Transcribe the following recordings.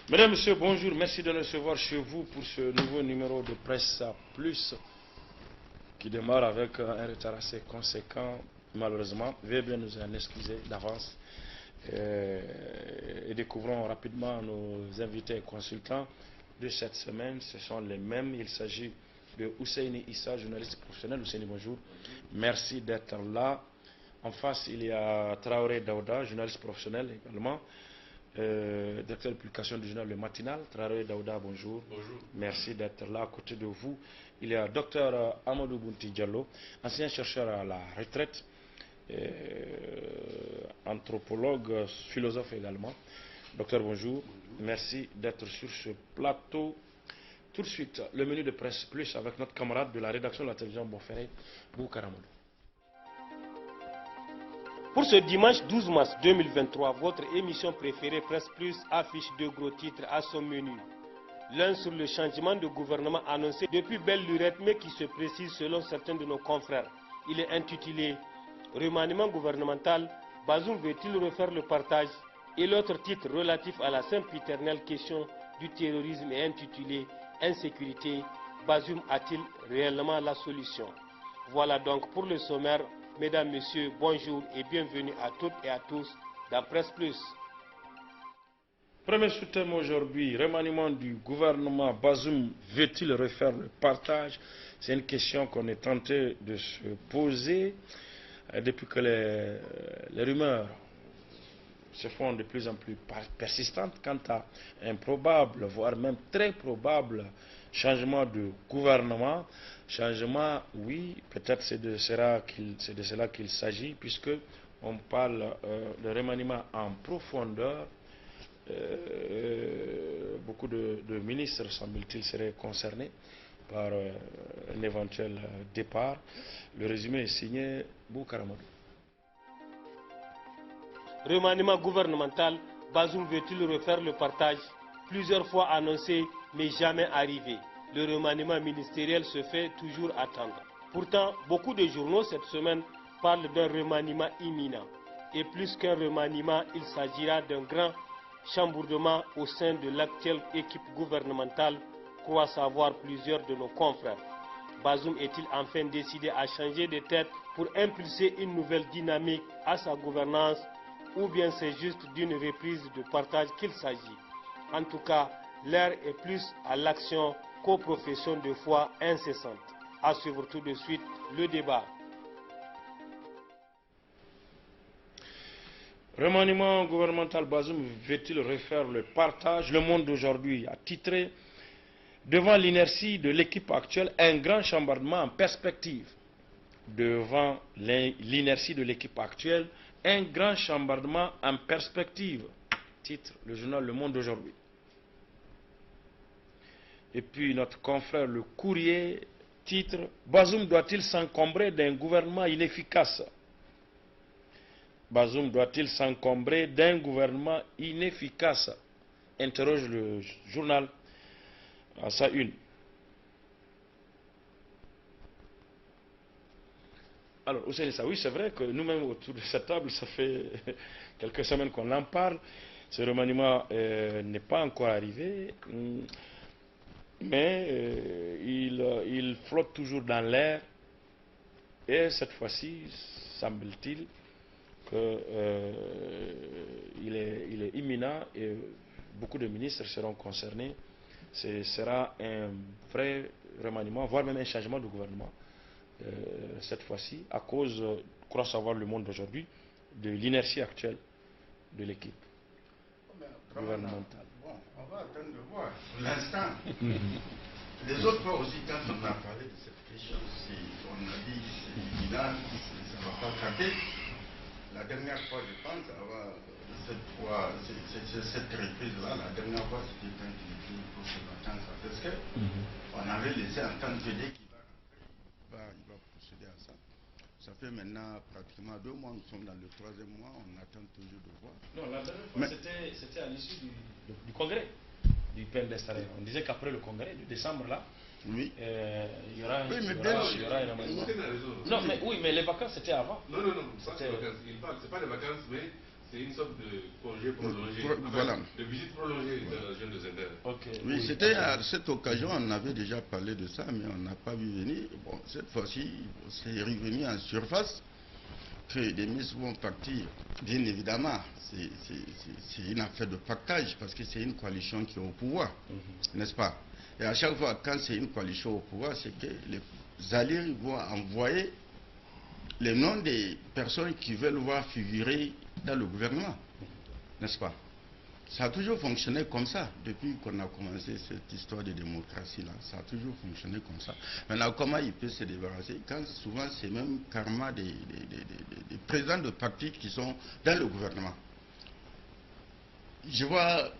Mesdames, Messieurs, bonjour. Merci de nous recevoir chez vous pour ce nouveau numéro de Presse Plus qui démarre avec un retard assez conséquent, malheureusement. Veuillez bien nous en excuser d'avance. Et découvrons rapidement nos invités et consultants de cette semaine. Ce sont les mêmes. Il s'agit de Ousseini Issa, journaliste professionnel. Ousseini, bonjour. Merci d'être là. En face, il y a Traoré Daouda, journaliste professionnel également. Directeur de publication du journal Le Matinal. Traoré Daouda, bonjour. Bonjour. Merci d'être là à côté de vous. Il y a Dr Amadou Bounti Diallo, ancien chercheur à la retraite, anthropologue, philosophe également. Docteur, bonjour. Merci d'être sur ce plateau. Tout de suite, le menu de Presse Plus avec notre camarade de la rédaction de la télévision Bonferré, Boukaramadou. Pour ce dimanche 12 mars 2023, votre émission préférée Presse Plus affiche deux gros titres à son menu. L'un sur le changement de gouvernement annoncé depuis belle lurette mais qui se précise selon certains de nos confrères. Il est intitulé « Remaniement gouvernemental, Bazoum veut-il refaire le partage ?» Et l'autre titre relatif à la sempiternelle question du terrorisme est intitulé « Insécurité, Bazoum a-t-il réellement la solution ?» Voilà donc pour le sommaire. Mesdames, Messieurs, bonjour et bienvenue à toutes et à tous dans Presse Plus. Premier sous-thème aujourd'hui, remaniement du gouvernement, Bazoum veut-il refaire le partage? C'est une question qu'on est tenté de se poser depuis que les rumeurs se font de plus en plus persistantes quant à un probable, voire même très probable changement de gouvernement. Changement, oui, peut-être c'est de cela qu'il s'agit, puisque on parle de remaniement en profondeur. Beaucoup de ministres, semble-t-il, seraient concernés par un éventuel départ. Le résumé est signé Boukaramadou. Remaniement gouvernemental, Bazoum veut-il refaire le partage? Plusieurs fois annoncé, mais jamais arrivé. Le remaniement ministériel se fait toujours attendre. Pourtant, beaucoup de journaux cette semaine parlent d'un remaniement imminent. Et plus qu'un remaniement, il s'agira d'un grand chambourdement au sein de l'actuelle équipe gouvernementale, croient savoir plusieurs de nos confrères. Bazoum est-il enfin décidé à changer de tête pour impulser une nouvelle dynamique à sa gouvernance, ou bien c'est juste d'une reprise de partage qu'il s'agit? En tout cas, l'heure est plus à l'action qu'aux professions de foi incessantes. À suivre tout de suite le débat. Remaniement gouvernemental, Bazoum veut-il refaire le partage? Le Monde d'aujourd'hui a titré « Devant l'inertie de l'équipe actuelle, un grand chambardement en perspective ». Devant l'inertie de l'équipe actuelle, un grand chambardement en perspective. Titre le journal Le Monde d'aujourd'hui. Et puis notre confrère Le Courrier titre « Bazoum doit-il s'encombrer d'un gouvernement inefficace ?» Bazoum doit-il s'encombrer d'un gouvernement inefficace? Interroge le journal à sa une. Alors, oui, c'est vrai que nous-mêmes autour de cette table, ça fait quelques semaines qu'on en parle. Ce remaniement n'est pas encore arrivé, mais il flotte toujours dans l'air. Et cette fois-ci, semble-t-il, qu'il est imminent et beaucoup de ministres seront concernés. Ce sera un vrai remaniement, voire même un changement de gouvernement cette fois-ci, à cause, croit savoir le Monde d'aujourd'hui, de l'inertie actuelle de l'équipe gouvernementale. Bon, on va attendre de voir. Pour l'instant, les autres fois aussi, quand on a parlé de cette question, on a dit c'est imminent, ça ne va pas taper. La dernière fois, je pense, avant cette fois, cette reprise-là, la dernière fois, c'était quand il était pour ses vacances à Pesquet. On avait laissé entendre que dès qu'il va rentrer, il va procéder à ça. Ça fait maintenant pratiquement 2 mois, nous sommes dans le 3e mois, on attend toujours de voir. Non, la dernière fois, c'était à l'issue du congrès du PNDS. On disait qu'après le congrès de décembre, là, oui. Il y aura un remaniement. Non, mais oui, mais les vacances, c'était avant. Non, c'est pas les vacances, mais C'est une sorte de congé prolongé. Voilà. De visite prolongée de la région de Zender. Okay. Oui, c'était à cette occasion, on avait déjà parlé de ça, mais on n'a pas vu venir. Bon, cette fois-ci, c'est revenu en surface que les ministres vont partir. Bien évidemment, c'est une affaire de pactage parce que c'est une coalition qui est au pouvoir, n'est-ce pas? Et à chaque fois, quand c'est une coalition au pouvoir, c'est que les alliés vont envoyer les noms des personnes qui veulent voir figurer dans le gouvernement, n'est-ce pas? Ça a toujours fonctionné comme ça, depuis qu'on a commencé cette histoire de démocratie-là. Ça a toujours fonctionné comme ça. Maintenant, comment il peut se débarrasser quand souvent c'est même karma des présidents de partis qui sont dans le gouvernement. Je vois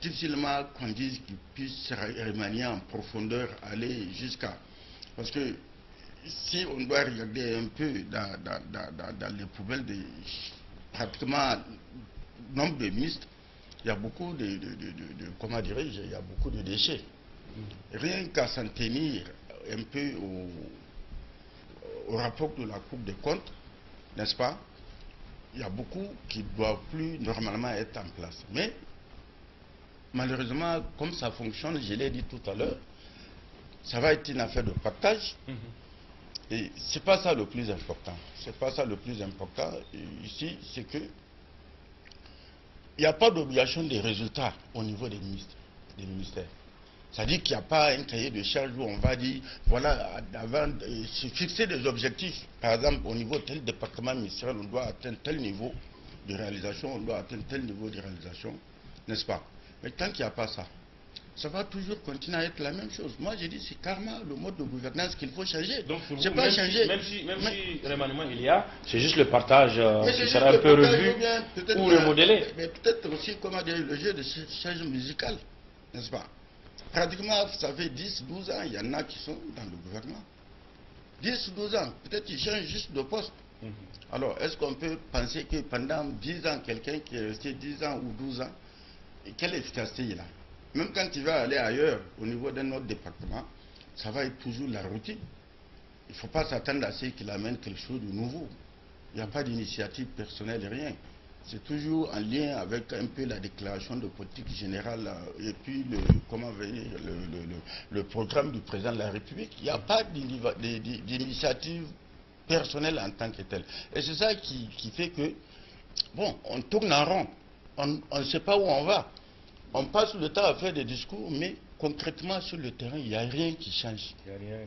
difficilement qu'on dise qu'ils puissent se remanier en profondeur, aller jusqu'à... Parce que si on doit regarder un peu dans les poubelles de pratiquement nombre de ministres, il y a beaucoup comment dirais-je, il y a beaucoup de déchets. Rien qu'à s'en tenir un peu au rapport de la Cour des comptes, n'est-ce pas? Il y a beaucoup qui ne doivent plus normalement être en place. Mais malheureusement, comme ça fonctionne, je l'ai dit tout à l'heure, ça va être une affaire de partage. Et c'est pas ça le plus important. C'est pas ça le plus important. Ici, c'est que il n'y a pas d'obligation de résultats au niveau des ministères. C'est-à-dire qu'il n'y a pas un cahier de charge où on va dire, voilà, avant de se fixer des objectifs. Par exemple, au niveau de tel département ministériel, on doit atteindre tel niveau de réalisation, on doit atteindre tel niveau de réalisation, n'est-ce pas? Mais tant qu'il n'y a pas ça, ça va toujours continuer à être la même chose. Moi, j'ai dit, c'est carrément le mode de gouvernance qu'il faut changer. Donc, pour c'est vous, pas même changer. Si remaniement il y a, c'est juste le partage qui sera un peu revu ou remodélé. Mais peut-être aussi, comment dire, le jeu de charge musicale, n'est-ce pas? Pratiquement, ça fait 10-12 ans, il y en a qui sont dans le gouvernement. 10-12 ans, peut-être qu'ils changent juste de poste. Alors, est-ce qu'on peut penser que pendant 10 ans, quelqu'un qui est resté 10 ans ou 12 ans, quelle efficacité il a? Même quand il va aller ailleurs, au niveau d'un autre département, ça va être toujours la routine. Il ne faut pas s'attendre à ce qu'il amène quelque chose de nouveau. Il n'y a pas d'initiative personnelle, rien. C'est toujours en lien avec un peu la déclaration de politique générale et puis le programme du président de la République. Il n'y a pas d'initiative personnelle en tant que telle. Et c'est ça qui fait que, bon, on tourne en rond. On ne sait pas où on va. On passe le temps à faire des discours, mais concrètement sur le terrain, il n'y a rien qui change.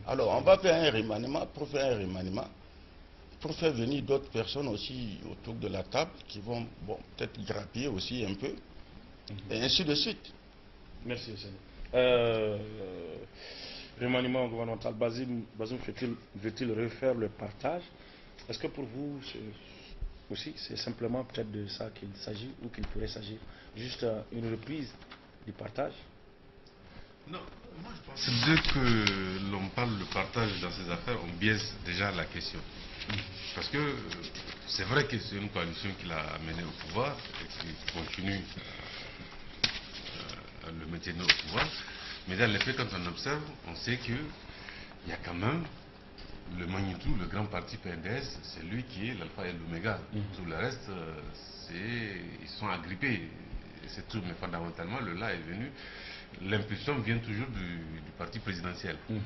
Alors, on va faire un remaniement. Pour faire un remaniement, pour faire venir d'autres personnes aussi autour de la table qui vont peut-être grappiller aussi un peu, et ainsi de suite. Merci, Seigneur. Remaniement gouvernemental, Bazoum veut-il refaire le partage? Est-ce que pour vous aussi c'est simplement peut-être de ça qu'il s'agit ou qu'il pourrait s'agir? Juste une reprise du partage? Non, moi je pense que dès que l'on parle de partage dans ces affaires, on biaise déjà la question. Parce que c'est vrai que c'est une coalition qui l'a amené au pouvoir et qui continue à le maintenir au pouvoir. Mais dans les faits, quand on observe, on sait qu'il y a quand même le Manitou, le grand parti PNDS, c'est lui qui est l'alpha et l'oméga. Tout le reste, ils sont agrippés. C'est tout, mais fondamentalement, le là est venu. L'impulsion vient toujours du parti présidentiel. Moi,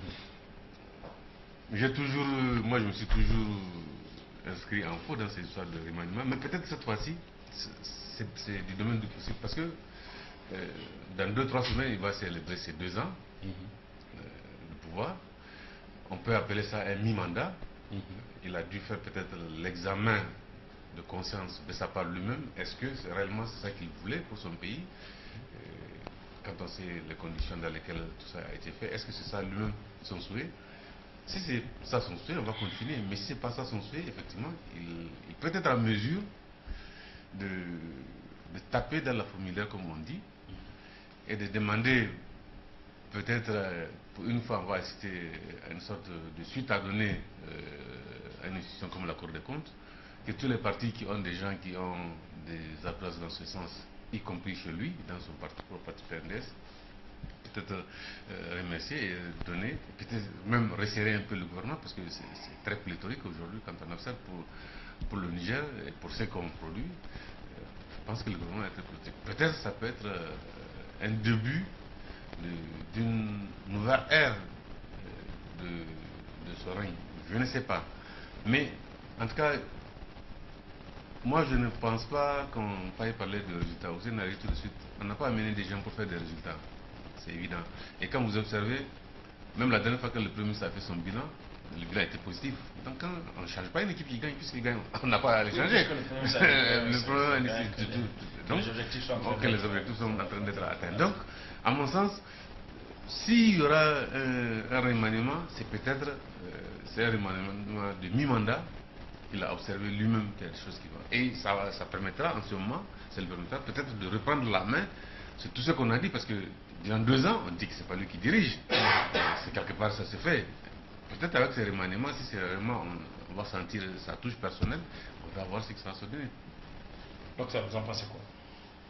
je me suis toujours inscrit en faux dans ces histoires de remaniement, mais peut-être cette fois-ci, c'est du domaine du possible, parce que dans 2-3 semaines, il va célébrer ses 2 ans de pouvoir. On peut appeler ça un mi-mandat. Il a dû faire peut-être l'examen de conscience de sa part lui-même. Est-ce que réellement c'est ça qu'il voulait pour son pays? Quand on sait les conditions dans lesquelles tout ça a été fait, est-ce que c'est ça lui-même son souhait? Si c'est ça son souhait, on va continuer. Mais si c'est pas ça son souhait, effectivement, il peut être en mesure de taper dans la fourmilière, comme on dit, et de demander, peut-être, pour une fois, on va assister à une sorte de suite à donner à une institution comme la Cour des comptes, que tous les partis qui ont des gens qui ont des approches dans ce sens, y compris chez lui, dans son parti, pour le parti PNDS, peut-être remercier et donner, peut-être même resserrer un peu le gouvernement, parce que c'est très pléthorique aujourd'hui quand on observe pour le Niger et pour ce qu'on produit. pense que le gouvernement est très politique. Peut-être ça peut être un début d'une nouvelle ère de ce règne. Je ne sais pas. Mais en tout cas, moi je ne pense pas qu'on faille parler de résultats. Vous allez tout de suite. On n'a pas amené des gens pour faire des résultats. C'est évident. Et quand vous observez, même la dernière fois que le Premier ministre a fait son bilan, le bilan était positif. Donc quand on ne change pas une équipe qui gagne, puisqu'il gagne, on n'a pas à les changer. Le problème est du tout. Donc, les objectifs sont en train d'être atteints. Donc, à mon sens, s'il y aura un remaniement, c'est peut-être un remaniement de mi-mandat. Il a observé lui-même qu'il y a des choses qui vont. Et ça permettra en ce moment, c'est le permettra peut-être de reprendre la main sur tout ce qu'on a dit, parce que dans 2 ans, on dit que c'est pas lui qui dirige. C'est quelque part ça se fait. Peut-être avec ces remaniements, si c'est vraiment on va sentir sa touche personnelle, on va voir ce que ça va se donner. Donc ça, vous en pensez quoi?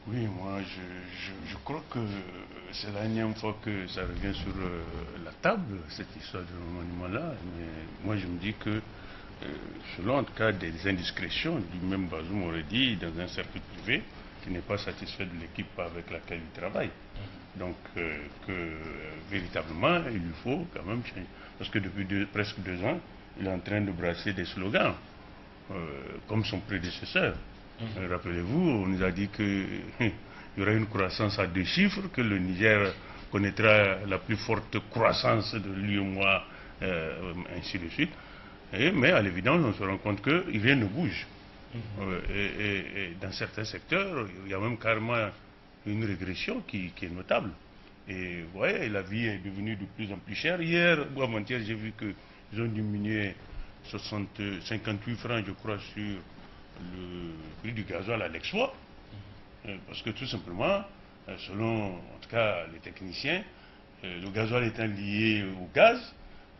Oui, moi je crois que c'est la énième fois que ça revient sur la table, cette histoire de remaniement-là. Mais moi je me dis que selon en tout cas des indiscrétions, lui-même Bazoum aurait dit dans un cercle privé qu'il n'est pas satisfait de l'équipe avec laquelle il travaille. Donc véritablement il lui faut quand même changer. Parce que depuis presque 2 ans, il est en train de brasser des slogans comme son prédécesseur. Rappelez-vous, on nous a dit qu'il y aura une croissance à 2 chiffres, que le Niger connaîtra la plus forte croissance de l'UEMOA, ainsi de suite. Mais à l'évidence, on se rend compte que rien ne bouge. Et dans certains secteurs, il y a même carrément une régression qui est notable. Et vous voyez, la vie est devenue de plus en plus chère. Hier ou avant-hier, j'ai vu qu'ils ont diminué 58 francs, je crois, sur le prix du gasoil à l'export. Parce que tout simplement, selon en tout cas les techniciens, le gasoil étant lié au gaz,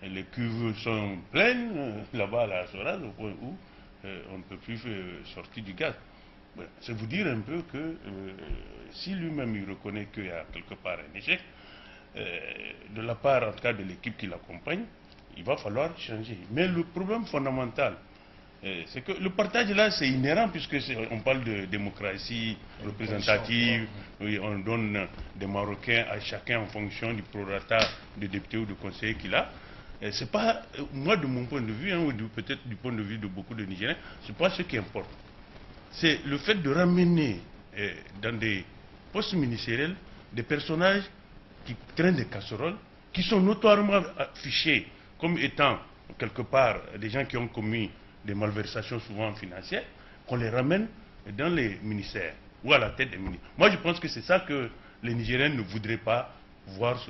les cuves sont pleines là-bas à la Soraz, au point où on ne peut plus sortir du gaz. Voilà. C'est vous dire un peu que si lui-même il reconnaît qu'il y a quelque part un échec, de la part en tout cas de l'équipe qui l'accompagne, il va falloir changer. Mais le problème fondamental, c'est que le partage là c'est inhérent, puisque on parle de démocratie représentative, oui, on donne des Marocains à chacun en fonction du prorata de député ou de conseiller qu'il a. C'est pas, moi de mon point de vue, ou peut-être du point de vue de beaucoup de Nigériens, c'est pas ce qui importe. C'est le fait de ramener dans des postes ministériels des personnages qui traînent des casseroles, qui sont notoirement affichés comme étant quelque part des gens qui ont commis des malversations souvent financières, qu'on les ramène dans les ministères ou à la tête des ministères. Moi je pense que c'est ça que les Nigériens ne voudraient pas voir,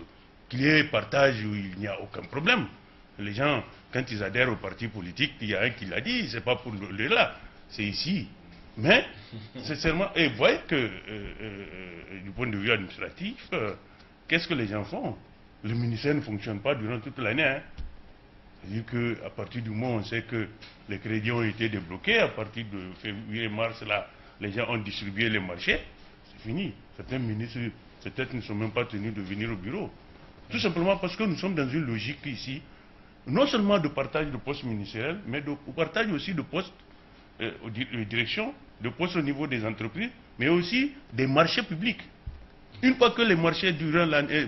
qu'il y ait partage où il n'y a aucun problème. Les gens, quand ils adhèrent au parti politique, il y a un qui l'a dit, c'est pas pour le là, c'est ici. Mais, sincèrement, et vous voyez que du point de vue administratif, qu'est-ce que les gens font? Le ministère ne fonctionne pas durant toute l'année. Hein. C'est-à-dire qu'à partir du moment où on sait que les crédits ont été débloqués, à partir de février-mars, là, les gens ont distribué les marchés, c'est fini. Certains ministres, peut-être, ne sont même pas tenus de venir au bureau. Tout simplement parce que nous sommes dans une logique ici, non seulement de partage de postes ministériels, mais de partage aussi de postes de direction, de postes au niveau des entreprises, mais aussi des marchés publics. Une fois que les marchés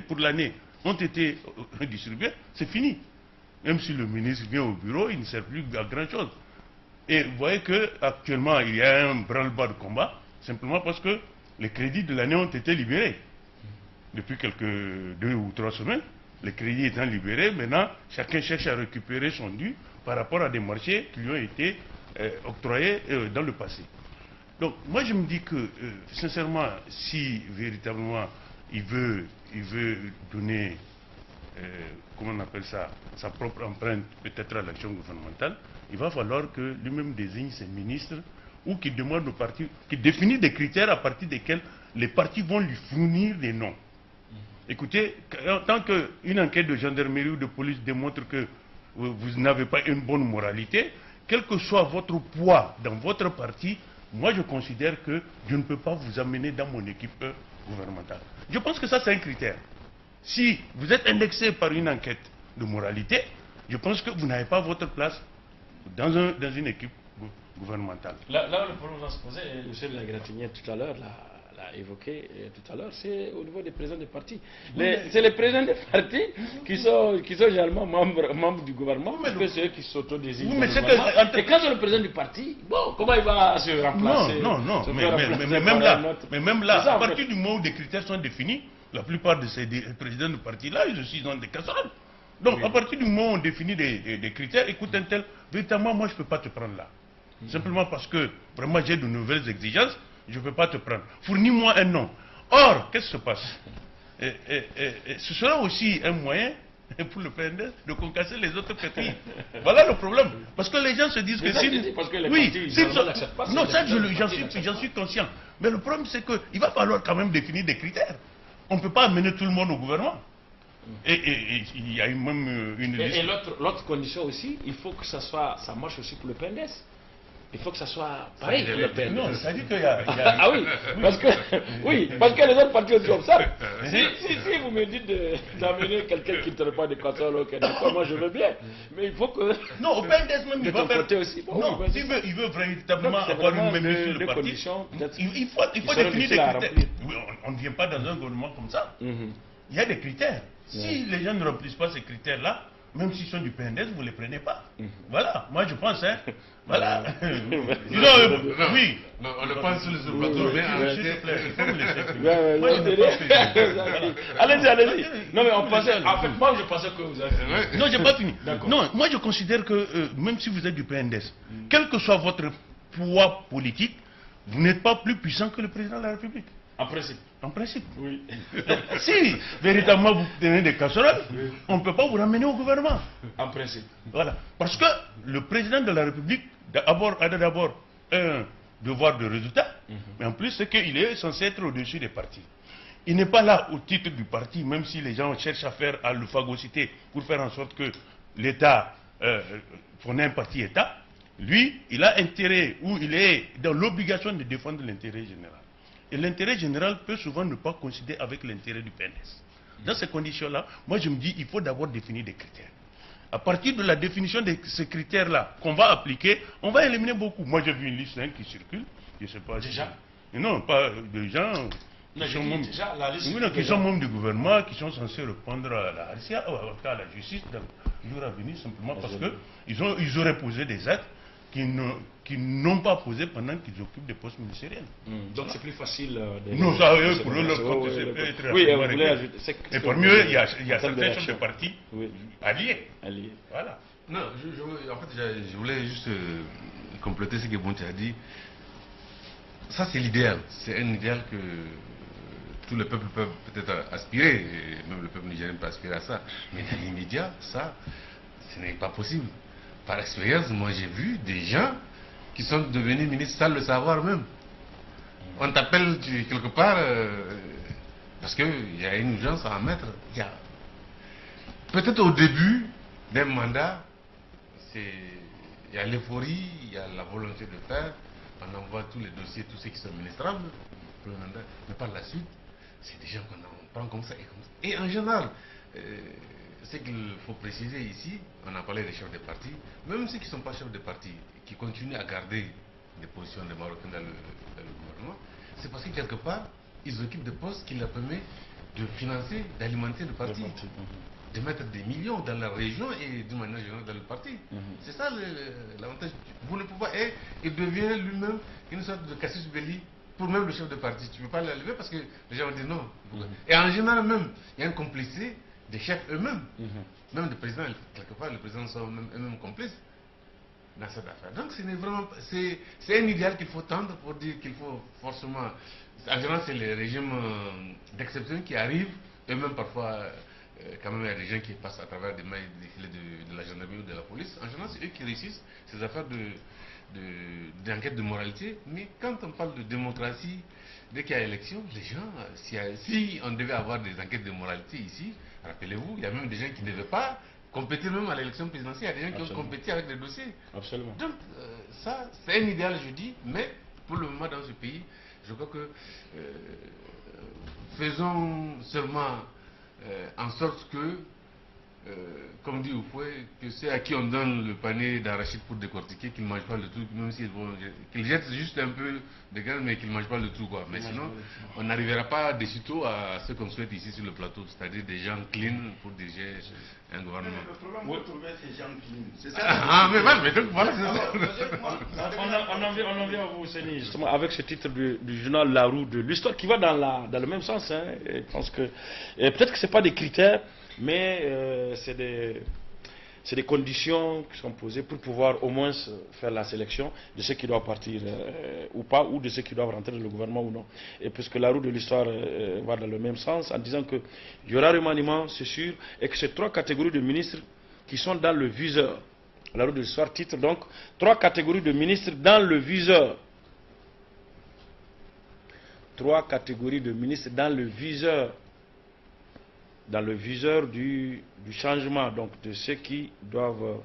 pour l'année ont été distribués, c'est fini. Même si le ministre vient au bureau, il ne sert plus à grand chose. Et vous voyez qu'actuellement, il y a un branle-bas de combat, simplement parce que les crédits de l'année ont été libérés. Depuis quelques 2 ou 3 semaines, les crédits étant libérés, maintenant, chacun cherche à récupérer son dû par rapport à des marchés qui lui ont été octroyés dans le passé. Donc, moi, je me dis que, sincèrement, si véritablement il veut donner, comment on appelle ça, sa propre empreinte, peut-être à l'action gouvernementale, il va falloir que lui-même désigne ses ministres ou qu'il demande aux partis, qu'il définisse des critères à partir desquels les partis vont lui fournir des noms. Écoutez, tant qu'une enquête de gendarmerie ou de police démontre que vous n'avez pas une bonne moralité, quel que soit votre poids dans votre parti, moi je considère que je ne peux pas vous amener dans mon équipe gouvernementale. Je pense que ça c'est un critère. Si vous êtes indexé par une enquête de moralité, je pense que vous n'avez pas votre place dans une équipe gouvernementale. Là où le problème va se poser, et M. de la Gratignière tout à l'heure l'a évoqué tout à l'heure, c'est au niveau des présidents des partis. C'est les présidents des partis qui sont généralement membres du gouvernement, parce que c'est eux qui s'autodésignent. Oui, mais c'est et quand c'est le président du parti, bon, comment il va se remplacer? Non, mais même là, à partir du moment où des critères sont définis, la plupart de ces présidents de parti-là, ils aussi dans des casseroles. Donc, à partir du moment où on définit des critères, écoute un tel, véritablement, moi, je ne peux pas te prendre là. Simplement parce que, vraiment, j'ai de nouvelles exigences, je ne peux pas te prendre. Fournis-moi un nom. Or, qu'est-ce qui se passe? Ce sera aussi un moyen pour le PND de concasser les autres partis. Voilà le problème. Parce que les gens se disent que si... Parce que les partis, non, ça, j'en suis conscient. Mais le problème, c'est qu'il va falloir quand même définir des critères. On ne peut pas amener tout le monde au gouvernement. Et il y a même une liste. Et l'autre condition aussi, il faut que ça marche aussi pour le PNDS. Il faut que ça soit pareil pour le PNDS. Non, ça dit qu'il y a... Ah oui, parce que les autres partis aussi observent. Si vous me dites d'amener quelqu'un qui ne traite pas de casserole, moi je veux bien. Mais il faut que... Non, au PNDS même, il va faire... aussi. Non, il veut véritablement avoir une même mise sur le parti. Il faut définir des critères. On ne vient pas dans un gouvernement comme ça. Il y a des critères. Si les gens ne remplissent pas ces critères-là, même s'ils sont du PNDS, vous ne les prenez pas. Voilà, moi je pense, hein. Voilà. Oui. Non, on le pense sur les plateaux, mais en s'il te plaît, il faut me laisser finir. Allez-y. Non, mais on pensait, en fait, moi je pensais que vous avez fini. Non, j'ai pas fini. Non, moi je considère que même si vous êtes du PNDS, quel que soit votre poids politique, vous n'êtes pas plus puissant que le président de la République. En principe. En principe. Oui. Si véritablement vous tenez des casseroles, on ne peut pas vous ramener au gouvernement. En principe. Voilà. Parce que le président de la République a d'abord un devoir de résultat, mais en plus c'est qu'il est censé être au-dessus des partis. Il n'est pas là au titre du parti, même si les gens cherchent à le phagocyter pour faire en sorte que l'État, qu'on ait un parti État, lui, il a intérêt, ou il est dans l'obligation de défendre l'intérêt général. Et l'intérêt général peut souvent ne pas coïncider avec l'intérêt du PNS. Dans ces conditions-là, moi je me dis qu'il faut d'abord définir des critères. À partir de la définition de ces critères-là qu'on va appliquer, on va éliminer beaucoup. Moi j'ai vu une liste qui circule, je ne sais pas. Déjà Non, pas des gens qui sont membres du gouvernement, qui sont censés répondre à la RCA, ou en tout cas à la justice, dans le jour à venir, simplement parce qu'ils auraient posé des actes qui n'ont pas posé pendant qu'ils occupent des postes ministériels. Donc c'est plus facile. Non, ça, pour eux, leur compte, c'est peut-être... Oui, vous voulez ajouter... Et parmi eux, il y a certains chefs de parti alliés. Voilà. Non, en fait, je voulais juste compléter ce que Bonti a dit. Ça, c'est l'idéal. C'est un idéal que tous les peuples peuvent peut-être aspirer. Et même le peuple nigérien peut aspirer à ça. Mais dans l'immédiat, ça, ce n'est pas possible. Par expérience, moi j'ai vu des gens qui sont devenus ministres sans le savoir même. On t'appelle quelque part parce qu'il y a une urgence à en mettre. Peut-être au début d'un mandat, il y a l'euphorie, il y a la volonté de faire. On envoie tous les dossiers, tous ceux qui sont ministrables pour le mandat. Mais par la suite, c'est des gens qu'on prend comme ça et comme ça. Et en général, ce qu'il faut préciser ici, on a parlé des chefs de parti, même ceux qui ne sont pas chefs de parti, qui continuent à garder des positions des Marocains dans le gouvernement, c'est parce que quelque part, ils occupent des postes qui leur permettent de financer, d'alimenter le parti, de mettre des millions dans la région et d'une manière générale dans le parti. C'est ça l'avantage. Vous ne pouvez pas, et il devient lui-même une sorte de casus belli pour même le chef de parti. Tu ne peux pas l'élever parce que les gens vont dire non. Et en général même, il y a une complicité des chefs eux-mêmes, même des présidents, quelque part, les présidents sont eux-mêmes complices dans cette affaire. Donc c'est un idéal qu'il faut tendre pour dire qu'il faut forcément, en général c'est les régimes d'exception qui arrivent, eux-mêmes parfois, quand même il y a des gens qui passent à travers des mailles de la gendarmerie ou de la police, en général c'est eux qui réussissent ces affaires d'enquête de moralité, mais quand on parle de démocratie, dès qu'il y a élection, les gens, si on devait avoir des enquêtes de moralité ici, rappelez-vous, il y a même des gens qui ne devaient pas compétir même à l'élection présidentielle, il y a des gens qui ont compétit avec des dossiers. Absolument. Donc, ça, c'est un idéal, je dis, mais pour le moment dans ce pays, je crois que faisons seulement en sorte que comme dit Oufoué, que c'est à qui on donne le panier d'arachide pour décortiquer, qu'ils ne mangent pas le tout, même qu'ils jettent juste un peu de graines, mais qu'ils ne mangent pas le tout, quoi. Mais sinon, on n'arrivera pas de sitôt à ce qu'on souhaite ici sur le plateau, c'est-à-dire des gens clean pour diriger un gouvernement. Le problème, vous trouvez ces gens clean. C'est ça. Mais donc voilà, c'est ça. On en vient à vous, Séni, justement, avec ce titre du journal La Roue de l'histoire qui va dans le même sens. Hein, et je pense que peut-être que ce n'est pas des critères, mais c'est des conditions qui sont posées pour pouvoir au moins faire la sélection de ceux qui doivent partir ou pas, ou de ceux qui doivent rentrer dans le gouvernement ou non. Et puisque la roue de l'histoire va dans le même sens, en disant qu'il y aura remaniement, c'est sûr, et que ces 3 catégories de ministres qui sont dans le viseur. La roue de l'histoire titre donc 3 catégories de ministres dans le viseur. 3 catégories de ministres dans le viseur. Dans le viseur du changement, donc de ceux qui doivent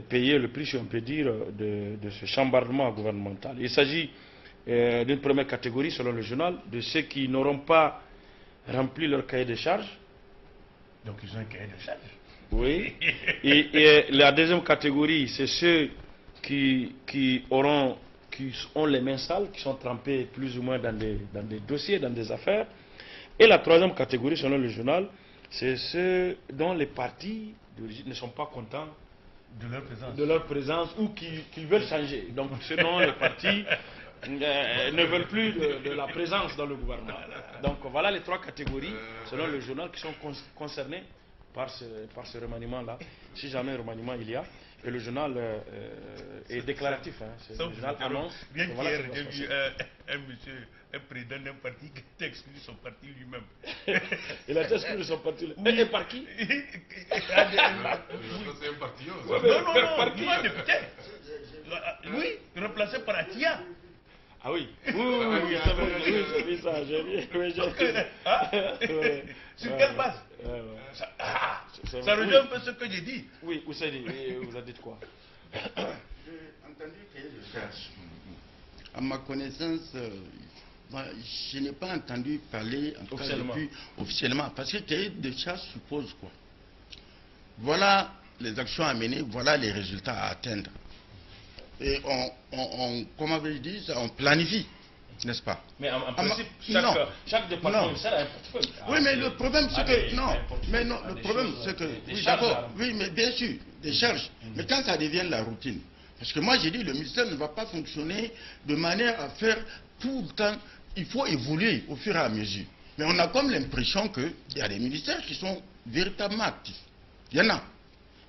payer le prix, si on peut dire, de ce chambardement gouvernemental. Il s'agit d'une première catégorie, selon le journal, de ceux qui n'auront pas rempli leur cahier de charges. Donc ils ont un cahier de charges. Oui. Et la deuxième catégorie, c'est ceux qui ont les mains sales, qui sont trempés plus ou moins dans des dossiers, dans des affaires. Et la troisième catégorie, selon le journal, c'est ceux dont les partis d'origine ne sont pas contents de leur présence ou qui veulent changer. Donc, ceux dont les partis ne veulent plus de la présence dans le gouvernement. Donc, voilà les 3 catégories, selon le journal, qui sont concernées par ce remaniement-là. Si jamais un remaniement il y a. Et le journal est déclaratif. Hein. Le journal annonce. Bien qu'hier, j'ai vu un monsieur, un président d'un parti qui a exclu son parti lui-même. Il a été exclu de son parti. Oui. Et par qui? C'est un parti. Non, il député. Oui, remplacé par Atia. Ah oui. Oui, j'ai vu ça. Sur quelle base? Ça rejoint un peu ce que j'ai dit. Oui, vous avez dit quoi? J'ai entendu cahier de charge. À ma connaissance, je n'ai pas entendu parler en tout cas depuis officiellement. Parce que cahier de charge suppose quoi? Voilà les actions à mener, voilà les résultats à atteindre. Et comment vais-je dire ça, on planifie, n'est-ce pas? Mais en principe, chaque département a un portefeuille. Oui, mais le problème c'est que le problème c'est que oui, d'accord, oui, mais bien sûr, des charges. Mais quand ça devient la routine, parce que moi j'ai dit le ministère ne va pas fonctionner de manière à faire tout le temps. Il faut évoluer au fur et à mesure. Mais on a comme l'impression qu'il y a des ministères qui sont véritablement actifs. Il y en a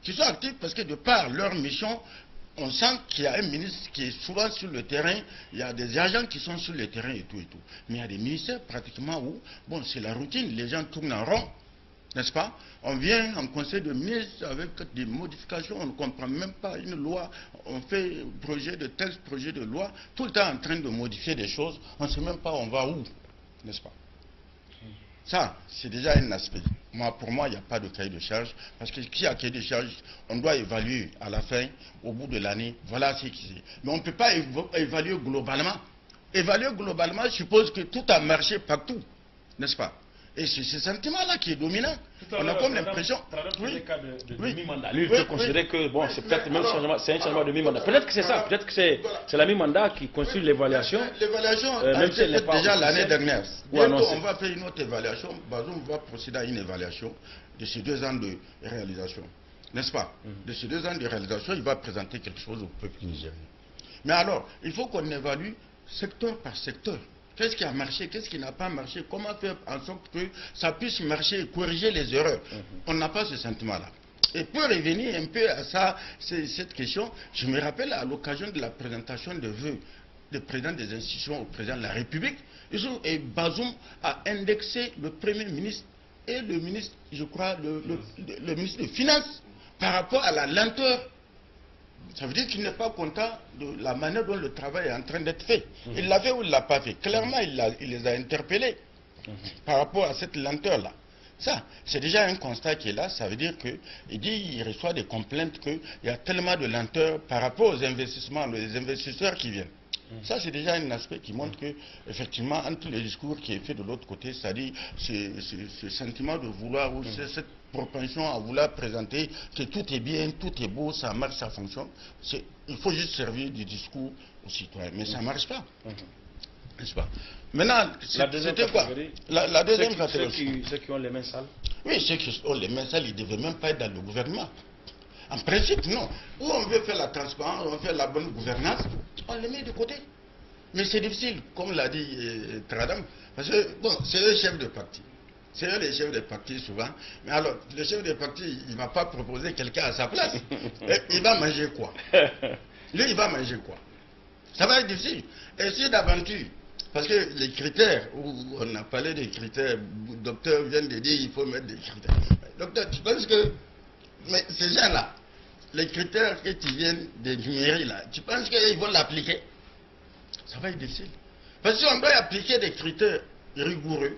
qui sont actifs parce que de par leur mission, on sent qu'il y a un ministre qui est souvent sur le terrain, il y a des agents qui sont sur le terrain et tout. Mais il y a des ministères pratiquement où, bon, c'est la routine, les gens tournent en rond, n'est-ce pas? On vient en conseil de ministre avec des modifications, on ne comprend même pas une loi, on fait projet de texte, projet de loi, tout le temps en train de modifier des choses, on ne sait même pas on va où, n'est-ce pas? Ça, c'est déjà un aspect. Pour moi, il n'y a pas de cahier de charge. Parce que qui a cahier de charge, on doit évaluer à la fin, au bout de l'année, voilà ce qui est. Mais on ne peut pas évaluer globalement. Évaluer globalement suppose que tout a marché partout, n'est-ce pas? Et c'est ce sentiment-là qui est dominant. On a comme l'impression. Oui, le cas de mi-mandat. Lui, il peut considérer que bon, c'est peut-être même changement, c'est un changement de mi-mandat. Peut-être que c'est ça, peut-être que c'est la mi-mandat qui constitue l'évaluation. L'évaluation a été faite déjà l'année dernière. Bientôt, on va faire une autre évaluation. Bazoum va procéder à une évaluation de ces 2 ans de réalisation. N'est-ce pas? De ces 2 ans de réalisation, il va présenter quelque chose au peuple nigérien. Mais alors, il faut qu'on évalue secteur par secteur. Qu'est-ce qui a marché, qu'est-ce qui n'a pas marché, comment faire en sorte que ça puisse marcher et corriger les erreurs. On n'a pas ce sentiment-là. Et pour revenir un peu à ça, cette question, je me rappelle à l'occasion de la présentation de vœux du président des institutions au président de la République, et Bazoum a indexé le Premier ministre et le ministre, je crois, le ministre des Finances par rapport à la lenteur. Ça veut dire qu'il n'est pas content de la manière dont le travail est en train d'être fait. Il l'a fait ou il ne l'a pas fait. Clairement, il les a interpellés par rapport à cette lenteur-là. Ça, c'est déjà un constat qui est là. Ça veut dire qu'il reçoit des complaintes qu'il y a tellement de lenteur par rapport aux investissements, les investisseurs qui viennent. Ça, c'est déjà un aspect qui montre que, effectivement, entre les discours qui est fait de l'autre côté, c'est-à-dire ce sentiment de vouloir, ou cette propension à vouloir présenter que tout est bien, tout est beau, ça marche, ça fonctionne. Il faut juste servir du discours aux citoyens, mais ça ne marche pas. N'est-ce pas? Maintenant, c'était quoi? La deuxième catégorie. Ceux qui ont les mains sales. Oui, ceux qui ont les mains sales, ils ne devaient même pas être dans le gouvernement. En principe, non. Où on veut faire la transparence, on veut faire la bonne gouvernance, on les met de côté. Mais c'est difficile, comme l'a dit Tradam, parce que, bon, c'est eux les chefs de parti. C'est eux les chefs de parti souvent. Mais alors, le chef de parti, il ne va pas proposer quelqu'un à sa place. Il va manger quoi? Lui, il va manger quoi? Ça va être difficile. Et si d'aventure, parce que les critères, où on a parlé des critères, le docteur vient de dire qu'il faut mettre des critères. Docteur, tu penses que, mais ces gens-là, les critères que tu viens d'énumérer là, tu penses qu'ils vont l'appliquer? Ça va être difficile. Parce que si on doit appliquer des critères rigoureux,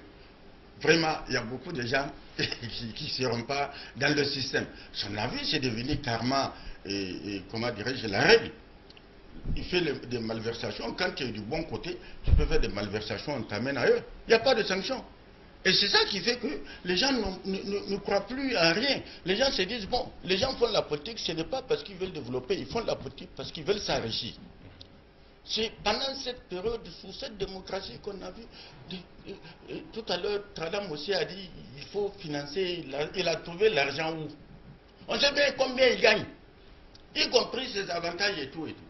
vraiment, il y a beaucoup de gens qui ne seront pas dans le système. Son avis, c'est devenu karma, comment dirais-je, la règle. Il fait des malversations. Quand tu es du bon côté, tu peux faire des malversations, on t'amène ailleurs. Il n'y a pas de sanction. Et c'est ça qui fait que les gens ne croient plus en rien. Les gens se disent, bon, les gens font la politique, ce n'est pas parce qu'ils veulent développer, ils font la politique parce qu'ils veulent s'enrichir. C'est pendant cette période, sous cette démocratie qu'on a vu, tout à l'heure, Tradam aussi a dit, il faut financer, il a trouvé l'argent où? On sait bien combien il gagne, y compris ses avantages et tout et tout.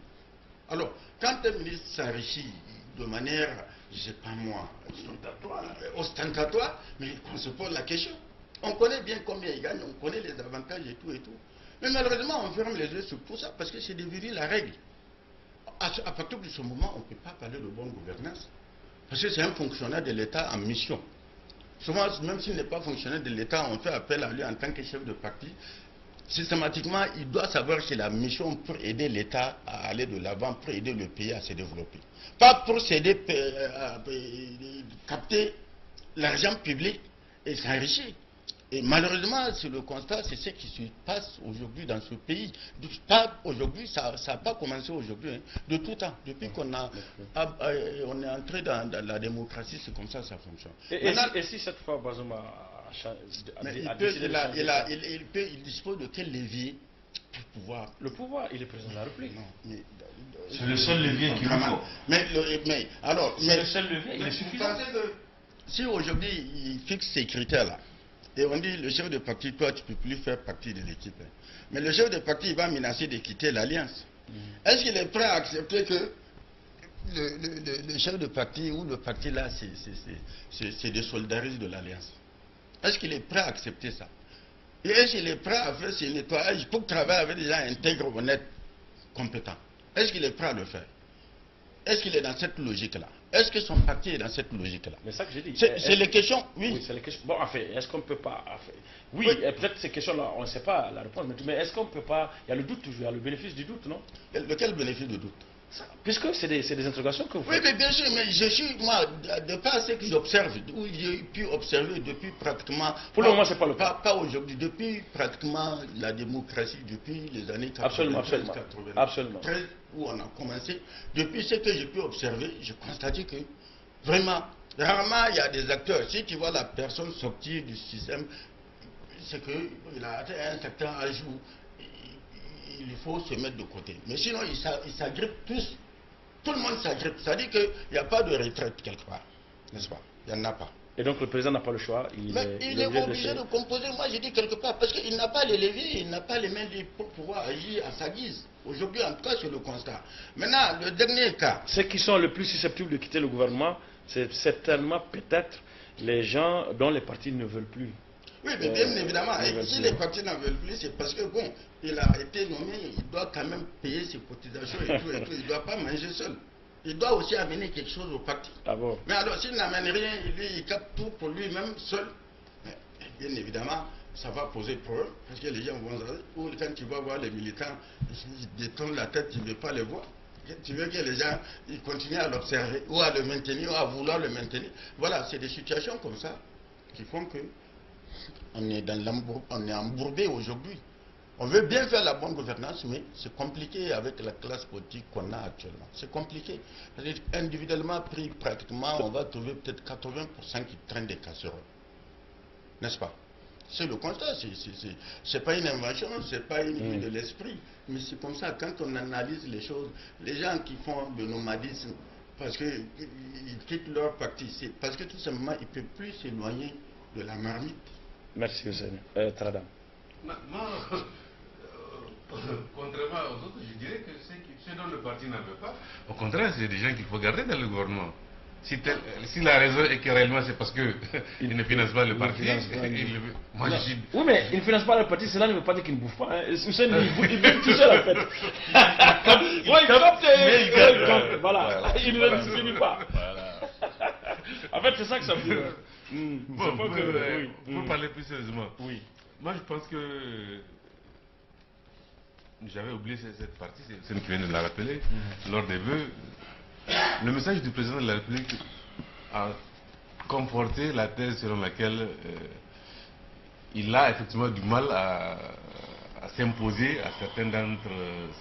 Alors, quand un ministre s'enrichit de manière, je ne sais pas moi, ostentatoire, mais on se pose la question. On connaît bien combien il gagne, on connaît les avantages et tout et tout. Mais malheureusement, on ferme les yeux sur tout ça parce que c'est devenu la règle. À partir de ce moment, on ne peut pas parler de bonne gouvernance. Parce que c'est un fonctionnaire de l'État en mission. Souvent, même s'il n'est pas fonctionnaire de l'État, on fait appel à lui en tant que chef de parti. Systématiquement, il doit savoir que la mission pour aider l'État à aller de l'avant, pour aider le pays à se développer. Pas pour s'aider à capter l'argent public et s'enrichir. Et malheureusement, c'est le constat, c'est ce qui se passe aujourd'hui dans ce pays. Pas aujourd'hui, ça n'a pas commencé aujourd'hui, hein, de tout temps. Depuis qu'on on est entré dans la démocratie, c'est comme ça que ça fonctionne. Et si cette fois Bazoum il dispose de quel levier pour pouvoir... Le pouvoir, il est président de la République. C'est le seul levier qu'il faut. C'est le seul levier, il est suffisant. Si aujourd'hui il fixe ces critères-là, et on dit le chef de parti, toi tu ne peux plus faire partie de l'équipe. Hein. Mais le chef de parti, il va menacer de quitter l'alliance. Est-ce qu'il est prêt à accepter que le chef de parti ou le parti là, c'est des soldaristes de l'alliance? Est-ce qu'il est prêt à accepter ça? Et est-ce qu'il est prêt à faire ce nettoyage pour travailler avec des gens intègres, honnêtes, compétents? Est-ce qu'il est prêt à le faire? Est-ce qu'il est dans cette logique-là? Est-ce que son parti est dans cette logique-là? Mais ça que j'ai dit. C'est les questions, oui. Oui, c'est les questions. Bon, en fait, est-ce qu'on ne peut pas... Oui, peut-être ces questions-là, on ne sait pas la réponse, mais est-ce qu'on ne peut pas... Il y a le doute toujours, il y a le bénéfice du doute, non? Lequel bénéfice du doute? Puisque c'est des interrogations que vous faites. Oui, mais bien sûr, mais je suis, moi, de par ce que j'observe, où j'ai pu observer depuis pratiquement... Pour le moment, ce n'est pas le cas. Pas aujourd'hui, depuis pratiquement la démocratie, depuis les années 80, absolument. 93, où on a commencé, depuis ce que j'ai pu observer, j'ai constaté que, vraiment, rarement il y a des acteurs. Si tu vois la personne sortir du système, c'est qu'il a atteint un certain âge où il faut se mettre de côté. Mais sinon, ils s'agrippent tous. Tout le monde s'agrippe. Ça dit qu'il n'y a pas de retraite quelque part. N'est-ce pas? Il n'y en a pas. Et donc le président n'a pas le choix. Il est obligé de composer. Moi, j'ai dit quelque part. Parce qu'il n'a pas les leviers, il n'a pas les mains libres pour pouvoir agir à sa guise. Aujourd'hui, en tout cas, c'est le constat. Maintenant, le dernier cas. Ceux qui sont le plus susceptibles de quitter le gouvernement, c'est certainement peut-être les gens dont les partis ne veulent plus. Oui, mais bien évidemment, si les partis n'en veulent plus, c'est parce que, bon, il a été nommé, il doit quand même payer ses cotisations et tout, il ne doit pas manger seul. Il doit aussi amener quelque chose au parti. Ah bon? Mais alors, s'il n'amène rien, il capte tout pour lui-même seul, bien évidemment, ça va poser problème, parce que les gens vont dire, ou quand tu vas voir les militants, ils détournent la tête, tu ne veux pas les voir. Tu veux que les gens ils continuent à l'observer, ou à le maintenir, ou à vouloir le maintenir. Voilà, c'est des situations comme ça qui font que on est embourbé aujourd'hui. On veut bien faire la bonne gouvernance, mais c'est compliqué avec la classe politique qu'on a actuellement. C'est compliqué. Individuellement pris, pratiquement, on va trouver peut-être 80% qui traînent des casseroles. N'est-ce pas? C'est le constat. C'est pas une invention, c'est pas une vue de l'esprit. Mais c'est comme ça, quand on analyse les choses, les gens qui font le nomadisme, parce qu'ils quittent leur parti, c'est parce que tout simplement, ils ne peuvent plus s'éloigner de la marmite. Merci, Hussein. Tradam. Contrairement aux autres, je dirais que ceux dont le parti n'en veut pas, au contraire, c'est des gens qu'il faut garder dans le gouvernement. Si la raison est que réellement c'est parce qu'il ne finance pas le parti, oui, mais il ne finance pas le parti, cela ne veut pas dire qu'il ne bouffe pas. Hein. Hussein, il bouffe tout seul en fait. Il capte, voilà. Il ne finit pas. En fait, c'est ça que ça veut dire. Pour parler plus sérieusement, moi je pense que j'avais oublié cette partie, c'est celle qui vient de la rappeler, lors des vœux. Le message du président de la République a conforté la thèse selon laquelle il a effectivement du mal à s'imposer à certains d'entre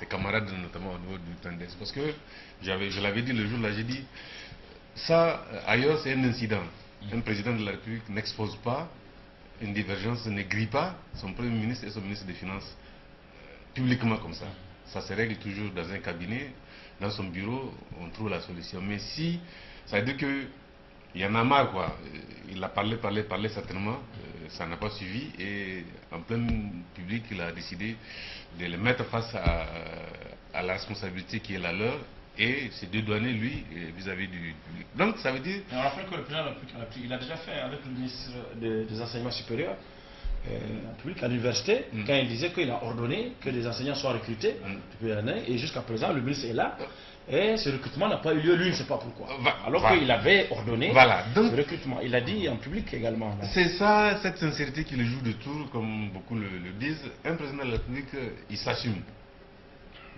ses camarades, notamment au niveau du PNDS. Parce que, je l'avais dit le jour-là, j'ai dit, ça, ailleurs, c'est un incident. Un président de la République n'expose pas une divergence, ne grille pas son Premier ministre et son ministre des Finances publiquement comme ça. Ça se règle toujours dans un cabinet, dans son bureau, on trouve la solution. Mais si, ça veut dire qu'il y en a marre, quoi. Il a parlé certainement, ça n'a pas suivi, et en plein public, il a décidé de le mettre face à la responsabilité qui est la leur, et se dédouaner, lui, vis-à-vis du public. Donc, ça veut dire... On rappelle que le président de la République, il a déjà fait avec le ministre des Enseignements supérieurs, public à l'université, quand il disait qu'il a ordonné que les enseignants soient recrutés depuis l'année, et jusqu'à présent le ministre est là, et ce recrutement n'a pas eu lieu, lui il ne sait pas pourquoi. Alors qu'il avait ordonné le recrutement, il a dit en public également. C'est ça, cette sincérité qui le joue de tour, comme beaucoup le disent. Un président de la République, il s'assume.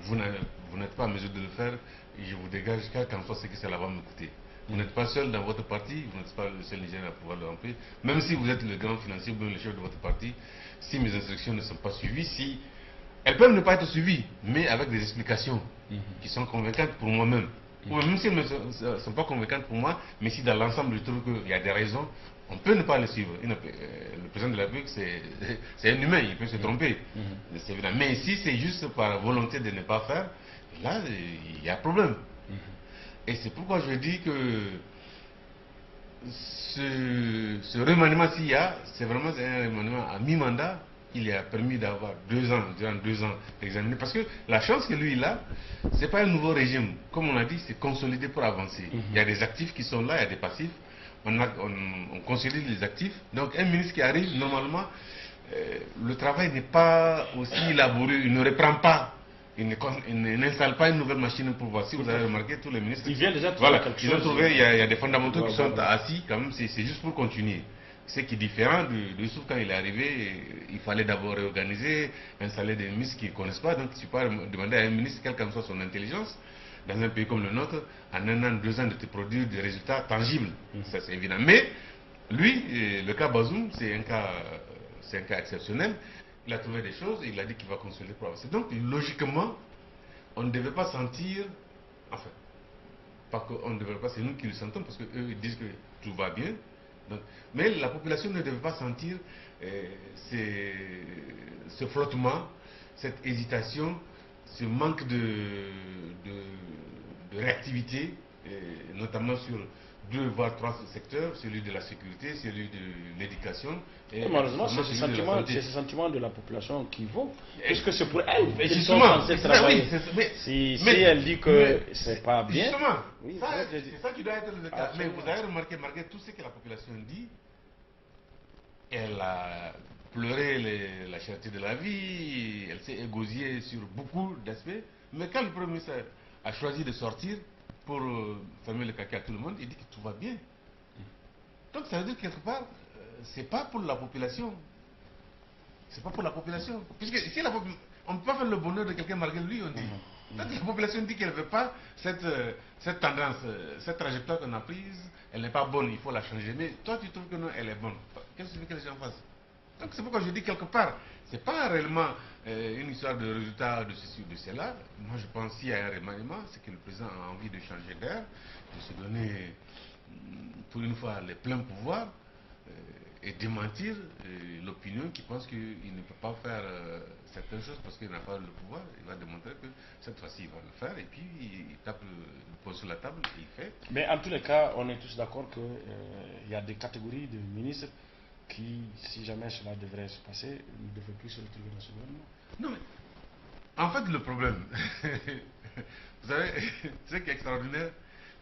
Vous n'êtes pas en mesure de le faire, et je vous dégage, quel qu'en soit ce que cela va me coûter. Vous n'êtes pas seul dans votre parti, vous n'êtes pas le seul Nigérien à pouvoir le remplir. Même si vous êtes le grand financier ou bien le chef de votre parti, si mes instructions ne sont pas suivies, si elles peuvent ne pas être suivies, mais avec des explications qui sont convaincantes pour moi-même. Ou même si elles ne sont pas convaincantes pour moi, mais si dans l'ensemble je trouve qu'il y a des raisons, on peut ne pas les suivre. Le président de la République, c'est un humain, il peut se tromper. C'est évident. Mais si c'est juste par volonté de ne pas faire, là, il y a problème. Et c'est pourquoi je dis que ce remaniement, s'il y a, c'est vraiment un remaniement à mi-mandat. Il a permis d'avoir 2 ans, durant 2 ans, d'examiner. Parce que la chance que lui, il a, ce n'est pas un nouveau régime. Comme on a dit, c'est consolidé pour avancer. Il y a des actifs qui sont là, il y a des passifs. On consolide les actifs. Donc un ministre qui arrive, normalement, le travail n'est pas aussi laborieux. Il ne reprend pas. Il n'installe pas une nouvelle machine pour voir. Si vous avez remarqué, tous les ministres... Il vient déjà trouver quelque chose. Ils ont trouvé, il y a des fondamentaux qui sont assis, quand même, c'est juste pour continuer. Ce qui est différent de Youssouf, quand il est arrivé, il fallait d'abord réorganiser, installer des ministres qui ne connaissent pas. Donc, tu peux pas demander à un ministre, quelle qu'en soit son intelligence, dans un pays comme le nôtre, en 1 an, 2 ans, de te produire des résultats tangibles. Ça, c'est évident. Mais, lui, le cas Bazoum, c'est un cas exceptionnel. Il a trouvé des choses et il a dit qu'il va consolider pour avancer. Donc, logiquement, on ne devait pas sentir, enfin, pas qu'on ne devrait pas, c'est nous qui le sentons, parce qu'eux, ils disent que tout va bien. Donc, mais la population ne devait pas sentir ce flottement, cette hésitation, ce manque de réactivité, notamment sur 2 voire 3 secteurs, celui de la sécurité, celui de l'éducation. Malheureusement, c'est ce sentiment de la population qui vaut. Puisque c'est pour elle qu'ils sont justement, censés travailler. Si elle dit que c'est pas bien... Justement, c'est ça qui doit être le cas. Mais vous avez remarqué, malgré tout ce que la population dit, elle a pleuré la cherté de la vie, elle s'est égosillée sur beaucoup d'aspects. Mais quand le Premier ministre a choisi de sortir pour fermer le caca à tout le monde, il dit que tout va bien. Donc ça veut dire que quelque part, c'est pas pour la population. C'est pas pour la population. Puisque si on ne peut pas faire le bonheur de quelqu'un malgré lui, on dit. Donc la population dit qu'elle ne veut pas cette tendance, cette trajectoire qu'on a prise, elle n'est pas bonne, il faut la changer. Mais toi tu trouves que non, elle est bonne. Qu'est-ce que tu veux que les gens fassent? Donc c'est pourquoi je dis quelque part, c'est pas réellement une histoire de résultat de ceci ou de cela. Moi je pense qu'il y a un remaniement, c'est que le président a envie de changer d'air, de se donner pour une fois les pleins pouvoirs et démentir l'opinion qui pense qu'il ne peut pas faire certaines choses parce qu'il n'a pas le pouvoir. Il va démontrer que cette fois-ci il va le faire et puis il tape le poing sur la table et il fait. Mais en tous les cas, on est tous d'accord qu'il y a des catégories de ministres qui, si jamais cela devrait se passer, ne devraient plus se retrouver dans ce gouvernement. Non mais, en fait le problème, vous savez, ce qui est extraordinaire,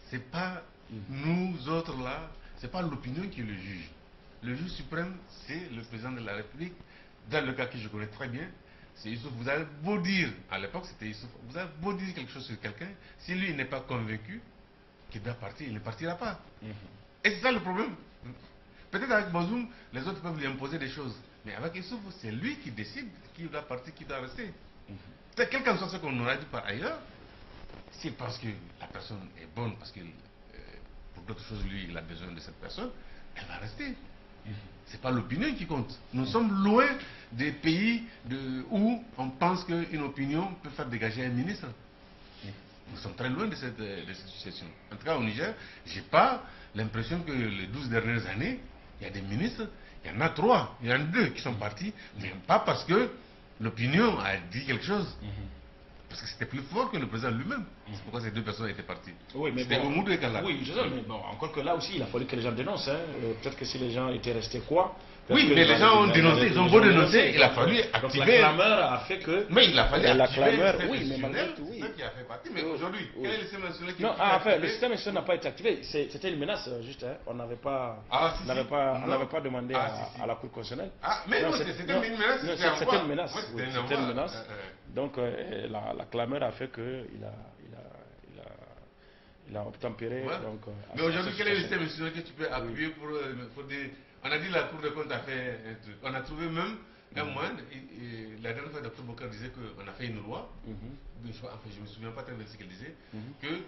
c'est pas nous autres là, c'est pas l'opinion qui le juge. Le juge suprême, c'est le président de la République. Dans le cas que je connais très bien, c'est Youssouf. Vous avez beau dire, à l'époque c'était Youssouf, vous avez beau dire quelque chose sur quelqu'un, si lui n'est pas convaincu qu'il doit partir, il ne partira pas. Et c'est ça le problème. Peut-être avec Bazoum, les autres peuvent lui imposer des choses. Mais avec Youssouf, c'est lui qui décide qui doit partir, qui doit rester. Quel qu'en soit ce qu'on aura dit par ailleurs, c'est parce que la personne est bonne, parce que pour d'autres choses, lui, il a besoin de cette personne, elle va rester. C'est pas l'opinion qui compte. Nous sommes loin des pays où on pense qu'une opinion peut faire dégager un ministre. Nous sommes très loin de cette situation. En tout cas, au Niger, j'ai pas l'impression que les 12 dernières années, il y a des ministres, il y en a 3, il y en a 2 qui sont partis, mais pas parce que l'opinion a dit quelque chose. Parce que c'était plus fort que le président lui-même. C'est pourquoi ces 2 personnes étaient parties. Oui, mais c'était bon, Oumoudou et Kalla. Oui, je sais, mais bon, encore que là aussi, il a fallu que les gens dénoncent. Hein. Peut-être que si les gens étaient restés quoi. Oui, mais les gens ont dénoncé, ils ont beau dénoncer, il a fallu activer. Donc la clameur a fait que. Mais il a fallu la activer clameur, le oui, mais malgré tout, c'est oui. ça qui a fait partie. Mais aujourd'hui, quel est le système national qui Non, a enfin, le système national n'a pas été activé. C'était une menace, juste. Hein. On n'avait pas, pas demandé à la Cour constitutionnelle. Ah, mais non, c'était une menace. C'était une menace. C'était une menace. Donc, la clameur a fait qu'il a obtempéré. Ouais. Donc, mais aujourd'hui, quel est le système national que tu peux appuyer pour dire. On a dit la Cour de compte a fait un truc. On a trouvé même un moyen. La dernière fois, Dr Bokar disait qu'on a fait une loi. Je ne me souviens pas très bien de ce qu'elle disait. Que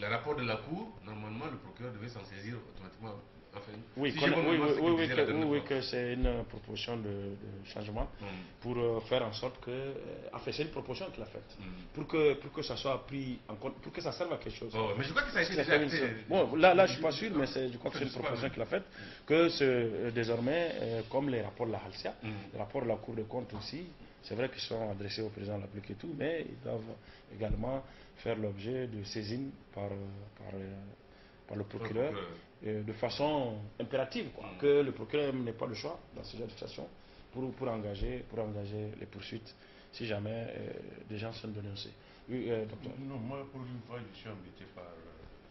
le rapport de la Cour, normalement, le procureur devait s'en saisir automatiquement. Enfin, oui, si que c'est une proposition de changement pour faire en sorte que. Enfin, c'est une proposition qu'il a faite. Pour que ça soit pris en compte, pour que ça serve à quelque chose. Oh, mais je crois que ça a été déjà acté. Bon, là, je ne suis pas sûr, mais je crois que c'est une proposition qu'il a faite. Que désormais, comme les rapports de la Halcia, les rapports de la Cour des comptes aussi, c'est vrai qu'ils sont adressés au président de la République et tout, mais ils doivent également faire l'objet de saisine par le procureur de façon impérative, quoi, que le procureur n'ait pas le choix dans ce genre de situation pour engager les poursuites si jamais des gens sont dénoncés. Oui, docteur. Non, moi pour une fois je suis embêté par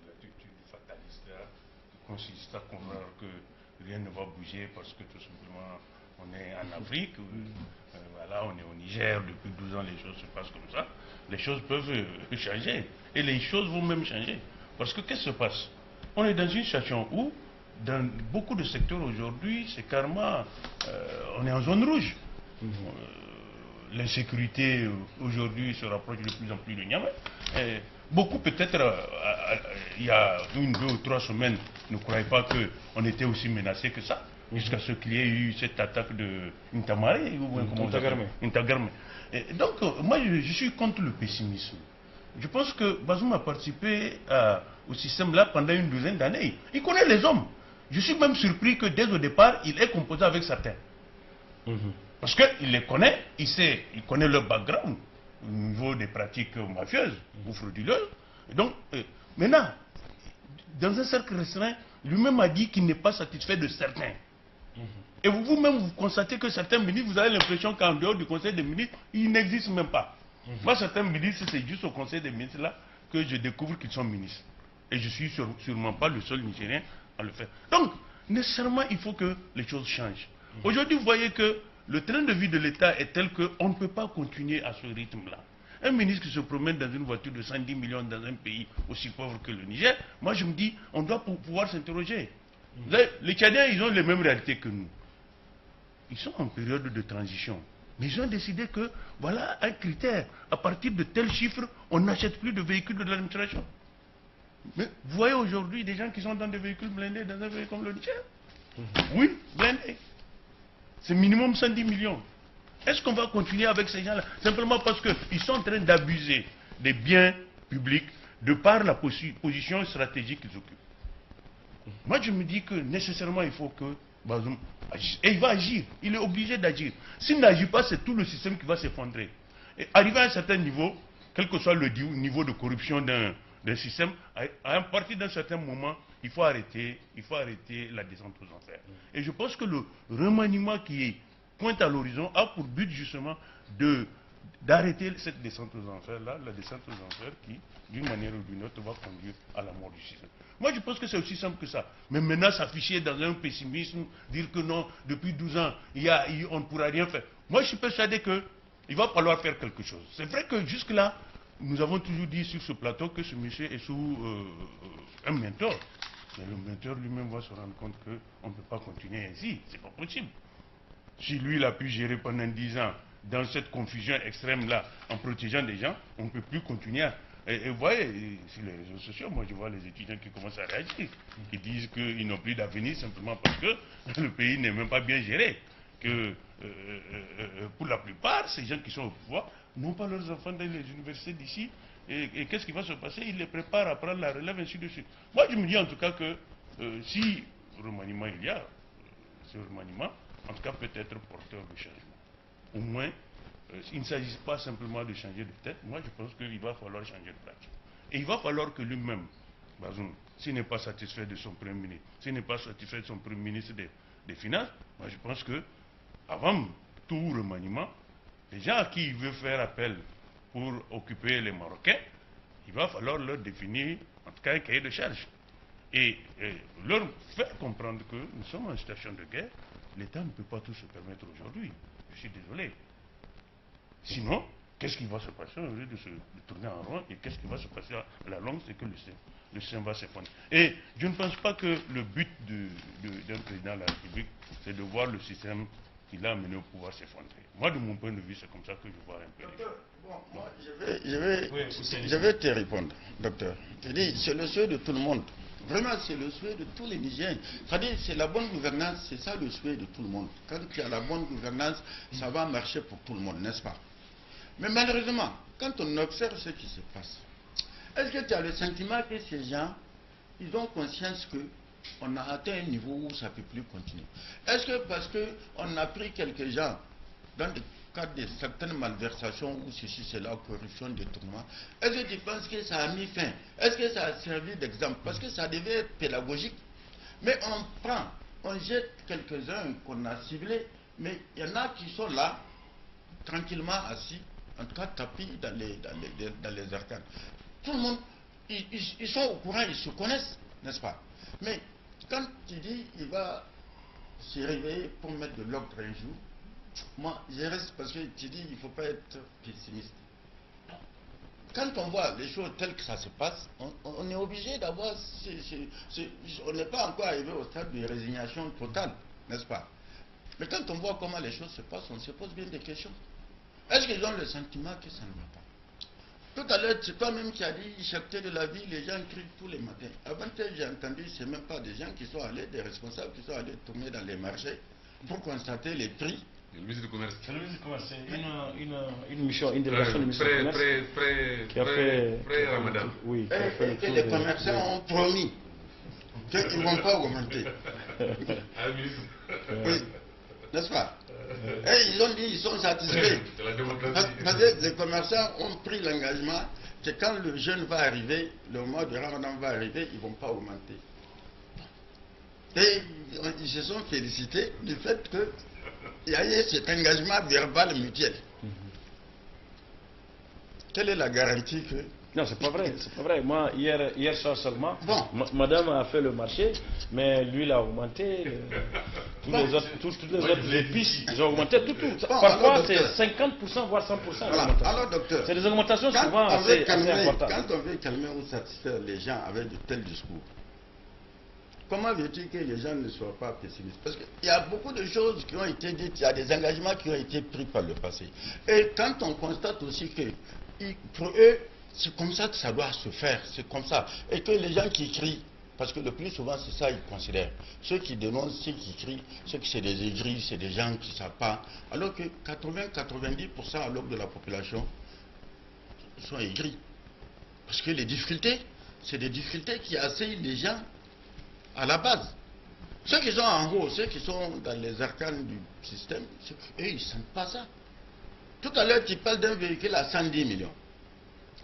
l'attitude fataliste là, qui consiste à croire que rien ne va bouger parce que tout simplement on est en Afrique, voilà, on est au Niger, depuis 12 ans les choses se passent comme ça. Les choses peuvent changer et les choses vont même changer. Parce que qu'est-ce qui se passe? On est dans une situation où, dans beaucoup de secteurs aujourd'hui, c'est carrément, on est en zone rouge. L'insécurité aujourd'hui se rapproche de plus en plus de Niamey. Beaucoup peut-être, il y a 1, 2 ou 3 semaines, ne croyaient pas qu'on était aussi menacé que ça. Jusqu'à ce qu'il y ait eu cette attaque de Intamaré ou Intagarme. Donc, moi, je suis contre le pessimisme. Je pense que Bazoum a participé au système-là pendant une douzaine d'années. Il connaît les hommes. Je suis même surpris que dès au départ, il ait composé avec certains. Parce qu'il les connaît, il connaît leur background au niveau des pratiques mafieuses ou frauduleuses. Et donc, maintenant, dans un cercle restreint, lui-même a dit qu'il n'est pas satisfait de certains. Et vous-même, vous constatez que certains ministres, vous avez l'impression qu'en dehors du conseil des ministres, ils n'existent même pas. Moi, certains ministres, c'est juste au conseil des ministres là que je découvre qu'ils sont ministres. Et je ne suis sûrement pas le seul Nigérien à le faire. Donc, nécessairement, il faut que les choses changent. Aujourd'hui, vous voyez que le train de vie de l'État est tel qu'on ne peut pas continuer à ce rythme-là. Un ministre qui se promène dans une voiture de 110 millions dans un pays aussi pauvre que le Niger, moi je me dis, on doit pouvoir s'interroger. Les Tchadiens, ils ont les mêmes réalités que nous. Ils sont en période de transition. Mais ils ont décidé que, voilà un critère. À partir de tel chiffre, on n'achète plus de véhicules de l'administration. Mais vous voyez aujourd'hui des gens qui sont dans des véhicules blindés dans un pays comme le Niger. Oui, blindés. C'est minimum 110 millions. Est-ce qu'on va continuer avec ces gens-là? Simplement parce qu'ils sont en train d'abuser des biens publics de par la position stratégique qu'ils occupent. Moi, je me dis que nécessairement, il faut que Bazoum agisse. Et il va agir. Il est obligé d'agir. S'il n'agit pas, c'est tout le système qui va s'effondrer. Et arrivé à un certain niveau, quel que soit le niveau de corruption d'un système, à partir d'un certain moment, il faut arrêter la descente aux enfers. Et je pense que le remaniement qui pointe à l'horizon a pour but justement d'arrêter cette descente aux enfers-là, la descente aux enfers qui, d'une manière ou d'une autre, va conduire à la mort du système. Moi, je pense que c'est aussi simple que ça. Mais maintenant, s'afficher dans un pessimisme, dire que non, depuis 12 ans, on ne pourra rien faire. Moi, je suis persuadé qu'il va falloir faire quelque chose. C'est vrai que jusque-là, nous avons toujours dit sur ce plateau que ce monsieur est sous un mentor. Mais le mentor lui-même va se rendre compte qu'on ne peut pas continuer ainsi. C'est pas possible. Si lui, il a pu gérer pendant 10 ans dans cette confusion extrême-là, en protégeant des gens, on ne peut plus continuer. Et vous voyez, sur les réseaux sociaux, moi je vois les étudiants qui commencent à réagir, qui disent qu'ils n'ont plus d'avenir simplement parce que le pays n'est même pas bien géré. Que pour la plupart, ces gens qui sont au pouvoir n'ont pas leurs enfants dans les universités d'ici. Et qu'est-ce qui va se passer? Ils les préparent à prendre la relève, ainsi de suite. Moi je me dis en tout cas que si remaniement il y a, ce remaniement, en tout cas peut être porteur de changement. Au moins, il ne s'agit pas simplement de changer de tête. Moi, je pense qu'il va falloir changer de pratique. Et il va falloir que lui-même, Bazoum, s'il n'est pas satisfait de son Premier ministre, s'il n'est pas satisfait de son Premier ministre des Finances, moi je pense que avant tout remaniement, les gens à qui il veut faire appel pour occuper les Marocains, il va falloir leur définir, en tout cas, un cahier de charge. Et leur faire comprendre que nous sommes en situation de guerre. L'État ne peut pas tout se permettre aujourd'hui. Je suis désolé. Sinon, qu'est-ce qui va se passer au lieu de tourner en rond? Et qu'est-ce qui va se passer à la longue? C'est que le système va s'effondrer. Et je ne pense pas que le but d'un président de la République, c'est de voir le système qu'il a amené au pouvoir s'effondrer. Moi, de mon point de vue, c'est comme ça que je vois un peu les choses. Bon, moi, je vais te répondre, docteur. Je dis, c'est le souhait de tout le monde. Vraiment, c'est le souhait de tous les Nigériens. C'est-à-dire, c'est la bonne gouvernance, c'est ça le souhait de tout le monde. Quand il y a la bonne gouvernance, ça va marcher pour tout le monde, n'est-ce pas? Mais malheureusement, quand on observe ce qui se passe, est-ce que tu as le sentiment que ces gens, ils ont conscience qu'on a atteint un niveau où ça ne peut plus continuer? Est-ce que parce qu'on a pris quelques gens dans le cadre de certaines malversations ou ceci, c'est la corruption, détournement, est-ce que tu penses que ça a mis fin? Est-ce que ça a servi d'exemple? Parce que ça devait être pédagogique. Mais on jette quelques-uns qu'on a ciblés, mais il y en a qui sont là, tranquillement assis, en tout cas tapis dans les arcanes. Tout le monde, ils sont au courant, ils se connaissent, n'est-ce pas? Mais quand tu dis il va se réveiller pour mettre de l'ordre un jour, moi je reste parce que tu dis il ne faut pas être pessimiste. Quand on voit les choses telles que ça se passe, on est obligé d'avoir... on n'est pas encore arrivé au stade de résignation totale, n'est-ce pas? Mais quand on voit comment les choses se passent, on se pose bien des questions. Est-ce qu'ils ont le sentiment que ça ne va pas? Tout à l'heure, c'est toi-même qui as dit, cherté de la vie, les gens crient tous les matins. Avant, j'ai entendu, ce n'est même pas des gens qui sont allés, des responsables qui sont allés tourner dans les marchés pour constater les prix. Le ministre du Commerce. C'est le ministre du Commerce, c'est une mission, une délégation du ministre du Commerce qui a fait... Pré-Ramadan. Oui, qui a fait le Et que tour les de- commerçants ont promis qu'ils ne vont pas augmenter. Ah, le ministre. Oui, n'est-ce pas? Et ils ont dit qu'ils sont satisfaits. C'est la démocratie. Parce que les commerçants ont pris l'engagement que quand le jeûne va arriver, le mois de Ramadan va arriver, ils ne vont pas augmenter. Et ils se sont félicités du fait qu'il y a eu cet engagement verbal mutuel. Quelle est la garantie que... Non, c'est pas vrai, c'est pas vrai. Moi, hier soir seulement, Bon. madame a fait le marché, mais lui, il a augmenté. Toutes les autres épices, ils ont augmenté tout. Bon, Parfois, alors, c'est docteur. 50%, voire 100%. Voilà. d'augmentation. Alors, docteur, C'est des augmentations quand souvent on veut assez calmer, importantes. quand on veut calmer ou satisfaire les gens avec de tels discours, comment veux-tu que les gens ne soient pas pessimistes? Parce qu'il y a beaucoup de choses qui ont été dites, il y a des engagements qui ont été pris par le passé. Et quand on constate aussi que pour eux, c'est comme ça que ça doit se faire, c'est comme ça. Et que les gens qui crient, Parce que le plus souvent, c'est ça qu'ils considèrent. Ceux qui dénoncent, ceux qui crient, ceux qui c'est des aigris, c'est des gens qui ne savent pas. Alors que 80-90% alors de la population sont aigris. Parce que les difficultés, c'est des difficultés qui assaillent les gens à la base. Ceux qui sont en haut, ceux qui sont dans les arcanes du système, eux, ils ne sentent pas ça. Tout à l'heure, tu parles d'un véhicule à 110 millions.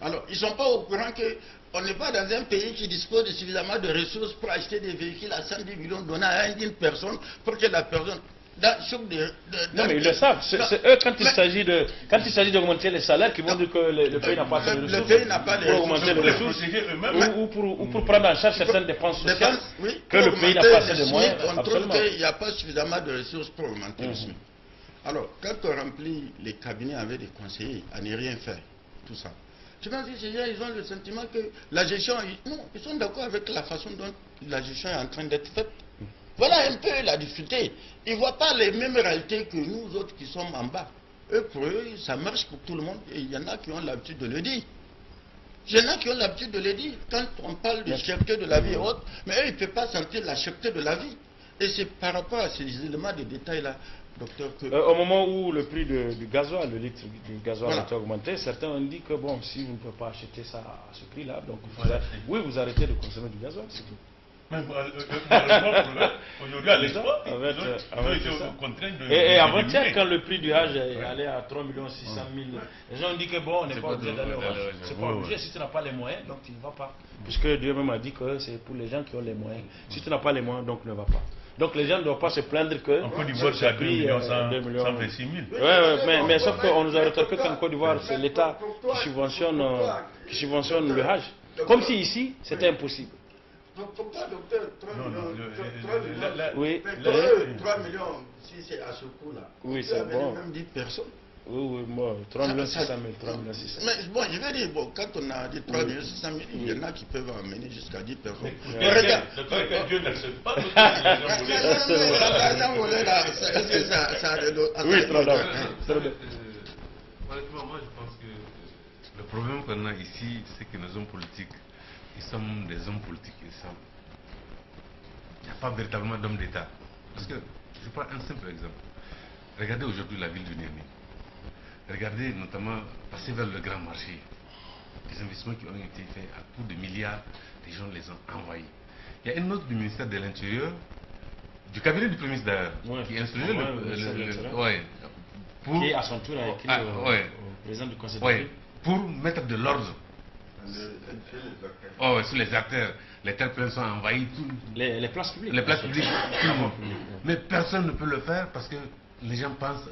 Alors, ils ne sont pas au courant qu'on n'est pas dans un pays qui dispose de suffisamment de ressources pour acheter des véhicules à 110 millions donnés à une personne pour que la personne... Non, mais ils le savent. C'est eux, quand il s'agit d'augmenter les salaires, qui vont dire que le pays n'a pas assez de ressources. Le pays n'a pas de pour augmenter les ressources. Ou pour prendre en charge certaines dépenses sociales. Oui, que le pays n'a pas assez de moyens. On trouve qu'il n'y a pas suffisamment de ressources pour augmenter le SMIC. Alors, quand on remplit les cabinets avec des conseillers à ne rien faire, tout ça, je pense que ces gens, ils ont le sentiment que la gestion... Non, ils sont d'accord avec la façon dont la gestion est en train d'être faite. Voilà un peu la difficulté. Ils ne voient pas les mêmes réalités que nous autres qui sommes en bas. Pour eux, ça marche pour tout le monde. Et il y en a qui ont l'habitude de le dire. Il y en a qui ont l'habitude de le dire. Quand on parle de cherté de la vie et autres, mais eux, ils ne peuvent pas sentir la cherté de la vie. Et c'est par rapport à ces éléments de détail-là, docteur, que... Au moment où le prix du gasoil, le litre du gasoil a augmenté, certains ont dit que bon, si vous ne pouvez pas acheter ça à ce prix-là, donc vous arrêtez de consommer du gasoil, c'est tout. Aujourd'hui, à l'espoir, et avant-hier, quand le prix du Hajj est allé à 3 600 000, les gens ont dit que bon, on n'est pas obligé d'aller au Hajj. C'est pas obligé, si tu n'as pas les moyens, donc tu ne vas pas. Puisque Dieu même a dit que c'est pour les gens qui ont les moyens. Si tu n'as pas les moyens, donc ne va pas. Donc les gens ne doivent pas se plaindre que... En Côte d'Ivoire, c'est à 2 126 000. Oui, mais sauf qu'on nous a rétorqué qu'en Côte d'Ivoire, c'est l'État qui subventionne le Hajj. Comme si ici, c'était impossible. Pourquoi, docteur, 3 millions, oui, 3 millions, si c'est à ce coût-là, oui, c'est bon. Même 10 personnes. Oui, moi, 3 600 000, 3 600 000. Mais bon, je vais dire, bon, quand on a dit 3 600 000, il y en a qui peuvent amener jusqu'à 10 personnes. Mais regarde, Dieu n'accepte pas. L'argent volé là, est-ce que ça a de l'autre? Oui, trop bien. Honnêtement, moi je pense que le problème qu'on a ici, c'est que nos hommes politiques, ils sont des hommes politiques. Il n'y a pas véritablement d'hommes d'État. Parce que, je prends un simple exemple. Regardez aujourd'hui la ville de Niamey. Regardez notamment passer vers le grand marché. Les investissements qui ont été faits à coût de milliards, les gens les ont envahis. Il y a une note du ministère de l'Intérieur, du cabinet du Premier ministre d'ailleurs, qui instruisait qui à son tour a écrit au président du conseil de ville pour mettre de l'ordre sur les artères. Les terres-pleines sont envahies, les places publiques. Les places publiques, tout le monde. Mais personne ne peut le faire parce que les gens pensent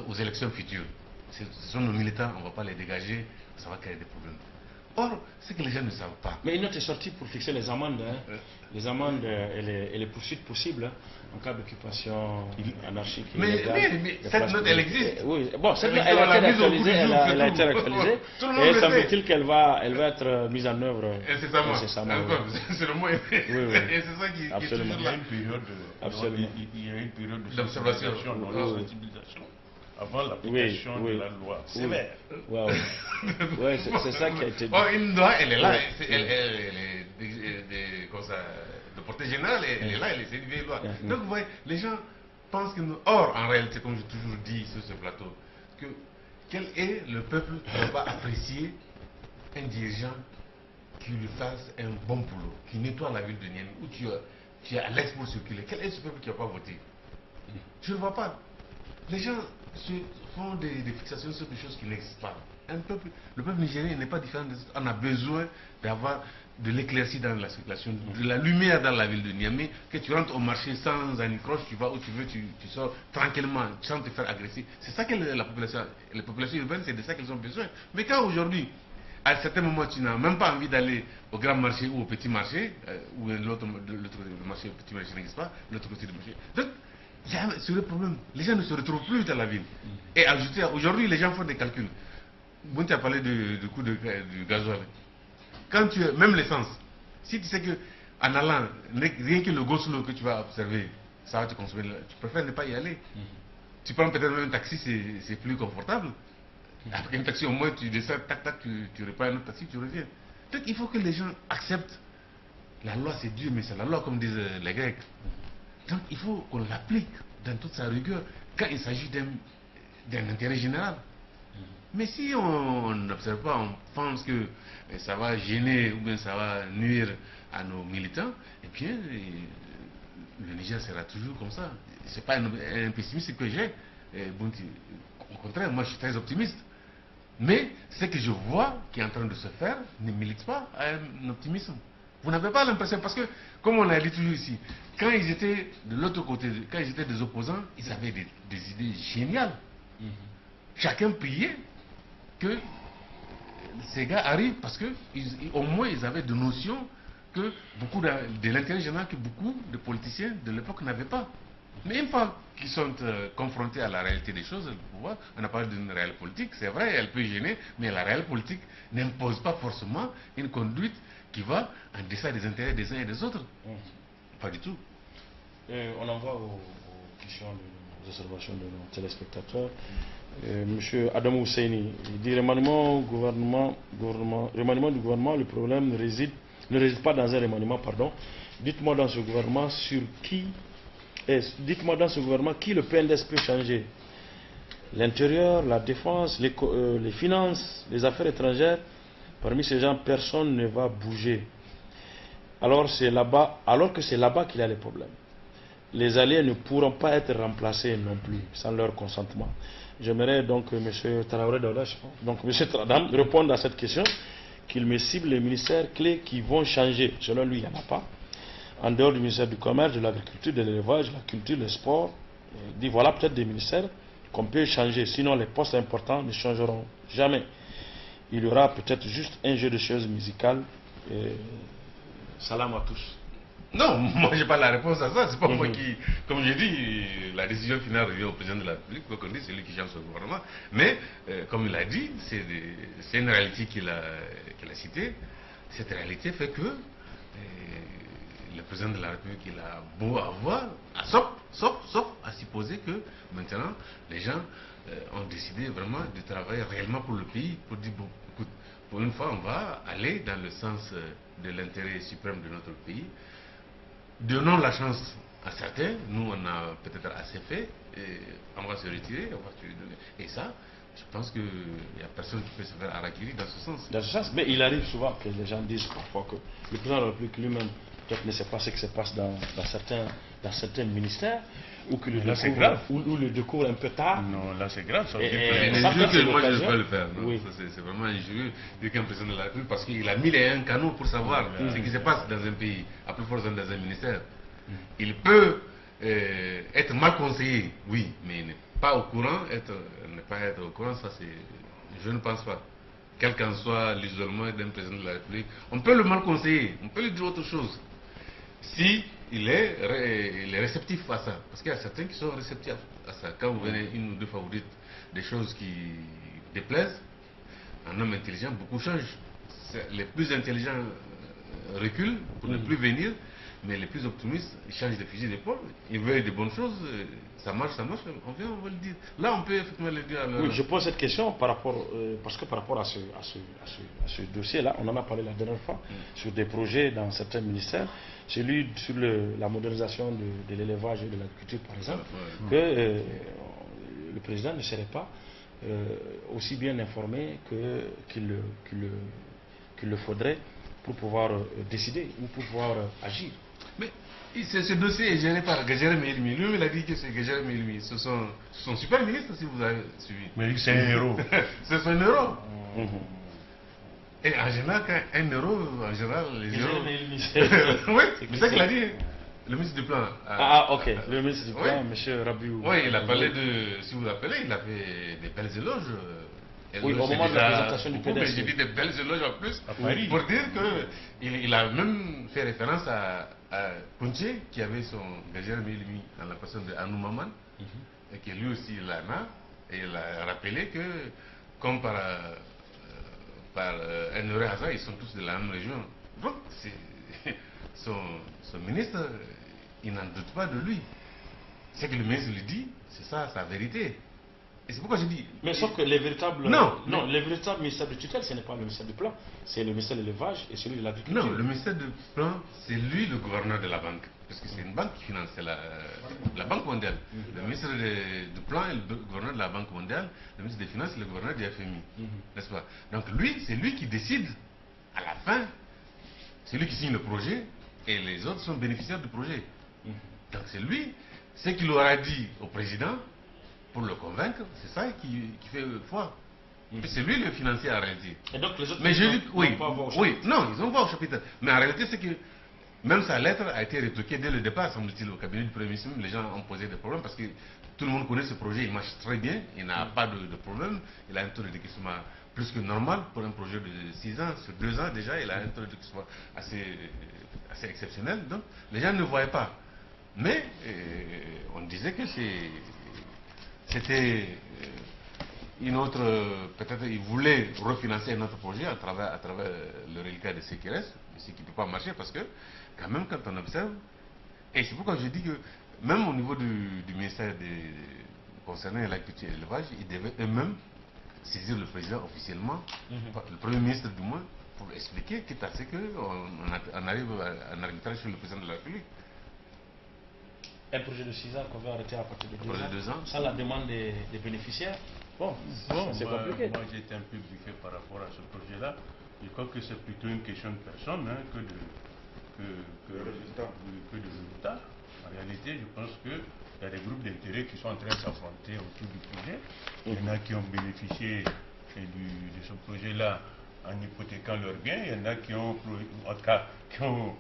aux élections futures. Ce sont nos militants, on ne va pas les dégager, ça va créer des problèmes. Or, c'est que les gens ne savent pas. Mais une note est sortie pour fixer les amendes, les amendes et les poursuites possibles en cas d'occupation anarchique. Mais cette note, elle existe. Oui, bon, cette note, elle a été actualisée, et semble-t-il qu'elle va être mise en œuvre incessamment. C'est le mot. Et c'est ça qui est toujours là. Il y a une période d'observation, de sensibilisation. Avant l'application de la loi sévère. Oui, c'est ça qui a été dit. Une loi, elle est là, elle est de portée générale, elle est là, c'est une vieille loi. Donc vous voyez, les gens pensent que nous... Or, en réalité, comme j'ai toujours dit sur ce plateau, que quel est le peuple qui ne va pas apprécier un dirigeant qui lui fasse un bon boulot, qui nettoie la ville de Niamey, où tu es à l'aise pour circuler. Quel est ce peuple qui ne va pas voter? Je ne le vois pas. Les gens se font des fixations sur des choses qui n'existent pas. Le peuple nigérien n'est pas différent des autres. On a besoin d'avoir de l'éclaircie dans la circulation, de la lumière dans la ville de Niamey, que tu rentres au marché sans anicroche, tu vas où tu veux, tu sors tranquillement, sans te faire agresser. C'est ça que la population urbaine, c'est de ça qu'ils ont besoin. Mais quand aujourd'hui, à certains moments, tu n'as même pas envie d'aller au grand marché ou au petit marché, ou l'autre marché, le petit marché n'existe pas, l'autre côté du marché. Donc, c'est le problème. Les gens ne se retrouvent plus dans la ville. Et ajouter, aujourd'hui, les gens font des calculs. Bon, tu as parlé du coût du gasoil. Quand même l'essence, si tu sais que en allant, rien que le go-slow que tu vas observer, ça va te consommer, tu préfères ne pas y aller. Tu prends peut-être même un taxi, c'est plus confortable. Avec un taxi, au moins, tu descends, tac, tac, tu repars un autre taxi, tu reviens. Donc, il faut que les gens acceptent La loi c'est Dieu, mais c'est la loi comme disent les Grecs. Donc il faut qu'on l'applique dans toute sa rigueur quand il s'agit d'un intérêt général. Mais si on n'observe pas, on pense que ça va gêner ou bien ça va nuire à nos militants, eh bien, le Niger sera toujours comme ça. Ce n'est pas un pessimisme que j'ai. Au contraire, moi je suis très optimiste. Mais ce que je vois qui est en train de se faire ne milite pas à un optimisme. Vous n'avez pas l'impression, parce que, comme on l'a dit toujours ici, quand ils étaient de l'autre côté, quand ils étaient des opposants, ils avaient des idées géniales. Chacun priait que ces gars arrivent parce que au moins ils avaient des notions que beaucoup de l'intérêt général que beaucoup de politiciens de l'époque n'avaient pas. Mais une fois qu'ils sont confrontés à la réalité des choses, on a parlé d'une réelle politique, c'est vrai, elle peut gêner, mais la réelle politique n'impose pas forcément une conduite qui va en deçà des intérêts des uns et des autres. Pas du tout. On en va aux questions, aux observations de nos téléspectateurs. Monsieur Adam Ousseini, il dit remaniement du gouvernement, le problème ne réside pas dans un remaniement, pardon. Dites-moi dans ce gouvernement qui le PNDS peut changer. L'intérieur, la défense, les finances, les affaires étrangères. Parmi ces gens, personne ne va bouger. Alors que c'est là-bas qu'il y a les problèmes. Les alliés ne pourront pas être remplacés non plus, sans leur consentement. J'aimerais donc M. Traoré donc M. Tradam répondre à cette question, qu'il me cible les ministères clés qui vont changer. Selon lui, il n'y en a pas. En dehors du ministère du Commerce, de l'Agriculture, de l'Élevage, de la Culture, le Sport, il dit voilà peut-être des ministères qu'on peut changer. Sinon, les postes importants ne changeront jamais. Il y aura peut-être juste un jeu de chaises musicales. Salam à tous. Non, moi j'ai pas la réponse à ça. C'est pas moi qui, comme j'ai dit, la décision finale revient au président de la République. Quoi qu'on dise, c'est lui qui change son gouvernement. Mais comme il a dit, c'est une réalité qu'il a citée. Cette réalité fait que le président de la République, il a beau avoir, sauf à supposer que maintenant les gens ont décidé vraiment de travailler réellement pour le pays, pour dire bon, écoute, pour une fois on va aller dans le sens de l'intérêt suprême de notre pays. Donnons la chance à certains, nous on a peut-être assez fait, et on va se retirer, on va se donner. Et ça, je pense qu'il n'y a personne qui peut se faire harakiri dans ce sens. Dans ce sens, mais il arrive souvent que les gens disent parfois que le président de la République lui-même peut-être ne sait pas ce qui se passe dans certains ministères, ou que le découvre un peu tard. Non, là c'est grave. Ça moi je ne peux pas le faire. Oui. C'est vraiment injurieux qu'un président de la République, parce qu'il a 1001 canaux pour savoir ce qui se passe dans un pays, à plus forte raison dans un ministère. Il peut être mal conseillé, oui, mais il n'est pas au courant. Ne pas être au courant, ça c'est. Je ne pense pas. Quel qu'en soit l'isolement d'un président de la République, on peut le mal conseiller, on peut lui dire autre chose. Si il est réceptif à ça, parce qu'il y a certains qui sont réceptifs à ça. Quand vous venez une ou deux fois, vous dites des choses qui déplaisent, un homme intelligent, beaucoup change. Les plus intelligents reculent pour ne plus venir, mais les plus optimistes, ils changent de fusil d'épaule, ils veulent des bonnes choses, ça marche, on vient, on va le dire. Là, on peut effectivement le dire à leur... Oui, je pose cette question parce que par rapport à ce dossier-là, on en a parlé la dernière fois, sur des projets dans certains ministères, celui sur la modernisation de l'élevage et de l'agriculture, par exemple, que le président ne serait pas aussi bien informé qu'il le faudrait pour pouvoir décider ou pour pouvoir agir. Mais ce dossier est géré par Gajere Meilimi. Lui, il a dit que c'est Gajere Meilimi. Ce sont super ministres, si vous avez suivi. Mais c'est un héros. C'est un héros. Et en général, quand un héros, en général, les héros... Oui, c'est ça qu'il a dit. Le ministre du Plan. Ok. Le ministre du Plan, M. Rabiou. Oui, il a parlé de... Si vous vous rappelez, il a fait des belles éloges. Oui, au moment de la présentation du PDS. J'ai dit des belles éloges en plus, pour dire qu'il a même fait référence à Kounché, qui avait son Gajere Meilimi en la personne de Anou Maman, et que lui aussi il en a, et il a rappelé que, comme par un heureux hasard, ils sont tous de la même région. Donc, son ministre, il n'en doute pas de lui. Ce que le ministre lui dit, c'est ça, sa vérité. Et c'est pourquoi je dis... Mais sauf que les véritables... Non, les véritables ministères de tutelle, ce n'est pas le ministère du Plan, c'est le ministère de l'élevage et celui de l'agriculture. Non, le ministère du Plan, c'est lui le gouverneur de la banque. Parce que c'est une banque qui finance, c'est la Banque mondiale. Le ministre du Plan est le gouverneur de la Banque mondiale, le ministre des Finances est le gouverneur du FMI. N'est-ce pas? Donc lui, c'est lui qui décide, à la fin, c'est lui qui signe le projet, et les autres sont bénéficiaires du projet. Donc c'est lui, ce qu'il aura dit au président, pour le convaincre, c'est ça qui fait foi. C'est lui le financier en réalité. Et donc les autres mais n'ont pas voix au chapitre. Non, ils ont voix au chapitre. Mais en réalité, c'est que même sa lettre a été rétoquée dès le départ, semble-t-il, au cabinet du Premier ministre. Les gens ont posé des problèmes parce que tout le monde connaît ce projet, il marche très bien, il n'a pas de problème, il a un taux de décaissement plus que normal pour un projet de 6 ans, sur 2 ans déjà, il a un taux de décaissement assez exceptionnel. Donc les gens ne voyaient pas. Mais on disait que c'était une autre, peut-être il voulait refinancer un autre projet à travers le reliquat de ce qui reste, ce qui ne peut pas marcher parce que quand même quand on observe, et c'est pourquoi je dis que même au niveau du ministère concernant l'agriculture et l'élevage, ils devaient eux-mêmes saisir le président officiellement, le Premier ministre du moins, pour expliquer quitte à ce qu'on arrive à un arbitrage sur le président de la République. Un projet de 6 ans qu'on veut arrêter à partir de 2 ans, sans la demande des bénéficiaires. Bon, c'est compliqué. Moi j'ai été un peu briefé par rapport à ce projet-là. Je crois que c'est plutôt une question de personne que de résultat. En réalité, je pense qu'il y a des groupes d'intérêts qui sont en train de s'affronter autour du projet. Il y en a qui ont bénéficié de ce projet-là en hypothéquant leurs biens. Il y en a qui ont, en tout cas, qui ont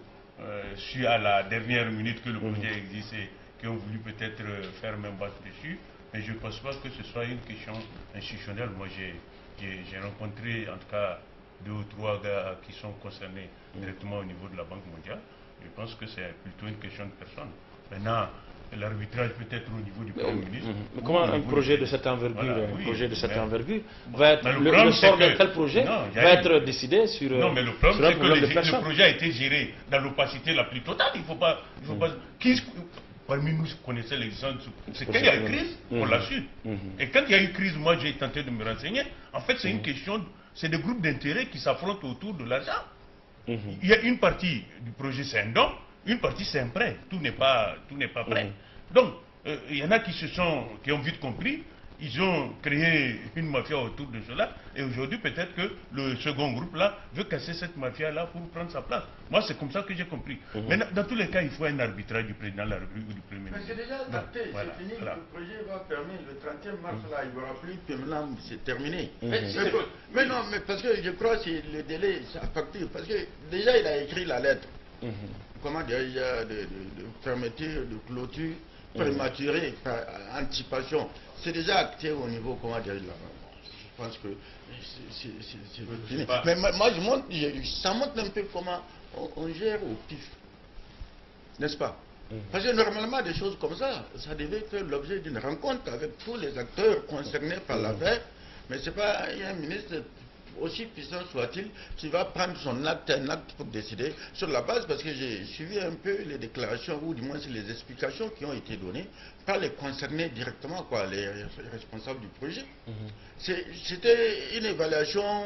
su à la dernière minute que le projet existait, qui ont voulu peut-être faire même battre dessus. Mais je ne pense pas que ce soit une question institutionnelle. Moi, j'ai rencontré en tout cas 2 ou 3 gars qui sont concernés directement au niveau de la Banque mondiale. Je pense que c'est plutôt une question de personne. Maintenant, l'arbitrage peut être au niveau du Premier ministre. Mais comment un projet de cette envergure, va être le sort d'un tel projet va être décidé sur non, mais le problème c'est que le projet a été géré dans l'opacité la plus totale. Il ne faut pas parmi nous connaissait l'existence. C'est quand il y a une crise, on l'a su. Et quand il y a eu crise, moi j'ai tenté de me renseigner. En fait, c'est une question, c'est des groupes d'intérêts qui s'affrontent autour de l'argent. Il y a une partie du projet, c'est un don, une partie c'est un prêt. Tout n'est pas prêt. Donc, il y en a qui ont vite compris. Ils ont créé une mafia autour de cela. Et aujourd'hui, peut-être que le second groupe-là veut casser cette mafia-là pour prendre sa place. Moi, c'est comme ça que j'ai compris. Mais dans tous les cas, il faut un arbitrage du président de la République ou du Premier ministre. Mais c'est déjà adapté, c'est fini. Le projet va permettre le 31 mars, là, il n'y aura plus que maintenant, c'est terminé. Mais non, mais parce que je crois que c'est le délai, c'est à partir. Parce que déjà, il a écrit la lettre. Comment dire, de fermeture, de clôture prématurée, par anticipation. C'est déjà acté au niveau, comment dire, là. Je pense que c'est fini. Mais moi, ça montre un peu comment on gère au pif. N'est-ce pas? Parce que normalement, des choses comme ça, ça devait faire l'objet d'une rencontre avec tous les acteurs concernés par l'affaire. Mais c'est pas un ministre, aussi puissant soit-il, qui va prendre son acte, un acte pour décider sur la base, parce que j'ai suivi un peu les déclarations, ou du moins les explications qui ont été données par les concernés directement, quoi, les responsables du projet. C'était une évaluation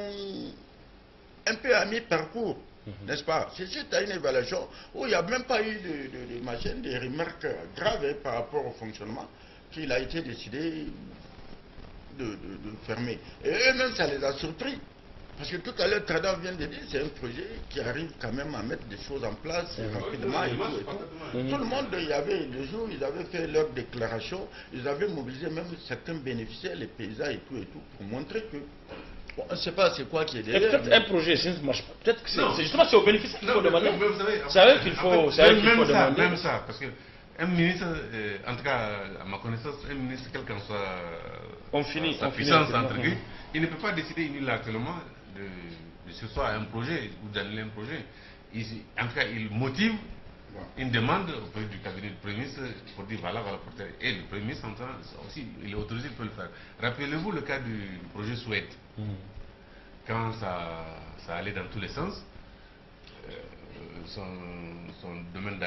un peu à mi-parcours, n'est-ce pas? C'était une évaluation où il n'y a même pas eu des remarques graves par rapport au fonctionnement qu'il a été décidé de fermer. Et eux-mêmes, ça les a surpris. Parce que tout à l'heure, Tradam vient de dire, c'est un projet qui arrive quand même à mettre des choses en place rapidement et tout. Tout le monde, il y avait le jour, ils avaient fait leur déclaration, ils avaient mobilisé même certains bénéficiaires, les paysans et tout, pour montrer que, bon, on ne sait pas c'est quoi qui est derrière. Peut-être un projet, si ça ne marche pas, peut-être que c'est justement c'est aux bénéficiaires qu'il faut demander. C'est à eux qu'il faut demander. Même ça, parce que un ministre, en tout cas, à ma connaissance, un ministre, quelle qu'en soit sa puissance, entre guillemets, il ne peut pas décider unilatéralement de se soit un projet ou d'annuler un projet. En tout cas, il motive une demande auprès du cabinet du Premier ministre pour dire voilà. Et le Premier ministre, aussi, il est autorisé, il peut le faire. Rappelez-vous le cas du projet Suède. Quand ça allait dans tous les sens, son domaine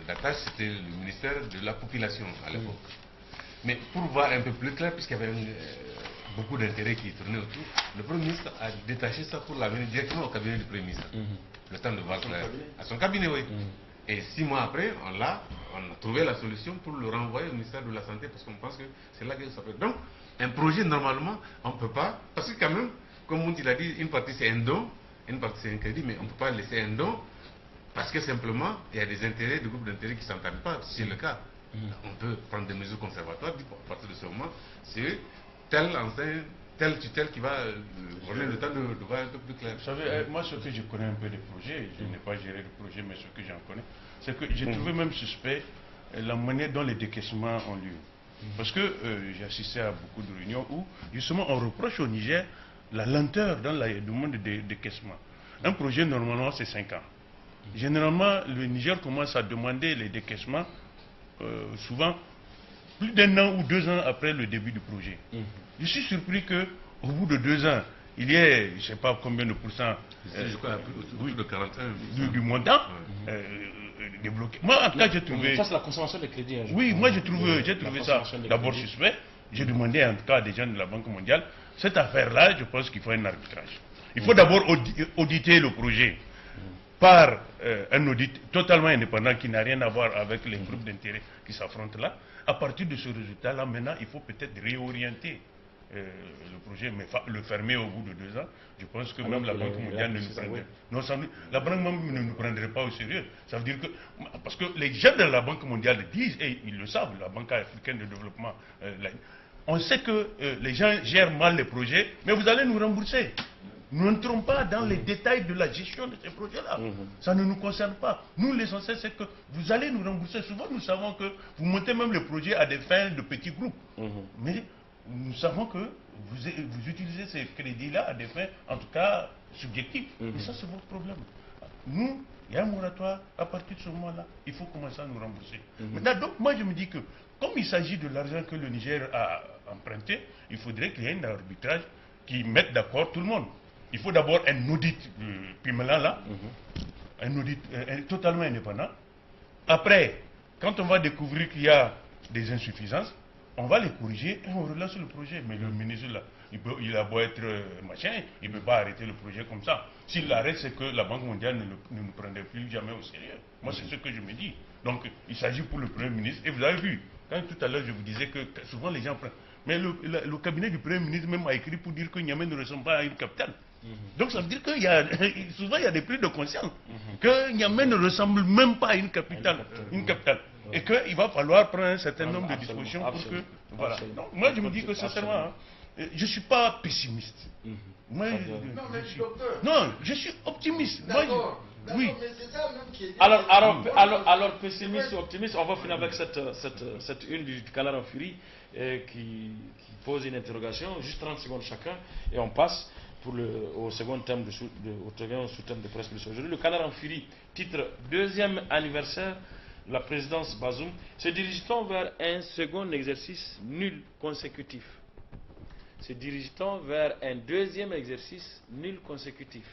d'attache, c'était le ministère de la Population à l'époque. Mais pour voir un peu plus clair, puisqu'il y avait beaucoup d'intérêts qui tournaient autour, le Premier ministre a détaché ça pour l'amener directement au cabinet du Premier ministre. Le temps de voir clair. À son cabinet, oui. Et 6 mois après, on a trouvé la solution pour le renvoyer au ministère de la Santé, parce qu'on pense que c'est là que ça peut. Donc, un projet, normalement, on ne peut pas, parce que quand même, comme Mouti l'a dit, une partie c'est un don, une partie c'est un crédit, mais on ne peut pas laisser un don, parce que simplement, il y a des intérêts, des groupes d'intérêts qui ne s'entendent pas, si c'est le cas. On peut prendre des mesures conservatoires, à partir de ce moment, c'est telle enseigne, telle tutelle qui va donner le temps de voir un peu plus clair. Vous savez, moi, ce que je connais un peu des projets, je n'ai pas géré de projet, mais ce que j'en connais, c'est que j'ai trouvé même suspect la manière dont les décaissements ont lieu. Parce que j'ai assisté à beaucoup de réunions où, justement, on reproche au Niger la lenteur dans le demande de décaissement. Un projet, normalement, c'est 5 ans. Généralement, le Niger commence à demander les décaissements, souvent, plus d'1 an ou 2 ans après le début du projet. Je suis surpris qu'au bout de 2 ans, il y ait, je ne sais pas combien de pourcents, je crois autour de 41 du montant débloqué. Moi, en tout cas, j'ai trouvé... Ça, c'est la consommation des crédits. Hein, oui, moi, j'ai trouvé ça d'abord crédits. suspect. J'ai demandé, en tout cas, à des gens de la Banque mondiale, cette affaire-là, je pense qu'il faut un arbitrage. Il faut d'abord auditer le projet par un audit totalement indépendant qui n'a rien à voir avec les groupes d'intérêt qui s'affrontent là. À partir de ce résultat-là, maintenant, il faut peut-être réorienter le projet, mais le fermer au bout de 2 ans. Je pense que même la Banque mondiale ne nous prendrait. Non, la Banque mondiale ne nous prendrait pas au sérieux. Ça veut dire que, parce que les gens de la Banque mondiale disent, et ils le savent, la Banque africaine de développement, on sait que les gens gèrent mal les projets, mais vous allez nous rembourser. Nous n'entrons pas dans les détails de la gestion de ces projets-là. Ça ne nous concerne pas. Nous, l'essentiel, c'est que vous allez nous rembourser. Souvent, nous savons que vous montez même les projets à des fins de petits groupes. Mais nous savons que vous utilisez ces crédits-là à des fins, en tout cas, subjectives. Et ça, c'est votre problème. Nous, il y a un moratoire. À partir de ce moment-là, il faut commencer à nous rembourser. Maintenant, donc, moi, je me dis que, comme il s'agit de l'argent que le Niger a emprunté, il faudrait qu'il y ait un arbitrage qui mette d'accord tout le monde. Il faut d'abord un audit Pimela là, un audit totalement indépendant. Après, quand on va découvrir qu'il y a des insuffisances, on va les corriger et on relance le projet. Mais le ministre là, il a beau être machin, il ne peut pas arrêter le projet comme ça. S'il l'arrête, c'est que la Banque mondiale ne nous prendrait plus jamais au sérieux. Moi, c'est ce que je me dis. Donc, il s'agit pour le Premier ministre. Et vous avez vu, quand tout à l'heure je vous disais que souvent les gens prennent. Mais le cabinet du Premier ministre même a écrit pour dire que Niamey ne ressemble pas à une capitale. Donc ça veut dire qu'il y a souvent il y a des prises de conscience que Niamey ne ressemble même pas à une capitale, et qu'il va falloir prendre un certain nombre de dispositions pour que voilà. Donc, moi je me dis que sincèrement, je ne suis pas pessimiste. Je suis optimiste. Oui. Alors, pessimiste ou optimiste, on va finir avec cette une du Canard en furie qui pose une interrogation, juste 30 secondes chacun, et on passe au second thème sous-thème de presse aujourd'hui. Le Canard en furie, titre 2e anniversaire, la présidence Bazoum, se dirige-t-on vers un second exercice nul consécutif? Se dirige-t-on vers un 2e exercice nul consécutif?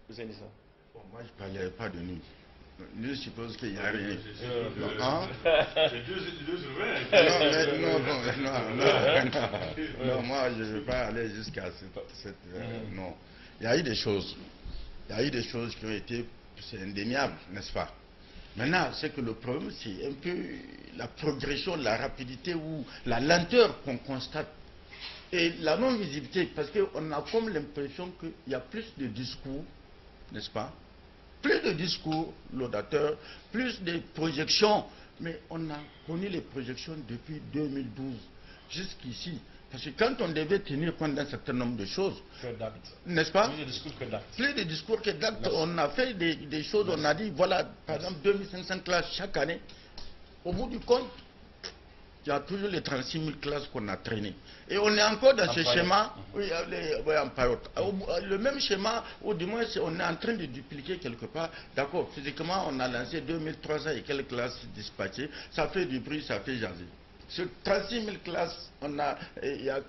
Vous avez dit ça? Bon, moi, je ne parlais pas de nul. Nul suppose qu'il n'y a rien. C'est 2 sur 20. Non, moi, je ne veux pas aller jusqu'à cette non. Il y a eu des choses. Il y a eu des choses qui ont été, c'est indéniable, n'est-ce pas? Maintenant, c'est que le problème, c'est un peu la progression, la rapidité ou la lenteur qu'on constate. Et la non-visibilité, parce qu'on a comme l'impression qu'il y a plus de discours, n'est-ce pas? Plus de discours laudateurs, plus de projections. Mais on a connu les projections depuis 2012 jusqu'ici. Parce que quand on devait tenir compte d'un certain nombre de choses, n'est-ce pas? Plus de discours que d'actes. Plus de discours que d'actes. On a fait des choses, on a dit, voilà, par exemple, 2500 classes chaque année. Au bout du compte, il y a toujours les 36 000 classes qu'on a traînées. Et on est encore dans ce schéma, en parotte. Le même schéma, ou du moins on est en train de dupliquer quelque part. D'accord, physiquement on a lancé 2300 et quelques classes dispatchées. Ça fait du bruit, ça fait jaser. Sur 36 000 classes, il y a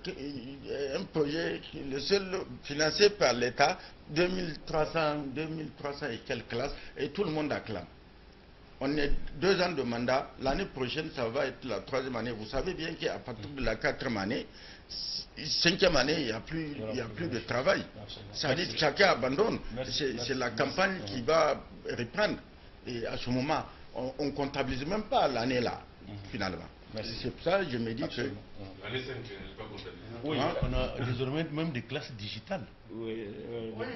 un projet, le seul financé par l'État, 2300 et quelques classes, et tout le monde acclame. on est 2 ans de mandat. L'année prochaine, ça va être la 3e année. Vous savez bien qu'à partir de la 4e année, 5e année, il n'y a plus de travail. Ça veut dire que chacun abandonne. C'est la campagne qui va reprendre. Et à ce moment, on ne comptabilise même pas l'année là, finalement. C'est pour ça que je me dis que... L'année 5, je n'ai pas comptabilisé. Oui, on a désormais même des classes digitales. Oui, mais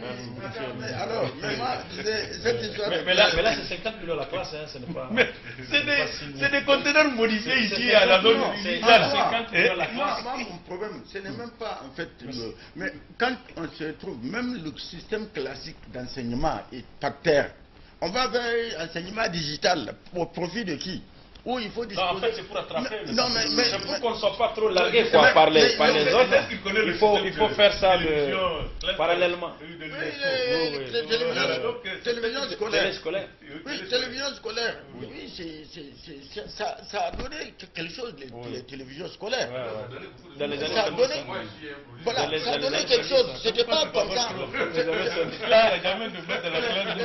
alors, cette histoire... Mais là c'est 50 millions la classe, hein, ce n'est pas... C'est des conteneurs modifiés ici à la zone digitale. 50 millions la classe. Moi, mon problème, ce n'est même pas en fait... mais quand on se trouve, même le système classique d'enseignement est par terre. On va vers un enseignement digital, au profit de qui? Où il faut disposer... Non, en fait, c'est pour attraper. mais c'est pour qu'on ne soit pas trop largué par les autres. Il faut faire ça parallèlement. Télévision scolaire. Oui, télévision scolaire. Oui, ça a donné quelque chose, les télévisions scolaires. Ça a donné... Voilà, ça a donné quelque chose. C'était pas comme ça. Il n'y a jamais de mettre de la classe.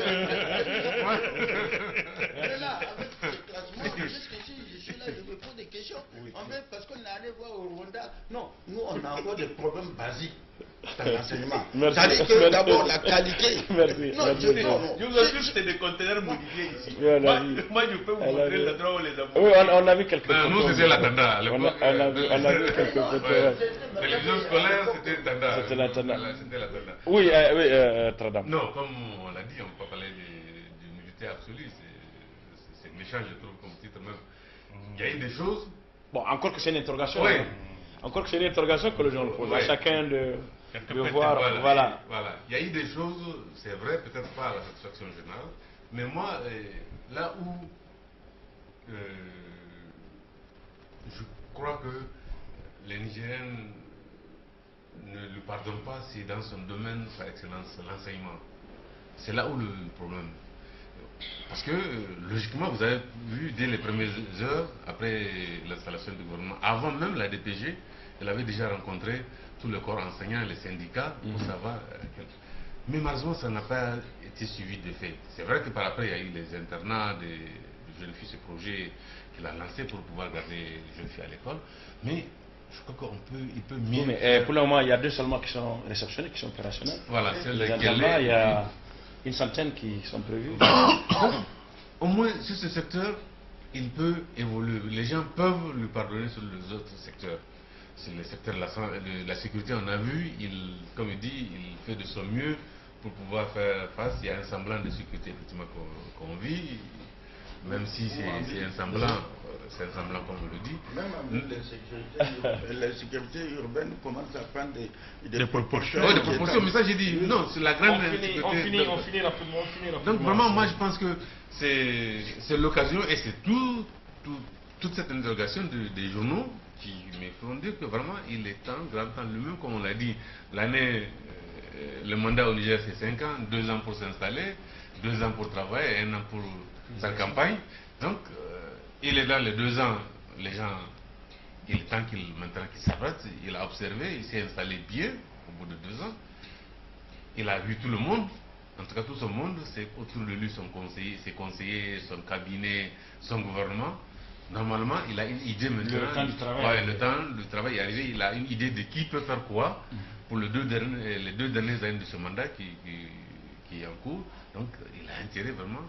Mais là, avec ce classement, jusqu'ici, je suis là, je me pose des questions. En fait, parce qu'on est allé voir au Rwanda. Non, nous, on a encore des problèmes basiques dans l'enseignement. C'est-à-dire que d'abord, la qualité. Je vous assure, c'était des conteneurs modifiés ici. Moi, je peux vous montrer l'endroit où les avons. Oui, on a vu quelques photos. Nous, c'était la Tanda. On a vu quelques photos. Télévision scolaire, c'était Tanda. C'était la Tanda. C'était la Tanda. Oui, Tradam. Non, comme on l'a dit, on ne peut pas parler d'unité absolue. C'est méchant, je trouve, comme titre même. Il y a eu des choses. Bon, encore que c'est une interrogation. Oui. Hein. Encore que c'est une interrogation que les gens posent. Oui. Chacun de voir. Voilà. Il y a eu des choses, c'est vrai, peut-être pas à la satisfaction générale. Mais moi, là où je crois que les Nigériens ne lui pardonnent pas, c'est dans son domaine par excellence, l'enseignement. C'est là où le problème. Parce que, logiquement, vous avez vu dès les premières heures, après l'installation du gouvernement, avant même la DPG, elle avait déjà rencontré tout le corps enseignant, les syndicats, pour savoir. Mais malheureusement, ça n'a pas été suivi de fait. C'est vrai que par après, il y a eu les internats des jeunes filles, ce projet qu'il a lancé pour pouvoir garder les jeunes filles à l'école. Mais je crois qu'il peut mieux. Oui, mais pour le moment, il y a 2 seulement qui sont réceptionnés, qui sont opérationnels. Voilà, c'est lesquels. Il y a une centaine qui sont prévus. Au moins, sur ce secteur, il peut évoluer. Les gens peuvent lui pardonner sur les autres secteurs. C'est le secteur de la sécurité, on a vu, comme il dit, il fait de son mieux pour pouvoir faire face. Il y a un semblant de sécurité effectivement qu'on vit, même si c'est un semblant comme on le dit. Même la sécurité urbaine commence à prendre des proportions. Oui, des proportions, mais ça j'ai dit, non, c'est la grande sécurité. On finit rapidement. Donc vraiment, moi je pense que c'est l'occasion et c'est toute cette interrogation des journaux qui me font dire que vraiment il est grand temps, lui-même comme on l'a dit, le mandat au Niger c'est 5 ans, 2 ans pour s'installer, 2 ans pour travailler, 1 an pour sa campagne. Donc il est dans les 2 ans, les gens, il est temps maintenant qu'il s'arrête, il a observé, il s'est installé bien au bout de 2 ans, il a vu tout le monde. En tout cas, tout ce monde, c'est autour de lui ses conseillers, son cabinet, son gouvernement. Normalement, il a une idée maintenant. Le temps du travail. Le temps du travail est arrivé. Il a une idée de qui peut faire quoi pour les 2 dernières années de ce mandat qui est en cours. Donc, il a intérêt vraiment.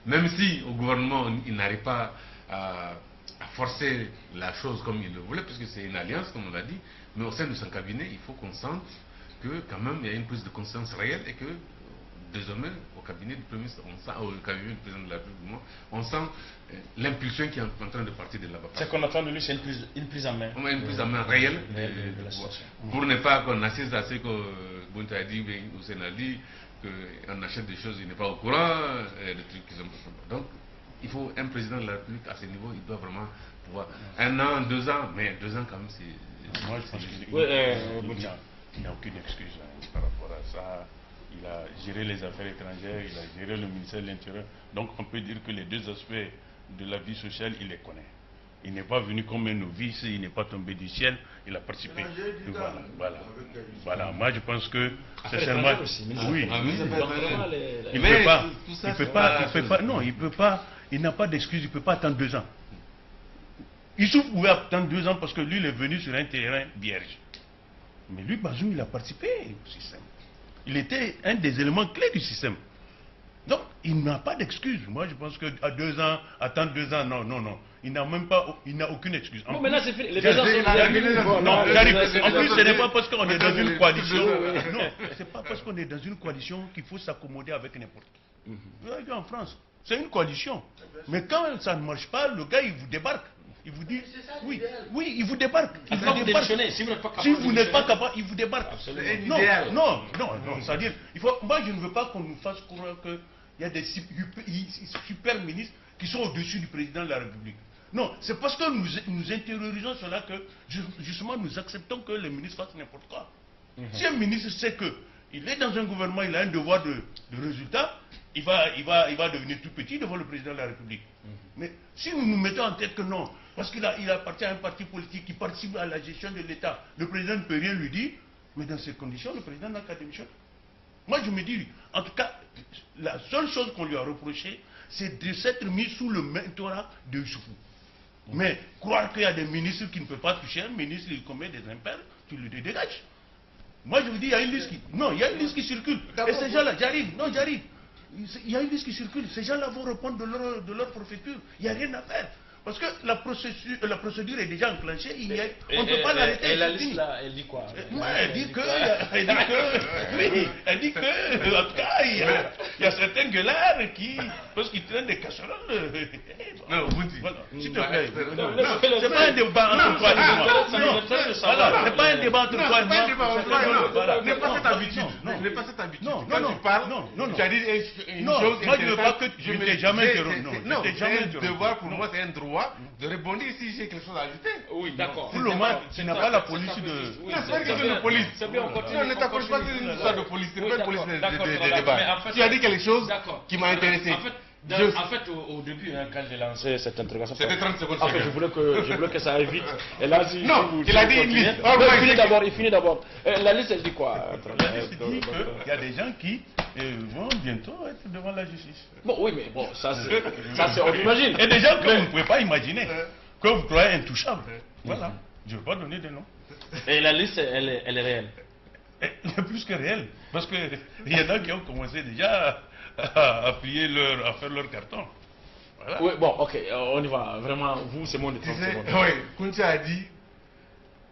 Même si au gouvernement, il n'arrive pas à forcer la chose comme il le voulait, puisque c'est une alliance, comme on l'a dit. Mais au sein de son cabinet, il faut qu'on sente que quand même, il y a une prise de conscience réelle et que désormais, au cabinet du Premier ministre, au cabinet du président de la République, on sent l'impulsion qui est en train de partir de là-bas. Ce qu'on attend de lui, c'est une prise en main. Une prise en main réelle de la situation. Pour ne pas qu'on assiste à ce que Bounta a dit, ou Hussein a dit, qu'on achète des choses, il n'est pas au courant, des trucs qui sont pas. Donc, il faut un président de la République à ce niveau, il doit vraiment pouvoir. 1 an, 2 ans, mais 2 ans quand même, c'est. Moi, je pense qu'il n'y a aucune excuse par rapport à ça. Il a géré les affaires étrangères, il a géré le ministère de l'Intérieur. Donc on peut dire que les 2 aspects de la vie sociale, il les connaît. Il n'est pas venu comme un novice, il n'est pas tombé du ciel, il a participé. Voilà. Moi je pense que sincèrement, oui. Il ne peut pas il n'a pas d'excuse, il ne peut pas attendre 2 ans. Youssouf pouvait attendre 2 ans parce que lui, il est venu sur un terrain vierge. Mais lui, Bazoum, il a participé au système. Il était un des éléments clés du système. Donc, il n'a pas d'excuse. Moi, je pense qu'à 2 ans, attendre 2 ans, non, non, non. Il n'a même pas, il n'a aucune excuse. Bon, maintenant, c'est fini. Les 2 ans sont non, j'arrive. En plus, ce n'est pas parce qu'on est dans une coalition. Non, c'est pas parce qu'on est dans une coalition qu'il faut s'accommoder avec n'importe qui. Vous avez vu en France, c'est une coalition. Mais quand ça ne marche pas, le gars, il vous débarque. Il vous dit, oui, oui, il vous débarque. Il vous débarque. Si vous n'êtes pas capable, il vous débarque. Non, non, non, non. C'est-à-dire, moi, je ne veux pas qu'on nous fasse croire qu'il y a des super ministres qui sont au-dessus du président de la République. Non, c'est parce que nous intériorisons cela que, justement, nous acceptons que les ministres fassent n'importe quoi. Si un ministre sait qu'il est dans un gouvernement, il a un devoir de résultat, il va devenir tout petit devant le président de la République. Mais si nous nous mettons en tête que non, parce qu'il appartient à un parti politique qui participe à la gestion de l'État, le président ne peut rien lui dire, mais dans ces conditions, le président n'a qu'à démissionner. Moi, je me dis, en tout cas, la seule chose qu'on lui a reproché, c'est de s'être mis sous le mentorat de Youssoufou. Mais croire qu'il y a des ministres qui ne peuvent pas toucher un ministre, il commet des impairs, tu le dégages. Moi, je vous dis, il y a une liste qui... Non, il y a une liste qui circule. Et ces gens-là, j'arrive, non, j'arrive. Il y a une liste qui circule. Ces gens-là vont répondre de leur préfecture. Il n'y a rien à faire. Parce que la procédure est déjà enclenchée. On ne peut pas l'arrêter. Et la liste là, elle dit quoi? Elle dit que, en tout cas, il y a certains gueulards parce qu'ils traînent des casseroles. Non, vous dites. S'il te plaît. C'est pas un débat entre toi et moi. Voilà, c'est pas un débat entre toi et moi. N'est pas cette habitude. N'est pas cette habitude. Quand tu parles, tu as dit une chose. Moi, je ne veux pas que je ne t'ai jamais interrompu. Non, c'est un devoir pour moi, c'est un droit de rebondir si j'ai quelque chose à ajouter. Oui, d'accord. Pour le moment, tu n'as pas la police de... Non, c'est pas une question de police. C'est bien, on continue. Non, ne t'approche pas d'une histoire de police. C'est pas une police de débat. Tu as dit quelque chose qui m'a intéressé. En fait, au début, quand j'ai lancé cette interrogation, c'était 30 secondes. En fait, je voulais que ça aille vite. Et là, si non, il a dit une liste. Il finit d'abord. La liste, elle dit quoi? La liste dit qu'il y a des gens qui vont bientôt être devant la justice. Bon, oui, mais bon, ça c'est on imagine. Et des gens que vous ne pouvez pas imaginer, que vous croyez intouchables. Voilà, je ne vais pas donner des noms. Et la liste, elle est réelle? Elle est plus que réelle. Parce qu'il y en a qui ont commencé déjà à faire leur carton. Voilà. Oui, bon, ok, on y va. Vraiment, vous, c'est mon de 30 secondes. Oui, Kouncha a dit,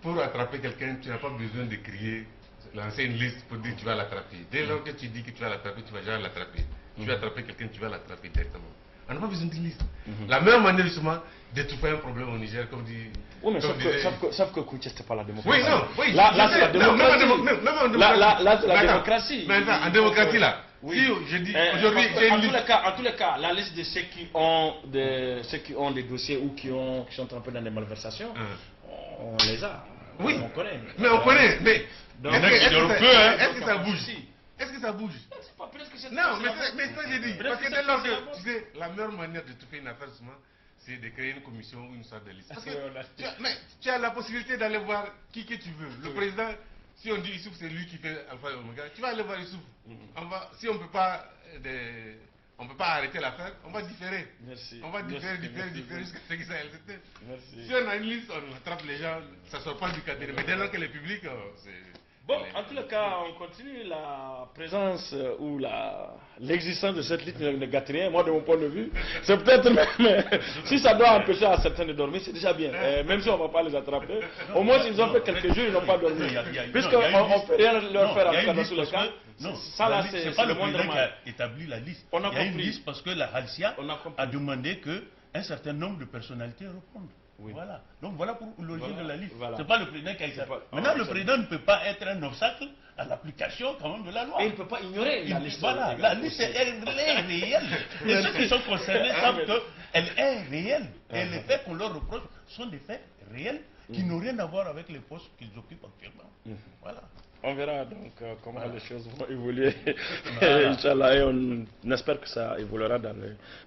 pour attraper quelqu'un, tu n'as pas besoin de crier, lancer une liste pour dire que tu vas l'attraper. Dès lors que tu dis que tu vas l'attraper, tu vas jamais l'attraper. Tu vas attraper quelqu'un, tu vas l'attraper directement. On n'a pas besoin d'une liste. La meilleure manière justement d'étouffer un problème au Niger, comme dit... Oui, mais sauf que Kouncha, c'était pas la démocratie. Oui, non, oui. Là, c'est la démocratie. Là, c'est la démocratie. Mais en démocratie, là, oui. Si je dis aujourd'hui, en tous les cas, la liste de ceux qui ont des dossiers ou qui sont trempés dans des malversations, on les a. Oui, on connaît. Mais on connaît. Mais est-ce que ça bouge? Est-ce que ça bouge? Non, mais ça j'ai dit. Parce que dès lors que tu sais, la meilleure manière de tout faire une affaire, c'est de créer une commission ou une sorte de liste. Parce que tu as la possibilité d'aller voir qui que tu veux. Le président. Si on dit Youssouf, c'est lui qui fait Alpha et Omega, tu vas aller voir Youssouf. Si on ne peut pas arrêter l'affaire, on va différer. Merci. On va différer jusqu'à ce que ça ait. Si on a une liste, on attrape les gens, ça ne sort pas du cadre. Mais dès lors que le public, c'est... Bon, en tous les cas, on continue. La présence ou l'existence de cette liste ne gâte rien. Moi, de mon point de vue, c'est peut-être même... si ça doit empêcher à certains de dormir, c'est déjà bien. Même si on ne va pas les attraper. Au moins, s'ils ont fait quelques jours, ils n'ont pas dormi. Puisqu'on ne peut rien leur faire en tout cas dans tous les cas. Non, ça là, c'est pas le le moindre président qui mal. a établi la liste. On a Il y a une compris. liste parce que la Halcia a demandé qu'un certain nombre de personnalités répondent. Oui. Voilà. Donc voilà pour l'origine de la liste. Voilà. C'est pas le président qui a établi. Maintenant, le président ne peut pas être un obstacle à l'application quand même de la loi. Et il ne peut pas ignorer la liste. Voilà, la liste est réelle. Et ceux qui sont concernés savent qu'elle est réelle. Et les faits qu'on leur reproche sont des faits réels qui n'ont rien à voir avec les postes qu'ils occupent actuellement. Voilà. On verra donc comment les choses vont évoluer. Inch'Allah, et on espère que ça évoluera dans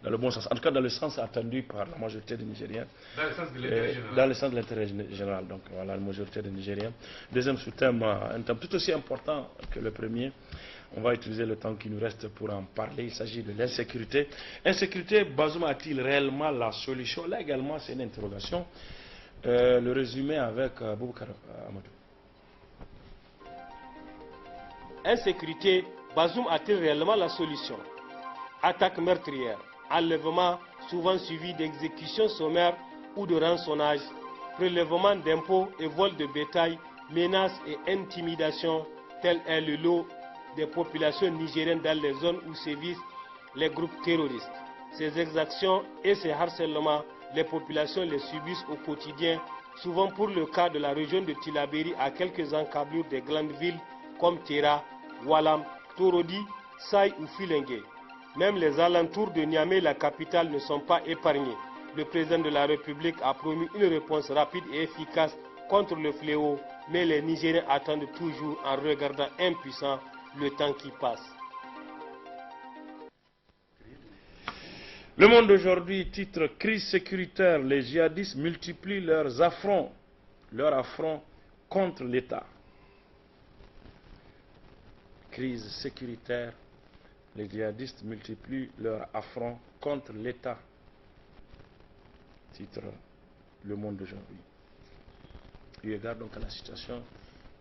le bon sens. En tout cas, dans le sens attendu par la majorité des Nigériens. Dans le sens de l'intérêt général. Dans le sens de l'intérêt général. Donc voilà, la majorité des Nigériens. Deuxième sous-thème, un thème tout aussi important que le premier. On va utiliser le temps qui nous reste pour en parler. Il s'agit de l'insécurité. Insécurité, Bazoum a-t-il réellement la solution? Là également, c'est une interrogation. Le résumé avec Boubacar Amadou. Insécurité, Bazoum a-t-il réellement la solution? Attaque meurtrière, enlèvement souvent suivi d'exécutions sommaires ou de rançonnage, prélèvement d'impôts et vol de bétail, menaces et intimidations, tel est le lot des populations nigériennes dans les zones où sévissent les groupes terroristes. Ces exactions et ces harcèlements, les populations les subissent au quotidien, souvent pour le cas de la région de Tillabéri à quelques encablures des grandes villes comme Terra, Walam, Torodi, Saï ou Filengue. Même les alentours de Niamey, la capitale, ne sont pas épargnés. Le président de la République a promis une réponse rapide et efficace contre le fléau, mais les Nigériens attendent toujours en regardant impuissants le temps qui passe. Le Monde d'aujourd'hui, titre crise sécuritaire, les djihadistes multiplient leurs affronts contre l'État. Crise sécuritaire, les djihadistes multiplient leurs affronts contre l'État. Titre Le Monde d'aujourd'hui. Eu égard donc à la situation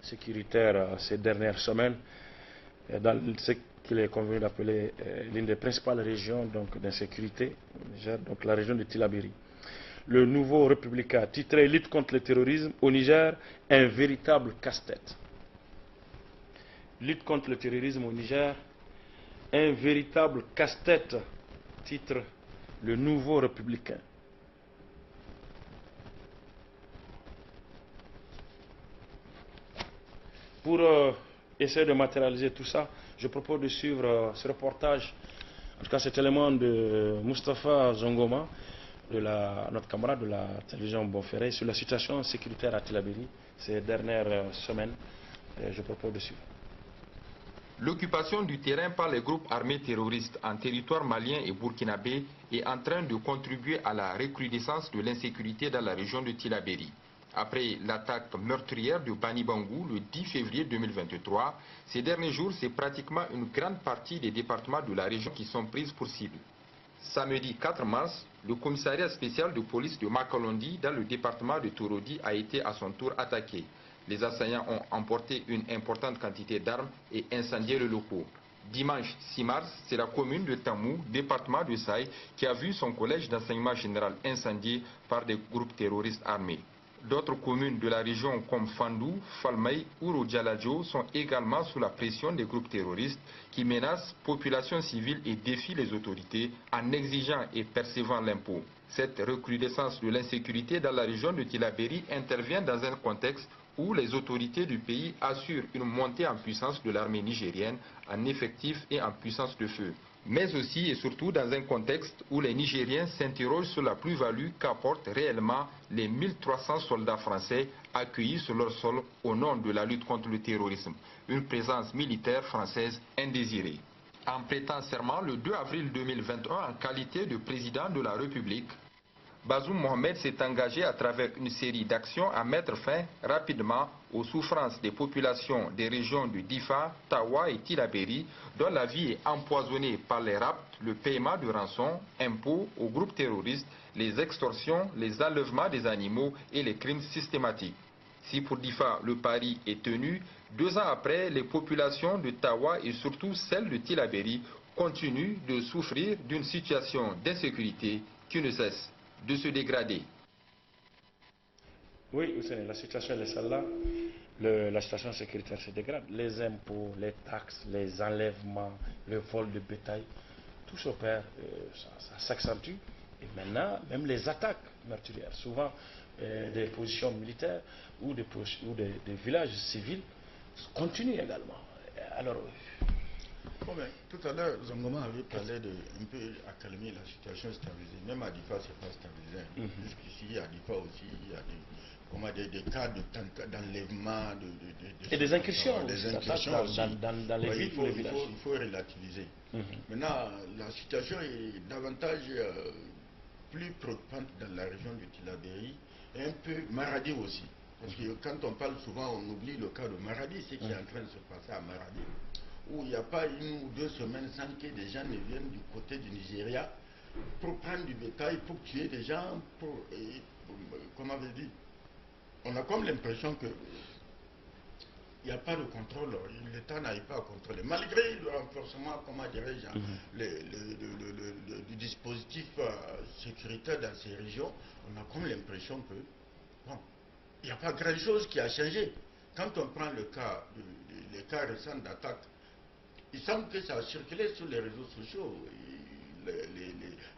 sécuritaire ces dernières semaines, dans ce qu'il est convenu d'appeler l'une des principales régions d'insécurité, donc la région de Tillabéri. Le Nouveau Républicain, titré Lutte contre le terrorisme au Niger, un véritable casse-tête. Lutte contre le terrorisme au Niger, un véritable casse-tête, titre Le Nouveau Républicain. Pour essayer de matérialiser tout ça, je propose de suivre ce reportage, en tout cas cet élément de Moustapha Zongoma, notre camarade de la télévision Bonferré, sur la situation sécuritaire à Tillabéri ces dernières semaines. Je propose de suivre. L'occupation du terrain par les groupes armés terroristes en territoire malien et burkinabé est en train de contribuer à la recrudescence de l'insécurité dans la région de Tillabéri. Après l'attaque meurtrière de Bani Bangou le 10 février 2023, ces derniers jours, c'est pratiquement une grande partie des départements de la région qui sont prises pour cible. Samedi 4 mars, le commissariat spécial de police de Makalondi dans le département de Torodi a été à son tour attaqué. Les assaillants ont emporté une importante quantité d'armes et incendié le locaux. Dimanche 6 mars, c'est la commune de Tamou, département de Saï, qui a vu son collège d'enseignement général incendié par des groupes terroristes armés. D'autres communes de la région comme Fandou, Falmaï ou Rodjaladjo sont également sous la pression des groupes terroristes qui menacent population civile et défient les autorités en exigeant et percevant l'impôt. Cette recrudescence de l'insécurité dans la région de Tillabéri intervient dans un contexte où les autorités du pays assurent une montée en puissance de l'armée nigérienne en effectifs et en puissance de feu. Mais aussi et surtout dans un contexte où les Nigériens s'interrogent sur la plus-value qu'apportent réellement les 1300 soldats français accueillis sur leur sol au nom de la lutte contre le terrorisme, une présence militaire française indésirée. En prêtant serment le 2 avril 2021 en qualité de président de la République, Bazoum Mohamed s'est engagé à travers une série d'actions à mettre fin rapidement aux souffrances des populations des régions de Difa, Tawa et Tillabéri, dont la vie est empoisonnée par les rapts, le paiement de rançons, impôts aux groupes terroristes, les extorsions, les enlèvements des animaux et les crimes systématiques. Si pour Difa le pari est tenu, 2 ans après, les populations de Tawa et surtout celles de Tillabéri continuent de souffrir d'une situation d'insécurité qui ne cesse de se dégrader. Oui, la situation est celle-là. La situation sécuritaire se dégrade. Les impôts, les taxes, les enlèvements, le vol de bétail, tout s'opère, ça s'accentue. Et maintenant, même les attaques meurtrières, souvent des positions militaires ou des villages civils, continuent également. Alors, bon, ben, tout à l'heure, Zongoma avait parlé de un peu accalmer la situation stabilisée. Même à Difa, ce n'est pas stabilisé. Jusqu'ici, à Difa aussi, il y a des cas d'enlèvement, et des incursions, aussi. Dans les villes ou les villages. Il faut relativiser. Maintenant, la situation est davantage plus préoccupante dans la région du Tillabéri et un peu Maradi aussi. Parce que quand on parle souvent, on oublie le cas de Maradi, ce qui est en train de se passer à Maradi, où il n'y a pas 1 ou 2 semaines sans que des gens ne viennent du côté du Nigeria pour prendre du bétail, pour tuer des gens, comme on avait dit. On a comme l'impression que il n'y a pas de contrôle, l'État n'arrive pas à contrôler. Malgré le renforcement, comment dirais-je, du dispositif sécuritaire dans ces régions, on a comme l'impression que, bon, il n'y a pas grand-chose qui a changé. Quand on prend les cas récents d'attaque, il semble que ça a circulé sur les réseaux sociaux,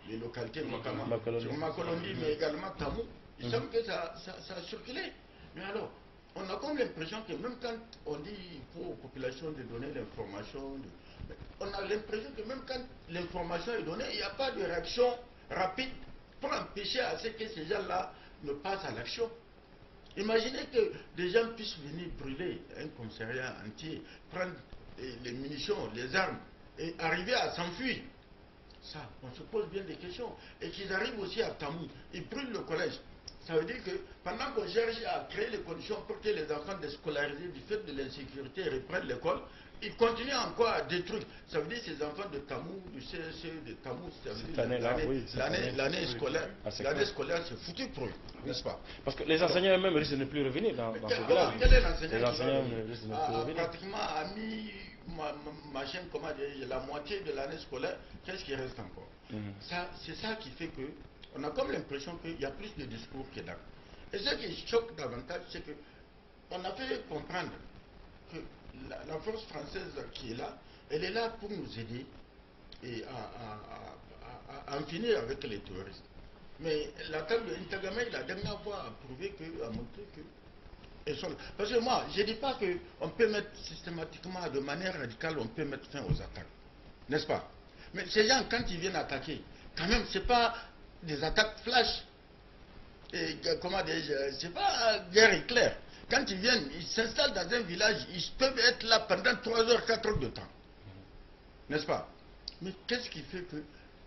les localités, notamment sur Makolondi, mais également Tamou. Il semble que ça a circulé. Mais alors, on a comme l'impression que même quand on dit qu'il faut aux populations de donner l'information, on a l'impression que même quand l'information est donnée, il n'y a pas de réaction rapide pour empêcher à ce que ces gens-là ne passent à l'action. Imaginez que des gens puissent venir brûler un commissariat entier, prendre les munitions, les armes, et arriver à s'enfuir. Ça, on se pose bien des questions. Et qu'ils arrivent aussi à Tamou, ils brûlent le collège. Ça veut dire que pendant qu'on cherche à créer les conditions pour que les enfants déscolarisés du fait de l'insécurité reprennent l'école, ils continuent encore à détruire. Ça veut dire que ces enfants de Tamou, du CSE de Tamou, l'année scolaire, c'est foutu pour eux, n'est-ce pas? Parce que les enseignants eux-mêmes risquent de ne plus revenir dans ce village. Quel est l'enseignant Les enseignants risquent de ne plus revenir. Pratiquement à la moitié de l'année scolaire, qu'est-ce qui reste encore? C'est ça qui fait que on a comme l'impression qu'il y a plus de discours que d'actes. Et ce qui choque davantage, c'est qu'on a fait comprendre que la force française qui est là, elle est là pour nous aider et à en finir avec les terroristes. Mais l'attaque de Ntagamaï, la dernière fois, a prouvé a montré que... Parce que moi, je ne dis pas qu'on peut mettre systématiquement, de manière radicale, on peut mettre fin aux attaques. N'est-ce pas? Mais ces gens, quand ils viennent attaquer, quand même, ce n'est pas des attaques flash. Et comment dire, c'est pas guerre éclair. Quand ils viennent, ils s'installent dans un village, ils peuvent être là pendant 3 heures, 4 heures de temps. N'est-ce pas? Mais qu'est-ce qui fait que,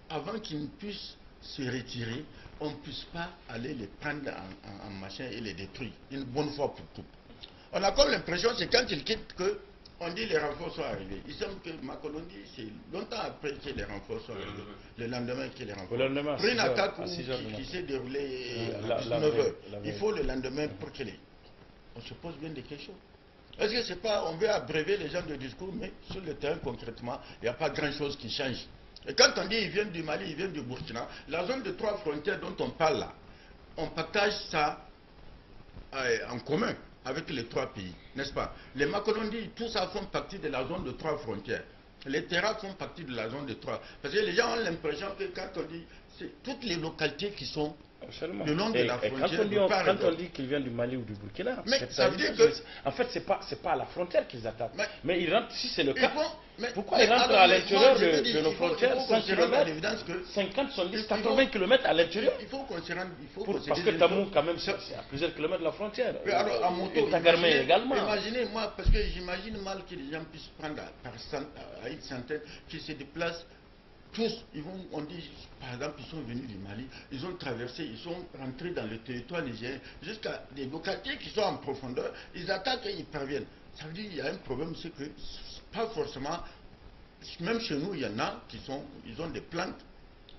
avant qu'ils ne puissent se retirer, on ne puisse pas aller les prendre en machin et les détruire, une bonne fois pour toutes? On a comme l'impression, c'est quand ils quittent que on dit les renforts sont arrivés. Il semble que Makolondi, c'est longtemps après que les renforts sont arrivés. Le lendemain que les renforts. Pour une attaque qui s'est déroulée à 19h, il faut le lendemain pour que les... On se pose bien des questions. Est-ce que c'est pas, on veut abréver les gens de discours, mais sur le terrain concrètement, il n'y a pas grand-chose qui change. Et quand on dit ils viennent du Mali, ils viennent du Burkina, la zone de 3 frontières dont on parle là, on partage ça en commun avec les 3 pays, n'est-ce pas? Les Makolondi, tout ça font partie de la zone de 3 frontières. Les terras font partie de la zone de 3. Parce que les gens ont l'impression que quand on dit, c'est toutes les localités qui sont le long de la frontière. Quand on dit qu'ils viennent du Mali ou du Burkina, ça veut dire que... En fait, c'est pas à la frontière qu'ils attaquent. Mais ils rentrent, si c'est le cas, pourquoi ils rentrent à l'intérieur de nos frontières 100 km, 50, 70, 80 km à l'intérieur? Il faut qu'on se rende... Parce que Tamou, quand même, c'est à plusieurs kilomètres de la frontière. Alors, à moto, également. Imaginez, moi, parce que j'imagine mal que les gens puissent prendre à une centaine, qui se déplacent. Tous, on dit, par exemple, ils sont venus du Mali, ils ont traversé, ils sont rentrés dans le territoire nigérien, jusqu'à des localités qui sont en profondeur, ils attaquent et ils parviennent. Ça veut dire qu'il y a un problème, c'est que, pas forcément, même chez nous, il y en a qui ils ont des plantes,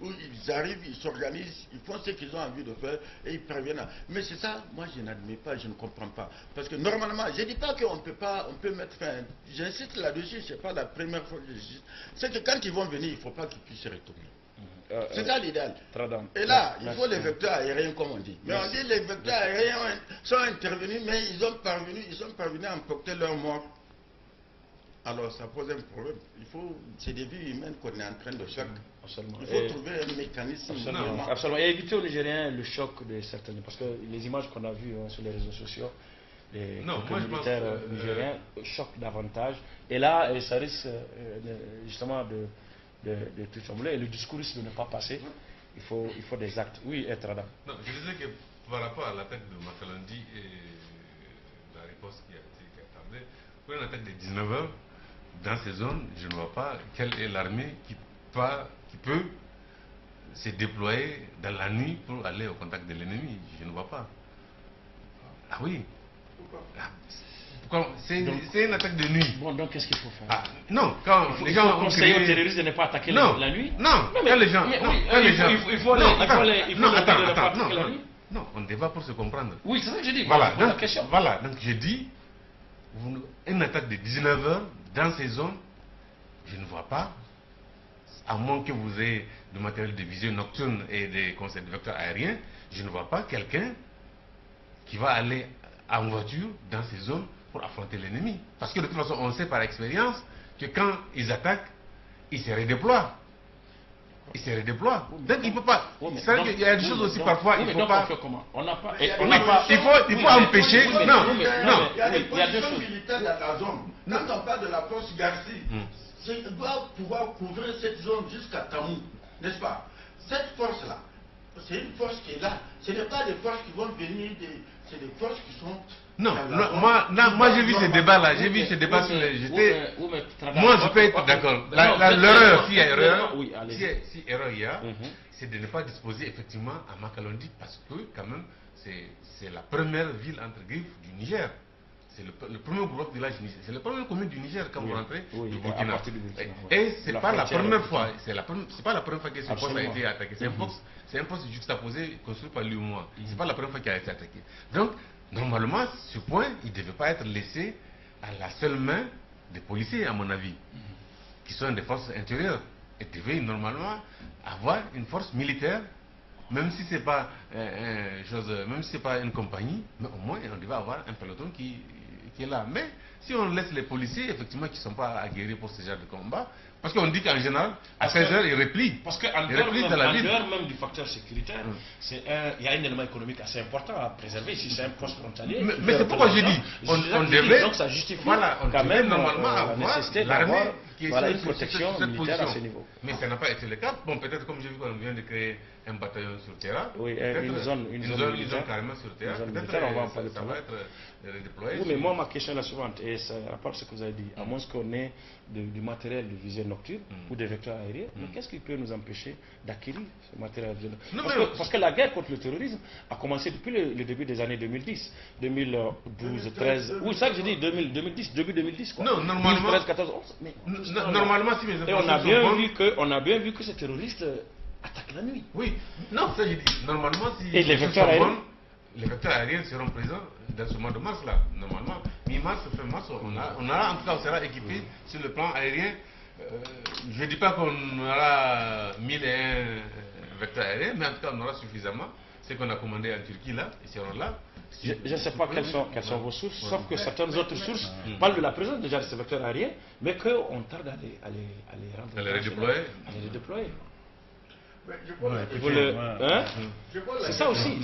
où ils arrivent, ils s'organisent, ils font ce qu'ils ont envie de faire et ils parviennent. Mais c'est ça, moi je n'admets pas, je ne comprends pas. Parce que normalement, je ne dis pas qu'on peut mettre fin. J'insiste là-dessus, ce n'est pas la première fois que j'insiste. C'est que quand ils vont venir, il ne faut pas qu'ils puissent se retourner. C'est ça l'idéal. Et là, il faut les vecteurs aériens, comme on dit. Mais on dit les vecteurs aériens sont intervenus, mais ils sont parvenus à emporter leur mort. Alors ça pose un problème. C'est des vies humaines qu'on est en train de choquer. Il faut trouver un mécanisme. Absolument. Et éviter aux Nigériens le choc de certaines. Parce que les images qu'on a vues sur les réseaux sociaux, les militaires nigériens choquent davantage. Et là, ça risque justement de tout chambouler. Et le discours risque de ne pas passer. Il faut des actes. Oui, Etrada. Non, je disais que par rapport à l'attaque de Makolondi et la réponse qui a été établie, pour une attaque de 19h, dans ces zones, je ne vois pas quelle est l'armée qui peut se déployer dans la nuit pour aller au contact de l'ennemi. Je ne vois pas. Ah oui. Pourquoi? C'est une attaque de nuit. Bon, donc qu'est-ce qu'il faut faire? Non, quand les gens ont conseillé aux créé... terroristes de ne pas attaquer Non, la nuit? non, quand les gens... Il faut les dire de ne pas attaquer la nuit? Non, on ne débat pour se comprendre. Oui, c'est ça que je dis. Voilà, la question. Voilà, donc je dis, une attaque de 19h dans ces zones, je ne vois pas, à moins que vous ayez du matériel de vision nocturne et des concepts de vecteurs aériens, je ne vois pas quelqu'un qui va aller en voiture dans ces zones pour affronter l'ennemi. Parce que de toute façon, on sait par expérience que quand ils attaquent, ils se redéploient. Il se redéploie. Donc il ne peut pas. Il y a des choses aussi parfois, il ne faut pas. On n'a pas. Il faut empêcher. Non, non. Il y a des positions militaires dans la zone. Quand on parle de la force Garci, je dois pouvoir couvrir cette zone jusqu'à Tamou, n'est-ce pas? Cette force-là, c'est une force qui est là. Ce n'est pas des forces qui vont venir, c'est des forces qui sont... Non, moi j'ai vu ce débat-là, j'ai vu ce débat sur les... Moi je peux être d'accord. L'erreur, s'il y a erreur, si erreur il y a, c'est de ne pas disposer effectivement à Makalondi parce que quand même c'est la première ville entre griffes du Niger. C'est le premier gros village du Niger. C'est la première commune du Niger quand vous rentrez du Burkina. Et c'est pas la première fois. C'est pas la première fois que ce poste a été attaqué. C'est un poste juxtaposé construit par lui ou moi. C'est pas la première fois qu'il a été attaqué. Donc normalement, ce point, il ne devait pas être laissé à la seule main des policiers, à mon avis, qui sont des forces intérieures. Et devait normalement avoir une force militaire, même si ce n'est pas pas une compagnie, mais au moins on devait avoir un peloton qui est là. Mais si on laisse les policiers, effectivement, qui ne sont pas aguerris pour ce genre de combat, parce qu'on dit qu'en général, à 16h, ils replient. Parce qu'en dehors même du facteur sécuritaire, il y a un élément économique assez important à préserver si c'est un poste frontalier. Mais c'est pourquoi je dis, on devait... Donc ça justifie quand même normalement avoir l'armée qui est une protection militaire à ce niveau. Mais ça n'a pas été le cas. Bon, peut-être comme j'ai vu qu'on vient de créer un bataillon sur terrain. Oui, une zone carrément sur terrain. Peut-être ça va être redéployé. Oui, mais moi ma question est la suivante, et ça rapporte ce que vous avez dit, à moins qu'on ait du matériel de vision nocturne ou des vecteurs aériens, mais qu'est-ce qui peut nous empêcher d'acquérir ce matériel de vision? Parce que la guerre contre le terrorisme a commencé depuis le début des années 2010, 2012, 13, oui, ça que j'ai dit, 2010, début 2010 quoi. Non, normalement, 12, 13, 14, 11, mais normalement, si mes informations et on a bien vu que ces terroristes attaquent la nuit. Oui, non, ça j'ai dit, normalement, si et les vecteurs aériens, les vecteurs aériens seront présents dans ce mois de mars là, normalement. Mi-mars, fin mars, on a, en tout cas, on sera équipé sur le plan aérien. Je ne dis pas qu'on aura 1001 vecteurs aériens, mais en tout cas, on aura suffisamment. Ce qu'on a commandé en Turquie là, ils seront là. Je ne sais pas quelles sont vos sources, sauf que certaines autres sources parlent de la présence déjà de ces vecteurs aériens, mais qu'on tarde à les rendre. À les redéployer. À les déployer. C'est ça aussi.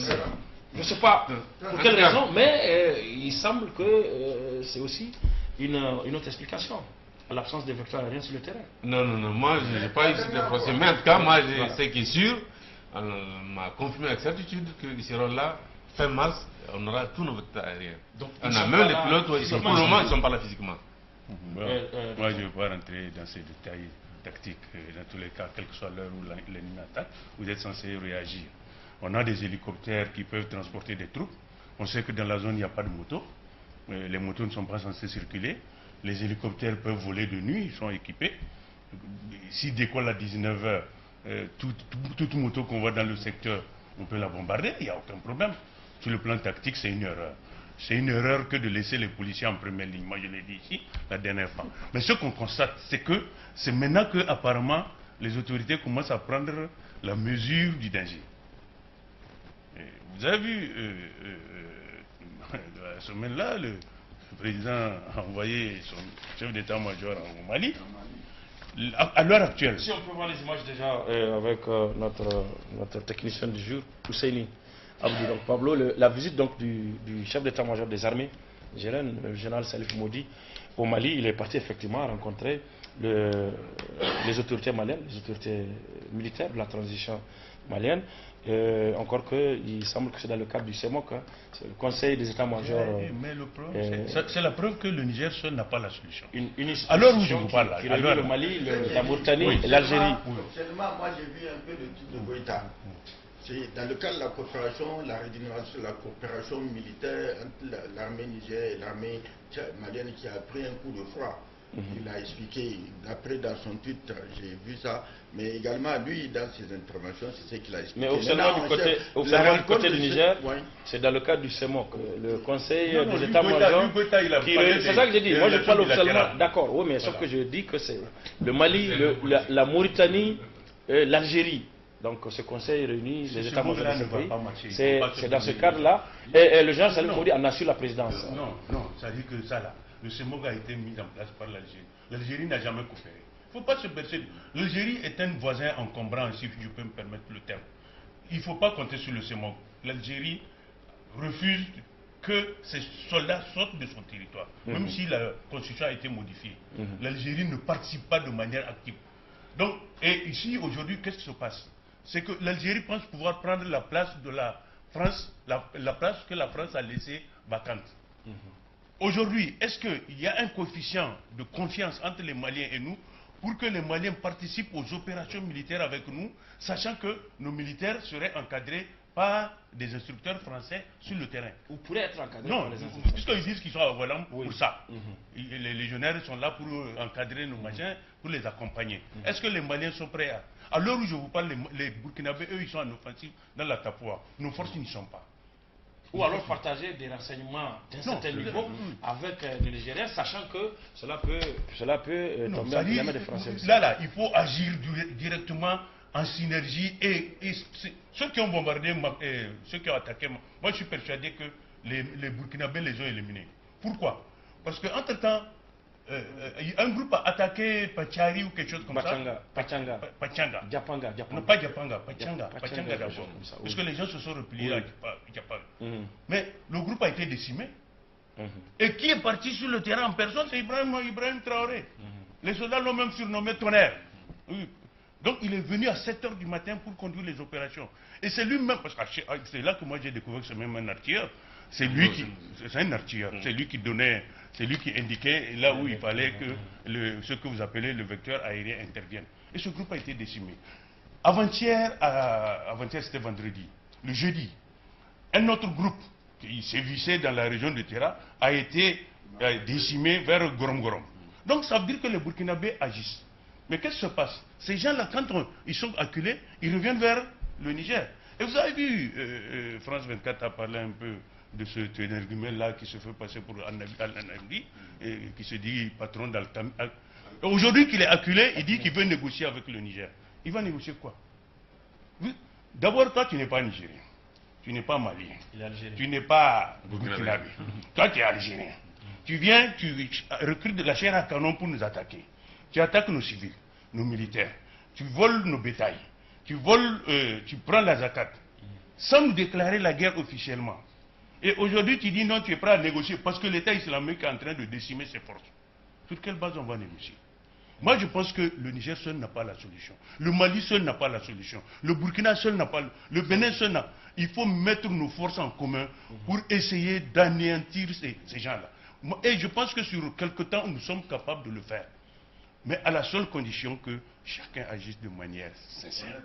Je ne sais pas pour quelle raison, mais il semble que c'est aussi une autre explication à l'absence des vecteurs aériens sur le terrain. Non, moi je n'ai pas eu cette information. Mais en tout cas, moi je sais qui est sûr, on m'a confirmé avec certitude qu'ils seront là fin mars, on aura tous nos vecteurs aériens. Donc, on a même les pilotes, pour le moment ils ne sont pas là physiquement. Moi je ne veux pas rentrer dans ces détails tactiques. Dans tous les cas, quelle que soit l'heure où l'ennemi attaque, vous êtes censé réagir. On a des hélicoptères qui peuvent transporter des troupes. On sait que dans la zone, il n'y a pas de moto. Les motos ne sont pas censées circuler. Les hélicoptères peuvent voler de nuit, ils sont équipés. S'ils décollent à 19h, toute moto qu'on voit dans le secteur, on peut la bombarder, il n'y a aucun problème. Sur le plan tactique, c'est une erreur. C'est une erreur que de laisser les policiers en première ligne. Moi, je l'ai dit ici la dernière fois. Mais ce qu'on constate, c'est que c'est maintenant que, apparemment, les autorités commencent à prendre la mesure du danger. Vous avez vu, la semaine-là, le président a envoyé son chef d'état-major au Mali. À l'heure actuelle. Si on peut voir les images déjà avec notre technicien du jour, Ousseini Abdou. Donc, Pablo, la visite donc, du chef d'état-major des armées, le général Salif Modi, au Mali, il est parti effectivement rencontrer les autorités maliennes, les autorités militaires de la transition malienne. Encore qu'il semble que c'est dans le cadre du CEMOC, hein, c'est le Conseil des états-majors. Mais le problème, c'est la preuve que le Niger seul n'a pas la solution. Alors où je vous parle, qui réunit le Mali, la Mauritanie et l'Algérie. Seulement, moi j'ai vu un peu le truc de Goïta. C'est dans le cadre de la coopération, la redénomination de la coopération militaire entre l'armée nigérienne et l'armée malienne qui a pris un coup de froid. Il a expliqué, après dans son tweet, j'ai vu ça, mais également lui, dans ses interventions, c'est ce qu'il a expliqué. Mais officiellement du côté du Niger, c'est dans le cadre du CEMOC, le Conseil des États-majors. C'est ça que j'ai dit. Moi, je parle officiellement. D'accord, oui, mais sauf que je dis que c'est le Mali, la Mauritanie, l'Algérie. Donc, ce conseil réunit les États-majors de ce pays. C'est dans ce cadre-là. Et le général Salim Koudi en assure la présidence. Non, ça dit que ça là. Le CEMOG a été mis en place par l'Algérie. L'Algérie n'a jamais coopéré. Il ne faut pas se bercer. L'Algérie est un voisin encombrant, si je peux me permettre le terme. Il ne faut pas compter sur le CEMOG. L'Algérie refuse que ses soldats sortent de son territoire, même si la constitution a été modifiée. L'Algérie ne participe pas de manière active. Donc, et ici, aujourd'hui, qu'est-ce qui se passe? C'est que l'Algérie pense pouvoir prendre la place de la France, la place que la France a laissée vacante. Aujourd'hui, est-ce qu'il y a un coefficient de confiance entre les Maliens et nous pour que les Maliens participent aux opérations militaires avec nous, sachant que nos militaires seraient encadrés par des instructeurs français sur le terrain? Ou pourraient être encadrés par les instructeurs. Puisqu'ils disent qu'ils sont à Wallam pour ça. Les légionnaires sont là pour encadrer nos machins, pour les accompagner. Est-ce que les Maliens sont prêts à l'heure où je vous parle, les Burkinabés, eux, ils sont en offensive dans la Tapoua. Nos forces n'y sont pas. Ou alors partager des renseignements d'un certain niveau avec les Nigériens, sachant que cela peut tomber en les mains des Français. Là, il faut agir directement en synergie. Et ceux qui ont bombardé, ceux qui ont attaqué, moi je suis persuadé que les Burkinabés les ont éliminés. Pourquoi? Parce qu'entre-temps, un groupe a attaqué Pachari ou quelque chose comme ça. Pachanga. Diapanga. Non, pas Diapanga, Pachanga d'abord. Parce que les gens se sont repliés à Diapanga. Mais le groupe a été décimé. Et qui est parti sur le terrain en personne? C'est Ibrahim Traoré. Les soldats l'ont même surnommé Tonnerre. Donc il est venu à 7 h du matin pour conduire les opérations. Et c'est lui-même, parce que c'est là que moi j'ai découvert que c'est même un artilleur. C'est lui qui, c'est un artilleur, c'est lui qui donnait, c'est lui qui indiquait là où il fallait que ce que vous appelez le vecteur aérien intervienne. Et ce groupe a été décimé. Avant-hier c'était vendredi, le jeudi, un autre groupe qui sévissait dans la région de Terra a été décimé vers Gorom Gorom. Donc ça veut dire que les Burkinabés agissent. Mais qu'est-ce qui se passe? Ces gens-là, quand ils sont acculés, ils reviennent vers le Niger. Et vous avez vu, France 24 a parlé un peu de ce énergumène-là qui se fait passer pour Al-Anamdi, et qui se dit patron d'Al-Tam. Aujourd'hui qu'il est acculé, il dit qu'il veut négocier avec le Niger. Il va négocier quoi? D'abord, toi, tu n'es pas nigérien. Tu n'es pas malien. Tu n'es pas burkinabé. Toi, tu es algérien. Tu viens, tu recrutes de la chair à canon pour nous attaquer. Tu attaques nos civils, nos militaires. Tu voles nos bétails. Tu prends la zakat. Sans nous déclarer la guerre officiellement. Et aujourd'hui, tu dis non, tu es prêt à négocier parce que l'État islamique est en train de décimer ses forces. Sur quelle base on va négocier? Moi, je pense que le Niger seul n'a pas la solution. Le Mali seul n'a pas la solution. Le Burkina seul n'a pas. Le Bénin seul n'a. Il faut mettre nos forces en commun pour essayer d'anéantir ces gens-là. Et je pense que sur quelque temps, nous sommes capables de le faire. Mais à la seule condition que chacun agisse de manière sincère.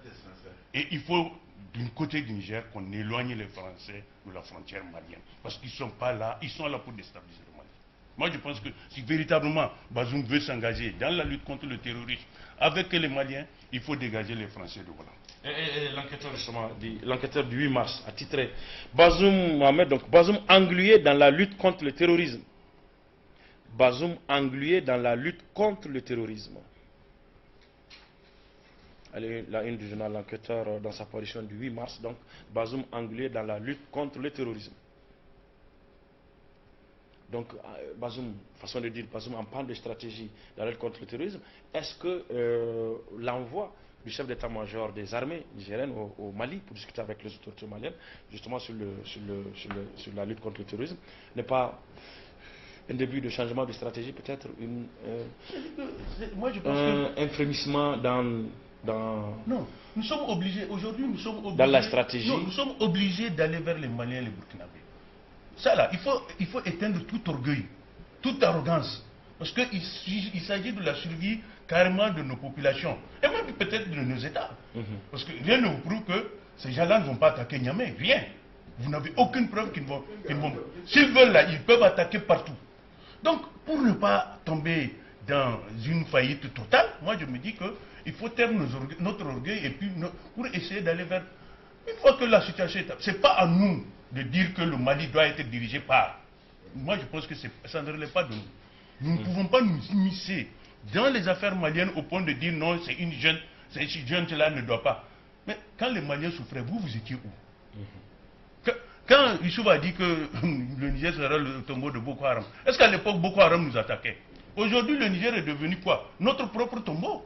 Et il faut, d'un côté du Niger, qu'on éloigne les Français de la frontière malienne. Parce qu'ils ne sont pas là, ils sont là pour déstabiliser le Mali. Moi, je pense que si véritablement Bazoum veut s'engager dans la lutte contre le terrorisme avec les Maliens, il faut dégager les Français de Voilà. Et l'enquêteur, justement, l'enquêteur du 8 mars a titré Bazoum Mohamed, donc Bazoum englué dans la lutte contre le terrorisme. Bazoum englué dans la lutte contre le terrorisme. La une du journal L'Enquêteur dans sa parution du 8 mars, donc Bazoum englué dans la lutte contre le terrorisme. Donc Bazoum, façon de dire, Bazoum en parle de stratégie dans la lutte contre le terrorisme. Est-ce que l'envoi du chef d'état-major des armées nigériennes au Mali pour discuter avec les autorités maliennes, justement sur la lutte contre le terrorisme, n'est pas un début de changement de stratégie, peut-être un frémissement dans... Non, nous sommes obligés, aujourd'hui nous sommes obligés... Dans la stratégie... Non, nous sommes obligés d'aller vers les Maliens et les Burkinabés. Ça là, il faut éteindre tout orgueil, toute arrogance. Parce qu'il s'agit de la survie carrément de nos populations. Et même peut-être de nos États. Parce que rien ne vous prouve que ces gens-là ne vont pas attaquer Niamey, rien. Vous n'avez aucune preuve qu'ils vont... S'ils veulent là, ils peuvent attaquer partout. Donc, pour ne pas tomber dans une faillite totale, moi je me dis qu'il faut taire notre orgueil et puis pour essayer d'aller vers... Une fois que la situation est... Ce n'est pas à nous de dire que le Mali doit être dirigé par... Moi je pense que ça ne relève pas de nous. Nous ne pouvons pas nous immiscer dans les affaires maliennes au point de dire non, c'est une jeune, cette jeune-là ne doit pas. Mais quand les Maliens souffraient, vous étiez où? Quand Youssouf a dit que le Niger sera le tombeau de Boko Haram, est-ce qu'à l'époque Boko Haram nous attaquait? Aujourd'hui, le Niger est devenu quoi? Notre propre tombeau.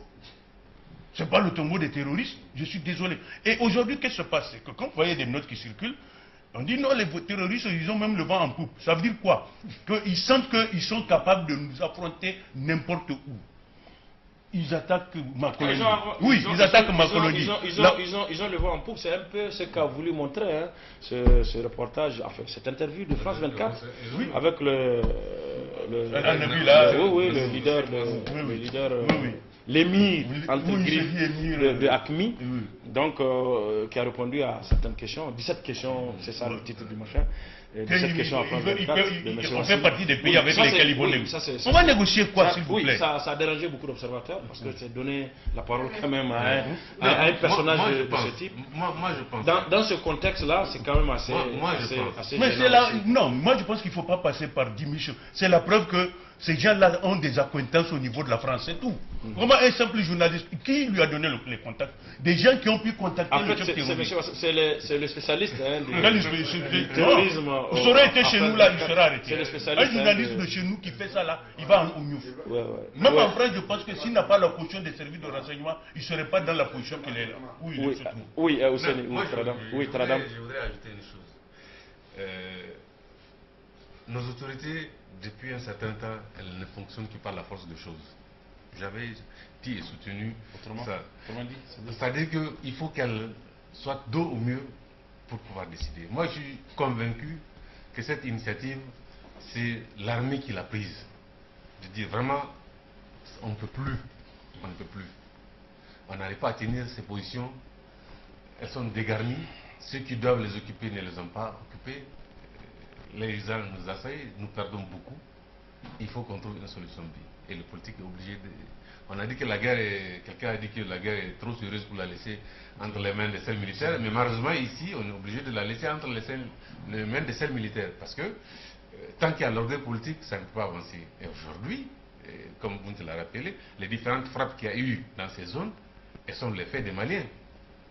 Ce n'est pas le tombeau des terroristes, je suis désolé. Et aujourd'hui, qu'est-ce qui se passe? C'est que quand vous voyez des notes qui circulent, on dit non, les terroristes, ils ont même le vent en poupe. Ça veut dire quoi? Qu'ils sentent qu'ils sont capables de nous affronter n'importe où. Ils attaquent ma colonie. Oui, ils attaquent ma colonie. Ils ont le vent en poupe, c'est un peu ce qu'a voulu montrer hein, ce reportage, enfin cette interview de France 24 avec le leader, l'émir de AQMI, donc qui a répondu à certaines questions, 17 questions, c'est ça le titre du machin. 17 questions à France 24. On fait partie des pays avec lesquels ils vont négocier. On va négocier quoi, s'il vous plaît? Oui, ça a dérangé beaucoup d'observateurs parce que c'est donné la parole quand même à un personnage de ce type. Moi, je pense. Dans ce contexte-là, c'est quand même assez. Mais c'est là. Non, moi je pense qu'il ne faut pas passer par 10 000 choses. C'est la preuve que ces gens-là ont des acquaintances au niveau de la France, c'est tout. Vraiment, un simple journaliste, qui lui a donné les contacts? Des gens qui ont pu contacter le chef terroriste. C'est le spécialiste du terrorisme. Ça aurait été chez nous là, il sera arrêté. Un journaliste de chez nous qui fait ça là, il va au Niouf. Même en France, je pense que s'il n'a pas la caution des services de renseignement, il ne serait pas dans la position qu'il est là. Oui, Tradam. Oui, Tradam. Je voudrais ajouter une chose. Nos autorités, depuis un certain temps, elles ne fonctionnent que par la force des choses. J'avais dit et soutenu ça. C'est-à-dire qu'il faut qu'elles soient dos au mur pour pouvoir décider. Moi, je suis convaincu que cette initiative, c'est l'armée qui l'a prise. Je dis vraiment, on ne peut plus. On ne peut plus. On n'arrive pas à tenir ces positions. Elles sont dégarnies. Ceux qui doivent les occuper ne les ont pas occupées. Les gens nous assaillent, nous perdons beaucoup. Il faut qu'on trouve une solution B. Et le politique est obligé de... On a dit que la guerre est... Quelqu'un a dit que la guerre est trop sérieuse pour la laisser entre les mains des seuls militaires. Mais malheureusement, ici, on est obligé de la laisser entre les mains des seuls militaires. Parce que tant qu'il y a l'ordre politique, ça ne peut pas avancer. Et aujourd'hui, comme vous l'avez rappelé, les différentes frappes qu'il y a eu dans ces zones, elles sont l'effet des Maliens.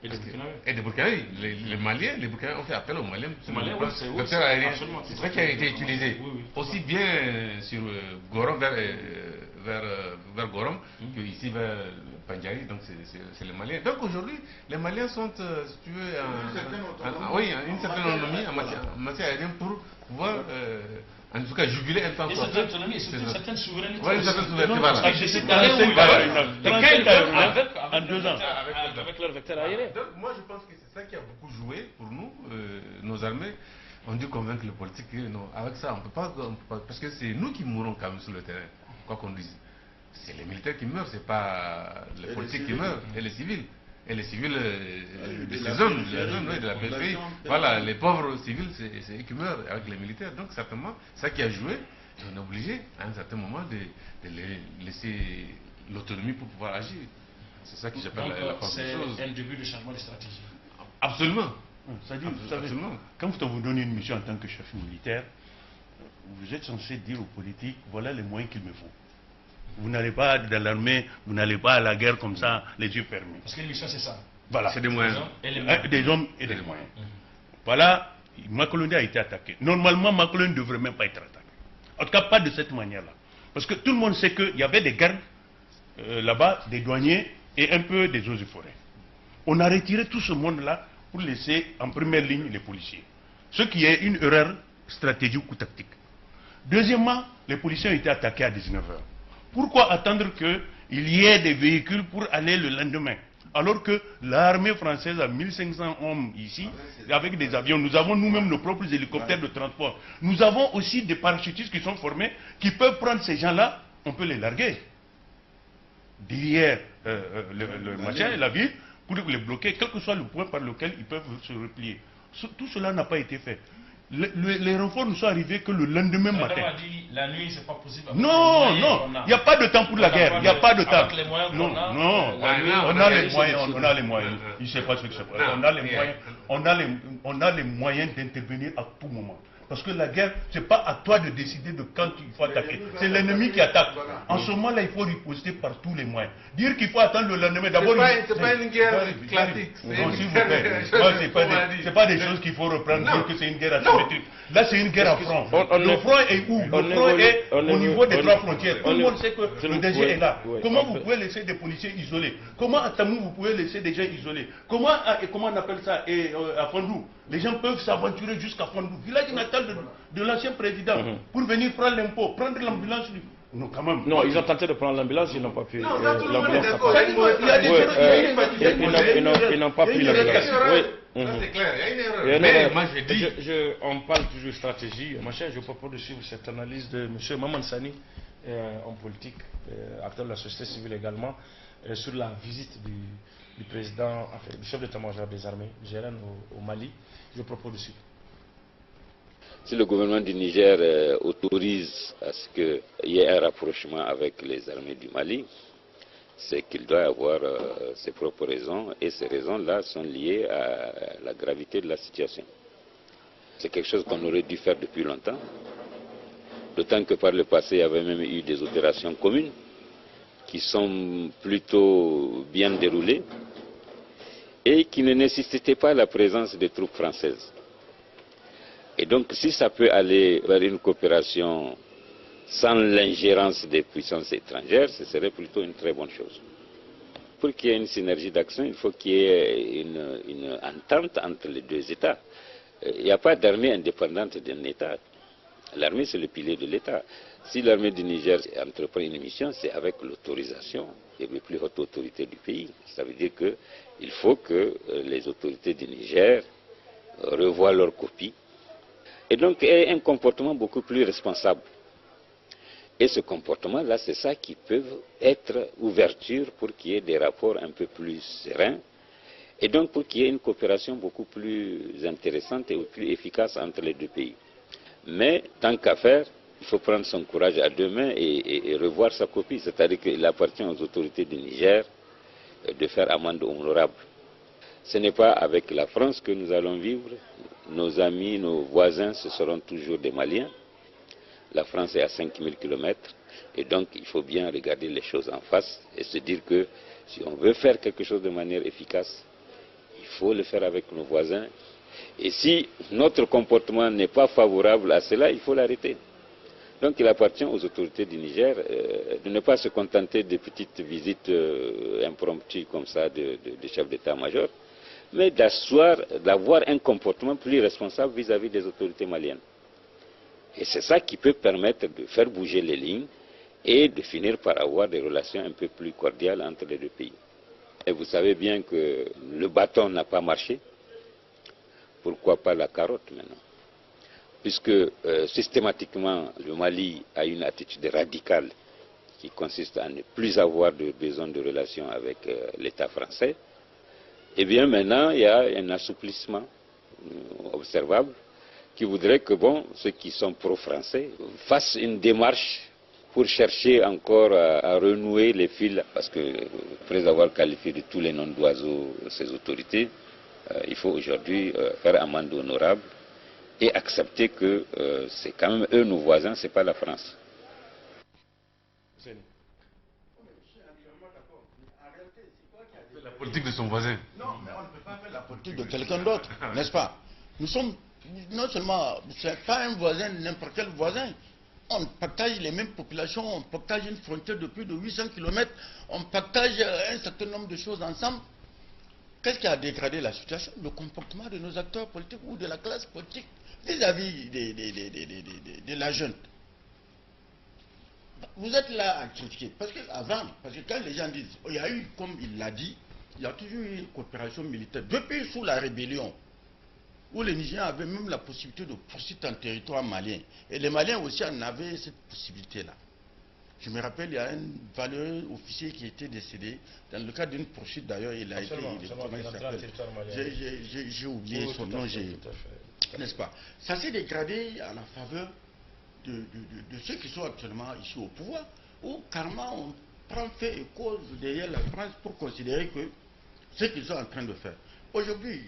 Et des Burkinabés. Les Maliens, les Burkinabés ont fait appel aux Maliens. C'est ça qui a été utilisé. Aussi bien sur Gorom, vers Gorom, que ici vers Pandjari, donc c'est les Maliens. Donc aujourd'hui, les Maliens sont, si tu veux, une certaine autonomie en matière aérienne pour pouvoir, en tout cas, juguler un temps. Et cette autonomie, et surtout une certaine souveraineté. Oui, une certaine souveraineté, voilà. En 2 ans. Avec leur vecteur aérien. Donc moi je pense que c'est ça qui a beaucoup joué pour nous, nos armées ont dû convaincre le politique que non, avec ça on peut pas, parce que c'est nous qui mourrons quand même sur le terrain, quoi qu'on dise. C'est les militaires qui meurent, c'est pas les politiques qui meurent, et les civils. Et les civils de ces zones, de la périphérie, voilà, les pauvres civils, c'est eux qui meurent avec les militaires. Donc certainement, ça qui a joué, et on est obligé à un certain moment de les laisser l'autonomie pour pouvoir agir. C'est ça que j'appelle la force des choses. C'est un début de changement de stratégie. Absolument. C'est-à-dire, vous savez, quand on vous donne une mission en tant que chef militaire, vous êtes censé dire aux politiques, voilà les moyens qu'il me faut. Vous n'allez pas dans l'armée, vous n'allez pas à la guerre comme ça, les yeux fermés. Parce que l'émission, c'est ça. Voilà. C'est des moyens. Des hommes et des moyens. Voilà, ma colonie a été attaquée. Normalement, ma colonie ne devrait même pas être attaquée. En tout cas, pas de cette manière-là. Parce que tout le monde sait qu'il y avait des gardes là-bas, des douaniers et un peu des eaux et forêts. On a retiré tout ce monde-là pour laisser en première ligne les policiers. Ce qui est une erreur stratégique ou tactique. Deuxièmement, les policiers ont été attaqués à 19h. Pourquoi attendre qu'il y ait des véhicules pour aller le lendemain? Alors que l'armée française a 1500 hommes ici, avec des avions. Nous avons nous-mêmes nos propres hélicoptères de transport. Nous avons aussi des parachutistes qui sont formés, qui peuvent prendre ces gens-là, on peut les larguer derrière le machin, la ville, pour les bloquer, quel que soit le point par lequel ils peuvent se replier. Tout cela n'a pas été fait. Les renforts ne sont arrivés que le lendemain matin. A dit, la nuit, c'est pas possible. Non, non, il n'y a pas de temps pour la guerre. Il n'y a pas de temps. Avec les moyens non, qu'on a, non, on a les moyens. On a les moyens. Il ne sait pas ce que c'est. On a les moyens d'intervenir à tout moment. Parce que la guerre, ce n'est pas à toi de décider de quand il faut attaquer. C'est l'ennemi qui attaque. En ce moment-là, il faut riposter par tous les moyens. Dire qu'il faut attendre le lendemain, d'abord... C'est pas une guerre classique. Non, s'il vous plaît. Ce n'est pas des choses qu'il faut reprendre, dire que c'est une guerre asymétrique. Là, c'est une guerre à front. Le front est où? Le front est au niveau des trois frontières. Tout le monde sait que le danger est là. Comment vous pouvez laisser des policiers isolés? Comment à Tamou, vous pouvez laisser des gens isolés? Comment on appelle ça à Fondou? Les gens peuvent s'aventurer jusqu'à Fondou, village natal de l'ancien président, pour venir prendre l'impôt, prendre l'ambulance. Non, quand même. Non, ils ont tenté de prendre l'ambulance, ils n'ont pas pu. Non, tout le monde est d'accord. Ils n'ont pas pris l'ambulance. Ça, c'est clair, il y a une erreur. Mais moi, je dis. On parle toujours de stratégie. Je propose de suivre cette analyse de M. Maman Sani, homme politique, acteur de la société civile également, sur la visite du président, enfin, du chef d'état-major des armées nigériennes au Mali. Je propose de suivre. Si le gouvernement du Niger autorise à ce qu'il y ait un rapprochement avec les armées du Mali, c'est qu'il doit avoir ses propres raisons, et ces raisons-là sont liées à la gravité de la situation. C'est quelque chose qu'on aurait dû faire depuis longtemps, d'autant que par le passé, il y avait même eu des opérations communes qui sont plutôt bien déroulées et qui ne nécessitaient pas la présence de troupes françaises. Et donc, si ça peut aller vers une coopération sans l'ingérence des puissances étrangères, ce serait plutôt une très bonne chose. Pour qu'il y ait une synergie d'action, il faut qu'il y ait une entente entre les deux États. Il n'y a pas d'armée indépendante d'un État. L'armée, c'est le pilier de l'État. Si l'armée du Niger entreprend une mission, c'est avec l'autorisation des plus hautes autorités du pays. Ça veut dire qu'il faut que les autorités du Niger revoient leur copie. Et donc, aient un comportement beaucoup plus responsable. Et ce comportement-là, c'est ça qui peut être ouverture pour qu'il y ait des rapports un peu plus sereins. Et donc, pour qu'il y ait une coopération beaucoup plus intéressante et plus efficace entre les deux pays. Mais, tant qu'à faire, il faut prendre son courage à deux mains et revoir sa copie. C'est-à-dire qu'il appartient aux autorités du Niger de faire amende honorable. Ce n'est pas avec la France que nous allons vivre. Nos amis, nos voisins, ce seront toujours des Maliens. La France est à 5000 km. Et donc, il faut bien regarder les choses en face et se dire que si on veut faire quelque chose de manière efficace, il faut le faire avec nos voisins. Et si notre comportement n'est pas favorable à cela, il faut l'arrêter. Donc il appartient aux autorités du Niger de ne pas se contenter de petites visites impromptues comme ça de chefs d'état-major, mais d'avoir un comportement plus responsable vis-à-vis des autorités maliennes. Et c'est ça qui peut permettre de faire bouger les lignes et de finir par avoir des relations un peu plus cordiales entre les deux pays. Et vous savez bien que le bâton n'a pas marché. Pourquoi pas la carotte maintenant? Puisque systématiquement le Mali a une attitude radicale qui consiste à ne plus avoir besoin de relations avec l'État français, et bien maintenant il y a un assouplissement observable qui voudrait que ceux qui sont pro-français fassent une démarche pour chercher encore à renouer les fils, parce que après avoir qualifié de tous les noms d'oiseaux ces autorités, il faut aujourd'hui faire amende honorable et accepter que c'est quand même eux nos voisins, c'est pas la France. C'est la politique de son voisin. Non, mais on ne peut pas faire la politique de quelqu'un d'autre, n'est-ce pas? Nous sommes, non seulement, c'est pas un voisin, n'importe quel voisin. On partage les mêmes populations, on partage une frontière de plus de 800 km, on partage un certain nombre de choses ensemble. Qu'est-ce qui a dégradé la situation? Le comportement de nos acteurs politiques ou de la classe politique vis-à-vis de la jeune. Vous êtes là à critiquer. Parce que quand les gens disent, il y a eu, comme il l'a dit, il y a toujours eu une coopération militaire. Depuis sous la rébellion, où les Nigériens avaient même la possibilité de poursuivre en territoire malien. Et les Maliens aussi en avaient cette possibilité-là. Je me rappelle, il y a un valeureux officier qui était décédé. Dans le cadre d'une poursuite, d'ailleurs, il a été... J'ai oublié son nom, n'est-ce pas? Ça s'est dégradé à la faveur de ceux qui sont actuellement ici au pouvoir, où carrément on prend fait et cause derrière la France pour considérer que ce qu'ils sont en train de faire. Aujourd'hui,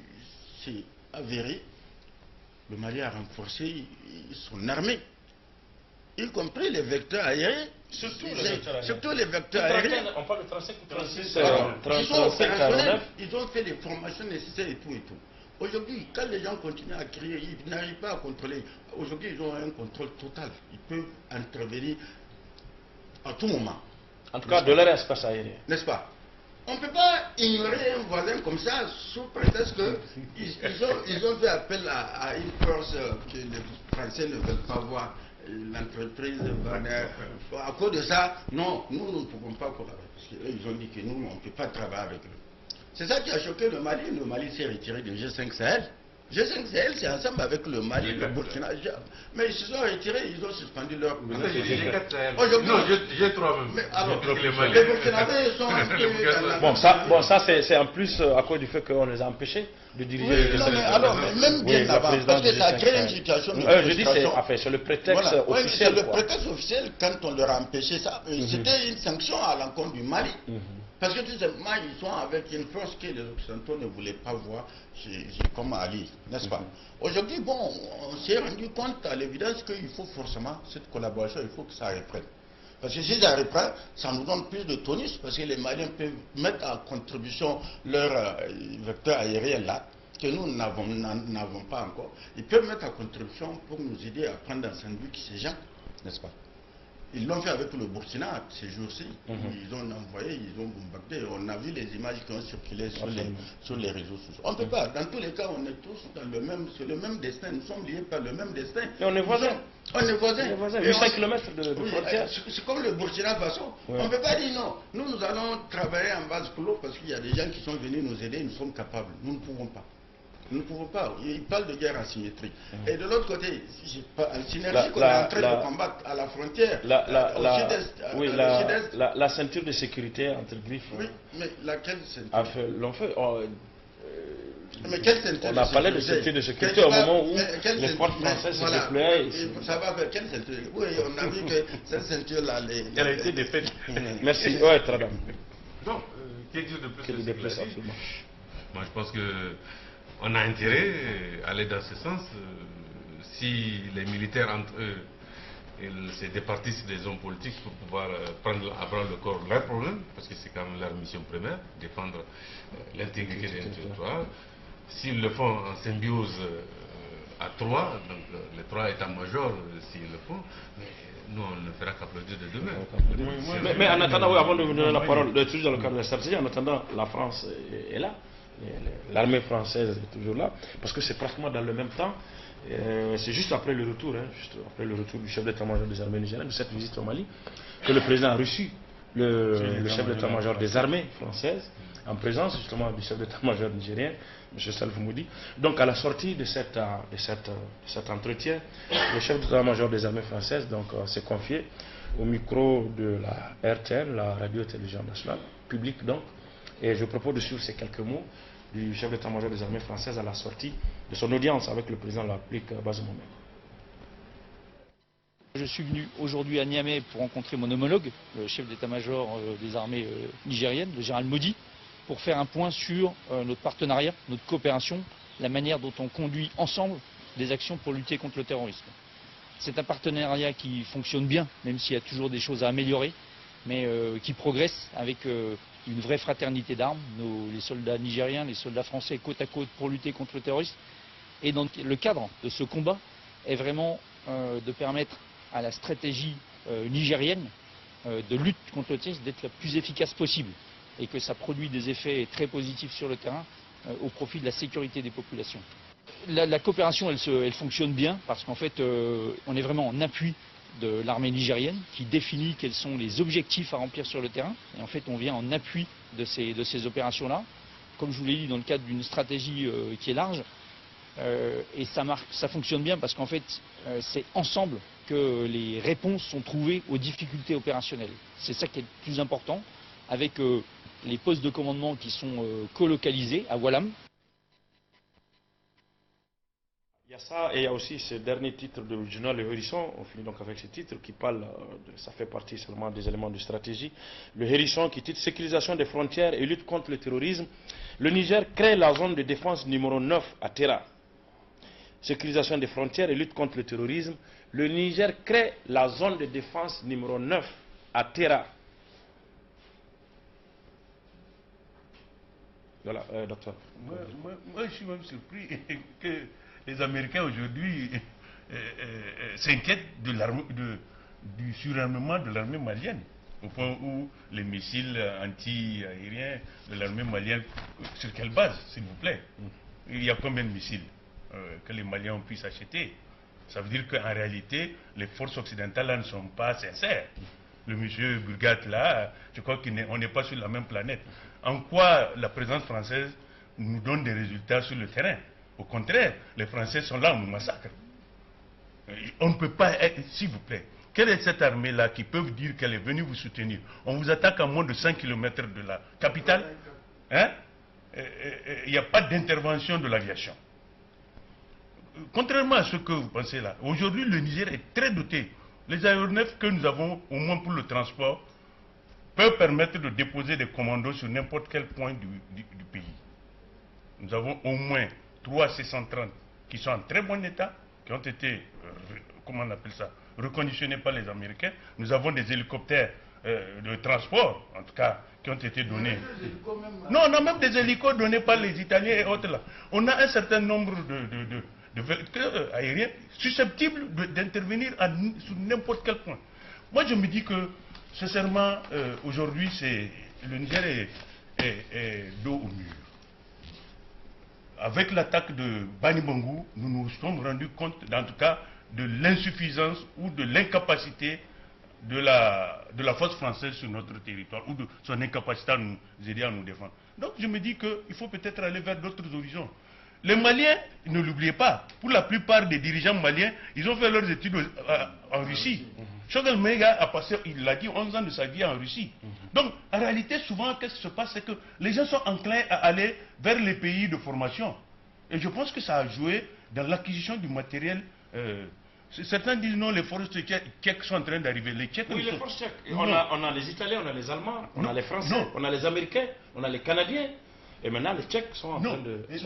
c'est avéré, le Mali a renforcé son armée, y compris les vecteurs aériens. Surtout les vecteurs aériens. On parle de 35 ou 36 ils sont opérationnels, ils ont fait les formations nécessaires et tout et tout. Aujourd'hui, quand les gens continuent à crier, ils n'arrivent pas à contrôler. Aujourd'hui, ils ont un contrôle total. Ils peuvent intervenir à tout moment. En tout cas, de leur espace aérien. N'est-ce pas? On ne peut pas ignorer un voisin comme ça sous prétexte qu'ils ont fait appel à une force que les Français ne veulent pas voir. L'entreprise Wagner. À cause de ça, non, nous ne pouvons pas collaborer. Parce qu'eux, ils ont dit que nous, on ne peut pas travailler avec eux. C'est ça qui a choqué le Mali. Le Mali s'est retiré de G5 Sahel. G5 Sahel, c'est ensemble avec le Mali, le Burkina. Mais ils se sont retirés, ils ont suspendu leur... G4 Sahel. Non, G3 même. Mais alors, les Burkinabés sont... Bon, ça c'est en plus à cause du fait qu'on les a empêchés de diriger. Oui, non, mais alors, même bien avant, parce que ça a créé une situation de je dis c'est le prétexte officiel. C'est le prétexte officiel quand on leur a empêché ça. C'était une sanction à l'encontre du Mali. Parce que tout simplement, ils sont avec une force que les Occidentaux ne voulaient pas voir comme Ali, n'est-ce pas? Aujourd'hui, bon, on s'est rendu compte à l'évidence qu'il faut forcément, cette collaboration, il faut que ça reprenne. Parce que si ça reprend, ça nous donne plus de tonus, parce que les Maliens peuvent mettre en contribution leur vecteur aérien là, que nous n'avons pas encore. Ils peuvent mettre en contribution pour nous aider à prendre en sandwich ces gens, n'est-ce pas? Ils l'ont fait avec le Burkina ces jours-ci. Ils ont envoyé, ils ont bombardé. On a vu les images qui ont circulé sur les réseaux sociaux. On ne peut pas. Dans tous les cas, on est tous sur le même destin. Nous sommes liés par le même destin. Et on est voisins. On est voisins. 800 km de frontière. C'est comme le Burkina Faso. On ne peut pas dire non. Nous allons travailler en base clos parce qu'il y a des gens qui sont venus nous aider. Nous sommes capables. Nous ne pouvons pas. Nous ne pouvons pas. Ils parlent de guerre asymétrique. Et de l'autre côté, en synergie qu'on est en train de combattre à la frontière, au sud-est. La ceinture de sécurité entre griffes. Oui, mais laquelle ceinture? L'ont fait. Mais quelle ceinture? On a parlé de ceinture de sécurité au moment où les forces françaises se déployaient. Ça va faire quelle ceinture? Oui, on a vu que cette ceinture-là, elle a été défaite. Merci. Ouais, très bien. Donc, qu'est-ce que de plus absolument. Moi, je pense que on a intérêt à aller dans ce sens. Si les militaires entre eux se départissent des hommes politiques pour pouvoir prendre à bras le corps leurs problèmes, parce que c'est quand même leur mission première, défendre l'intégrité d'un territoire. S'ils le font en symbiose à trois, donc les trois états-majors, s'ils le font, mais nous on ne fera qu'applaudir de demain. Mais en attendant, avant de vous donner la parole, toujours dans le cadre de la stratégie, en attendant, la France est là. L'armée française est toujours là, parce que c'est pratiquement dans le même temps, c'est juste après le retour, du chef d'état-major des armées nigériennes, de cette visite au Mali, que le président a reçu le chef d'état-major des armées françaises, en présence justement du chef d'état-major nigérien, M. Salif Moudi. Donc à la sortie de cet entretien, le chef d'état-major des armées françaises s'est confié au micro de la RTN, la radio-télévision nationale, publique donc, et je propose de suivre ces quelques mots du chef d'état-major des armées françaises à la sortie de son audience avec le président de la République, Bazoum Mohamed. Je suis venu aujourd'hui à Niamey pour rencontrer mon homologue, le chef d'état-major des armées nigériennes, le général Modi, pour faire un point sur notre partenariat, notre coopération, la manière dont on conduit ensemble des actions pour lutter contre le terrorisme. C'est un partenariat qui fonctionne bien, même s'il y a toujours des choses à améliorer, mais qui progresse avec une vraie fraternité d'armes, les soldats nigériens, les soldats français côte à côte pour lutter contre le terrorisme. Et dans le cadre de ce combat est vraiment de permettre à la stratégie nigérienne de lutte contre le terrorisme d'être la plus efficace possible et que ça produit des effets très positifs sur le terrain au profit de la sécurité des populations. La coopération, elle fonctionne bien parce qu'en fait, on est vraiment en appui de l'armée nigérienne qui définit quels sont les objectifs à remplir sur le terrain. Et en fait, on vient en appui de ces opérations-là. Comme je vous l'ai dit, dans le cadre d'une stratégie qui est large, Et ça fonctionne bien parce qu'en fait, c'est ensemble que les réponses sont trouvées aux difficultés opérationnelles. C'est ça qui est le plus important, avec les postes de commandement qui sont colocalisés à Wallam. Il y a ça et il y a aussi ce dernier titre du journal Le Hérisson. On finit donc avec ce titre qui parle, ça fait partie seulement des éléments de stratégie. Le Hérisson qui titre Sécurisation des frontières et lutte contre le terrorisme. Le Niger crée la zone de défense numéro 9 à Terra. Sécurisation des frontières et lutte contre le terrorisme. Le Niger crée la zone de défense numéro 9 à Terra. Voilà, docteur. Moi, je suis même surpris que les Américains aujourd'hui s'inquiètent du surarmement de l'armée malienne, au point où les missiles anti-aériens de l'armée malienne, sur quelle base, s'il vous plaît? Il y a combien de missiles que les Maliens ont pu s'acheter? Ça veut dire qu'en réalité, les forces occidentales là, ne sont pas sincères. Le monsieur Burgat là, je crois qu'on n'est pas sur la même planète. En quoi la présence française nous donne des résultats sur le terrain? Au contraire, les Français sont là, on nous massacre. On ne peut pas être, s'il vous plaît, quelle est cette armée-là qui peut vous dire qu'elle est venue vous soutenir? On vous attaque à moins de 100 km de la capitale. Hein? Il n'y a pas d'intervention de l'aviation. Contrairement à ce que vous pensez là, aujourd'hui le Niger est très doté. Les aéronefs que nous avons, au moins pour le transport, peuvent permettre de déposer des commandos sur n'importe quel point du pays. Nous avons au moins 3 C-130 qui sont en très bon état, qui ont été, comment on appelle ça, reconditionnés par les Américains. Nous avons des hélicoptères de transport, en tout cas, qui ont été donnés. Non, on a même des hélicos donnés par les Italiens et autres là. On a un certain nombre de véhicules aériens susceptibles d'intervenir sur n'importe quel point. Moi, je me dis que, sincèrement, aujourd'hui, le Niger est dos au mur. Avec l'attaque de Bani Bangou, nous nous sommes rendus compte, en tout cas, de l'insuffisance ou de l'incapacité de la force française sur notre territoire, ou de son incapacité à nous aider à nous défendre. Donc je me dis qu'il faut peut-être aller vers d'autres horizons. Les Maliens, ne l'oubliez pas, pour la plupart des dirigeants maliens, ils ont fait leurs études en Russie. Choguel Maïga a passé, il l'a dit, 11 ans de sa vie en Russie. Donc, en réalité, souvent, qu'est-ce qui se passe? C'est que les gens sont enclins à aller vers les pays de formation. Et je pense que ça a joué dans l'acquisition du matériel. Certains disent non, les forces tchèques sont en train d'arriver. Les Tchèques, oui, les forces tchèques. On a les Italiens, on a les Allemands, on a les Français, on a les Américains, on a les Canadiens. Et maintenant, les Tchèques sont en train de... Les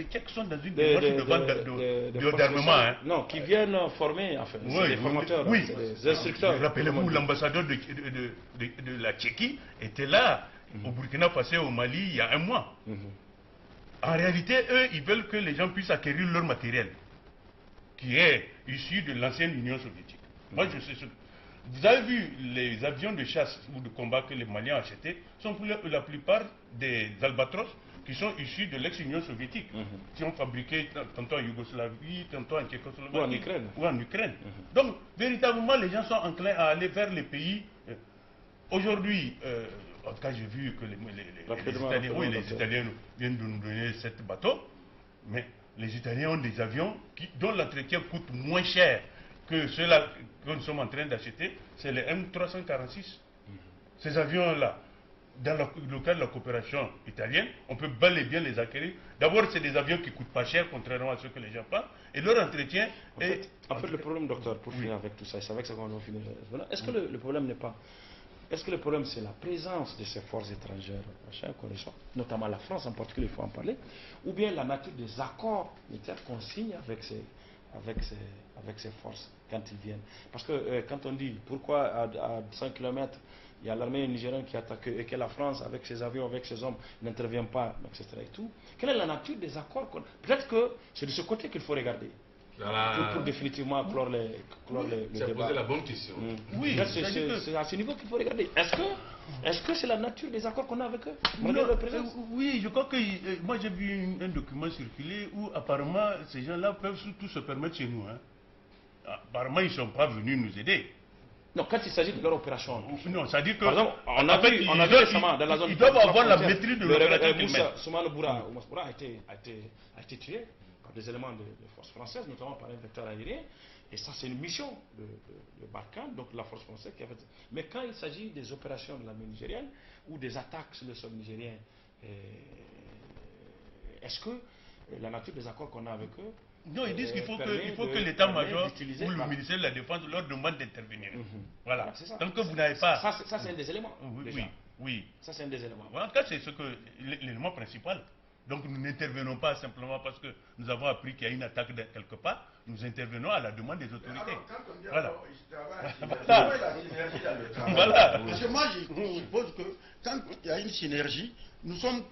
Tchèques sont dans une démarche de vente d'armement. Non, qui viennent former, enfin, c'est des formateurs, des instructeurs. Rappelez-vous, l'ambassadeur de la Tchéquie était là, au Burkina Faso, au Mali, il y a un mois. En réalité, eux, ils veulent que les gens puissent acquérir leur matériel, qui est issu de l'ancienne Union soviétique. Moi, je sais ce... Vous avez vu les avions de chasse ou de combat que les Maliens ont achetés, sont pour la plupart des albatros qui sont issus de l'ex-Union soviétique, qui ont fabriqué tantôt en Yougoslavie, tantôt en Tchécoslovaquie ou en Ukraine. Donc, véritablement, les gens sont enclins à aller vers les pays. Aujourd'hui, en tout cas, j'ai vu que les Italiens viennent de nous donner 7 bateaux, mais les Italiens ont des avions dont l'entretien coûte moins cher que ceux-là que nous sommes en train d'acheter, c'est les M346. Ces avions-là, dans le cadre de la coopération italienne, on peut bel et bien les acquérir. D'abord, c'est des avions qui ne coûtent pas cher, contrairement à ce que les gens pensent, et leur entretien est... En fait, le problème, docteur, pour finir avec tout ça, c'est avec ça qu'on va finir. Est-ce que le problème n'est pas... Est-ce que le problème, c'est la présence de ces forces étrangères, notamment la France en particulier, il faut en parler, ou bien la nature des accords militaires qu'on signe avec ces forces quand ils viennent? Parce que quand on dit pourquoi à 100 km il y a l'armée nigérienne qui attaque et que la France avec ses avions, avec ses hommes n'intervient pas, etc. et tout, quelle est la nature des accords? Peut-être que c'est de ce côté qu'il faut regarder pour définitivement clore les débats. Posé la bonne question. Oui, c'est à ce niveau qu'il faut regarder. Est-ce que c'est la nature des accords qu'on a avec eux? Oui, je crois que moi j'ai vu un document circuler où apparemment ces gens-là peuvent surtout se permettre chez nous. Apparemment ils ne sont pas venus nous aider. Non, quand il s'agit de leur opération. Non, c'est-à-dire que... Par exemple, on a vu récemment dans la zone... Ils doivent avoir la maîtrise de l'opération. Soumane Boura a été tué par des éléments de force française, notamment par un vecteur aérien. Et ça, c'est une mission de Barkhane, donc la force française qui a fait... Mais quand il s'agit des opérations de l'armée nigérienne ou des attaques sur le sol nigérien, est-ce que la nature des accords qu'on a avec eux... Non, ils disent qu'il faut que l'état-major ou le ministère de la Défense leur demande d'intervenir. Voilà. Donc que vous n'avez pas... Ça, c'est un des éléments. Oui. Ça, c'est un des éléments. En tout cas, c'est l'élément principal. Donc nous n'intervenons pas simplement parce que nous avons appris qu'il y a une attaque de quelque part. Nous intervenons à la demande des autorités. Alors, quand on dit voilà. La synergie dans le travail. Voilà. Parce que moi, je suppose que quand il y a une synergie, nous sommes...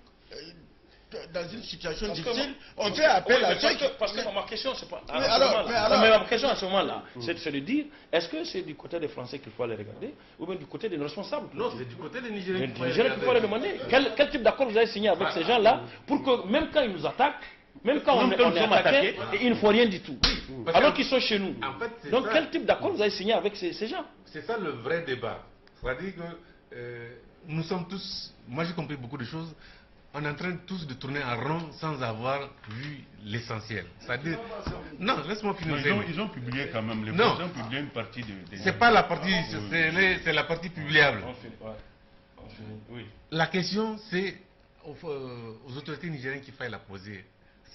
dans une situation difficile, on fait appel à ceux qui... Parce que ma question, c'est pas... Mais ma question à ce moment-là, c'est de dire, est-ce que c'est du côté des Français qu'il faut aller regarder, ou bien du côté des responsables? Non, c'est du côté des Nigériens qu'il faut aller demander. Quel type d'accord vous avez signé avec ces gens-là, pour que même quand ils nous attaquent, même quand on est attaqué, il ne faut rien du tout. Alors qu'ils sont chez nous. En fait, donc quel type d'accord vous avez signé avec ces gens? C'est ça le vrai débat. C'est-à-dire que nous sommes tous... Moi j'ai compris beaucoup de choses. On est en train tous de tourner en rond sans avoir vu l'essentiel. C'est-à-dire... Non, laisse-moi finir. Ils ont publié quand même. Ils ont publié une partie de... C'est pas la partie... C'est la partie publiable. Oui. La question, c'est aux autorités nigériennes qu'il faille la poser.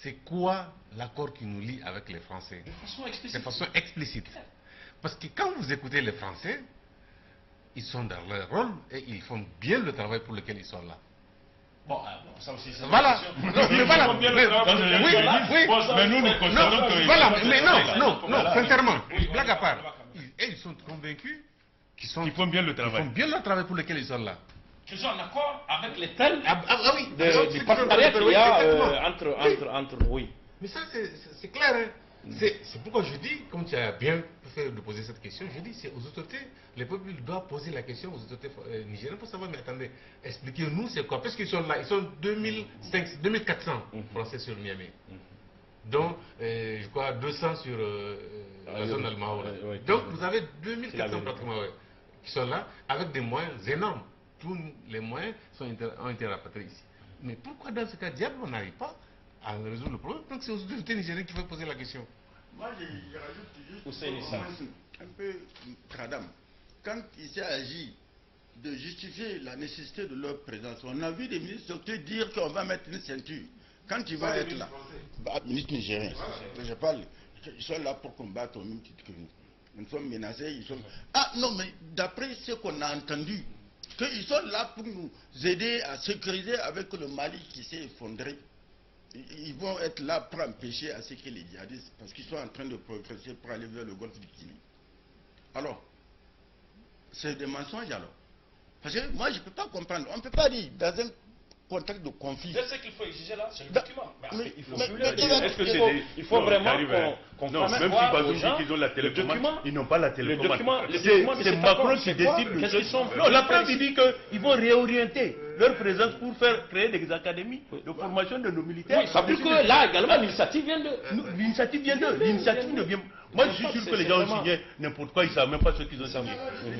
C'est quoi l'accord qui nous lie avec les Français? De façon explicite. Parce que quand vous écoutez les Français, ils sont dans leur rôle et ils font bien le travail pour lequel ils sont là. Bon, ça aussi, c'est voilà. Non, mais voilà. Mais nous, nous considérons que... Voilà, mais non, sincèrement, blague à part. Ils sont convaincus qu'ils font bien le travail. Ils font bien le travail pour lequel ils sont là. Qu'ils sont en accord avec les thèmes oui, du partenariat qu'il y a entre... Oui. Mais ça, c'est clair. Hein. C'est pourquoi je dis, comme tu as bien fait de poser cette question, je dis c'est aux autorités, les peuples doivent poser la question aux autorités nigériennes pour savoir, mais attendez, expliquez-nous c'est quoi, parce qu'ils sont là, ils sont 2400 Français sur Niamey, dont je crois 200 sur la zone Al-Mahou. Donc vous avez 2400 pratiquement qui sont là avec des moyens énormes. Tous les moyens ont été rapatriés ici. Mais pourquoi dans ce cas, diable, on n'arrive pas à résoudre le problème? Donc c'est aux autorités nigériennes qu'il faut poser la question. Moi, je rajoute juste un peu Tradam. Quand il s'est agi de justifier la nécessité de leur présence, on a vu des ministres dire qu'on va mettre une ceinture. Quand ils vont être là, ministres nigériens, je parle, ils sont là pour combattre au même titre que nous. Nous sommes menacés, ils sont... Ah non, mais d'après ce qu'on a entendu, qu'ils sont là pour nous aider à sécuriser avec le Mali qui s'est effondré. Ils vont être là pour empêcher à ce que les djihadistes, parce qu'ils sont en train de progresser pour aller vers le golfe du Guinée. Alors, c'est des mensonges alors. Parce que moi je ne peux pas comprendre. On ne peut pas dire dans un contexte de conflit. C'est ce qu'il faut exiger là, c'est le document. Il faut vraiment qu'on fasse même si Bazoum dit qu'ils ont la télécommande, ils n'ont pas la télécommande. C'est Macron qui décide de ce. Non, la preuve il dit qu'ils vont réorienter leur présence pour créer des académies de formation de nos militaires. Ça veut dire que là également l'initiative vient d'eux. L'initiative vient d'eux. L'initiative ne vient. Moi je suis sûr que les gens ont signé n'importe quoi, ils ne savent même pas ce qu'ils ont signé.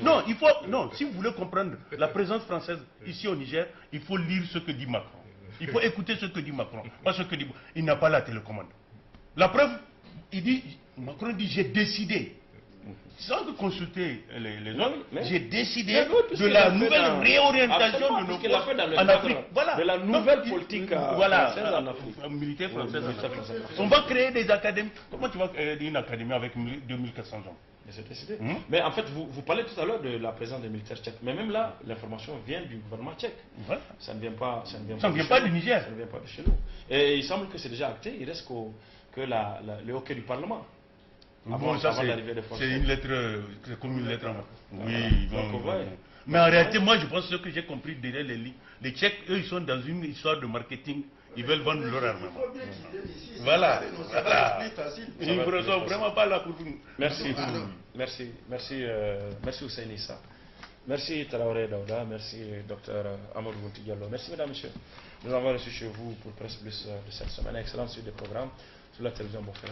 Non, il faut. Non, si vous voulez comprendre la présence française ici au Niger, il faut lire ce que dit Macron. Il faut écouter ce que dit Macron. Pas ce que dit. Il n'a pas la télécommande. La preuve, Macron dit j'ai décidé. Sans consulter les autres, j'ai décidé de la nouvelle réorientation de nos forces en Afrique. Voilà. De la nouvelle politique française en Afrique. Militaire française. On va créer des académies. Comment tu vas créer une académie avec 2400 hommes? C'est décidé. Mais en fait, vous parlez tout à l'heure de la présence des militaires tchèques. Mais même là, l'information vient du gouvernement tchèque. Ça ne vient pas du Niger. Ça ne vient pas de chez nous. Et il semble que c'est déjà acté. Il reste que le hockey du Parlement. Bon, ça c'est une lettre, c'est comme une lettre. Oui, mais en réalité, moi je pense que ce que j'ai compris derrière les lignes, les Tchèques, eux, ils sont dans une histoire de marketing. Ils veulent vendre leur armement. Voilà. Ils ne sont vraiment pas là pour nous. Merci Hussein Issa. Merci Traoré Daouda. Merci Dr Amadou Bounti Diallo. Merci mesdames et messieurs. Nous avons reçu chez vous pour Presse Plus de cette semaine. Excellente suite des programmes sur la télévision Bonfrère.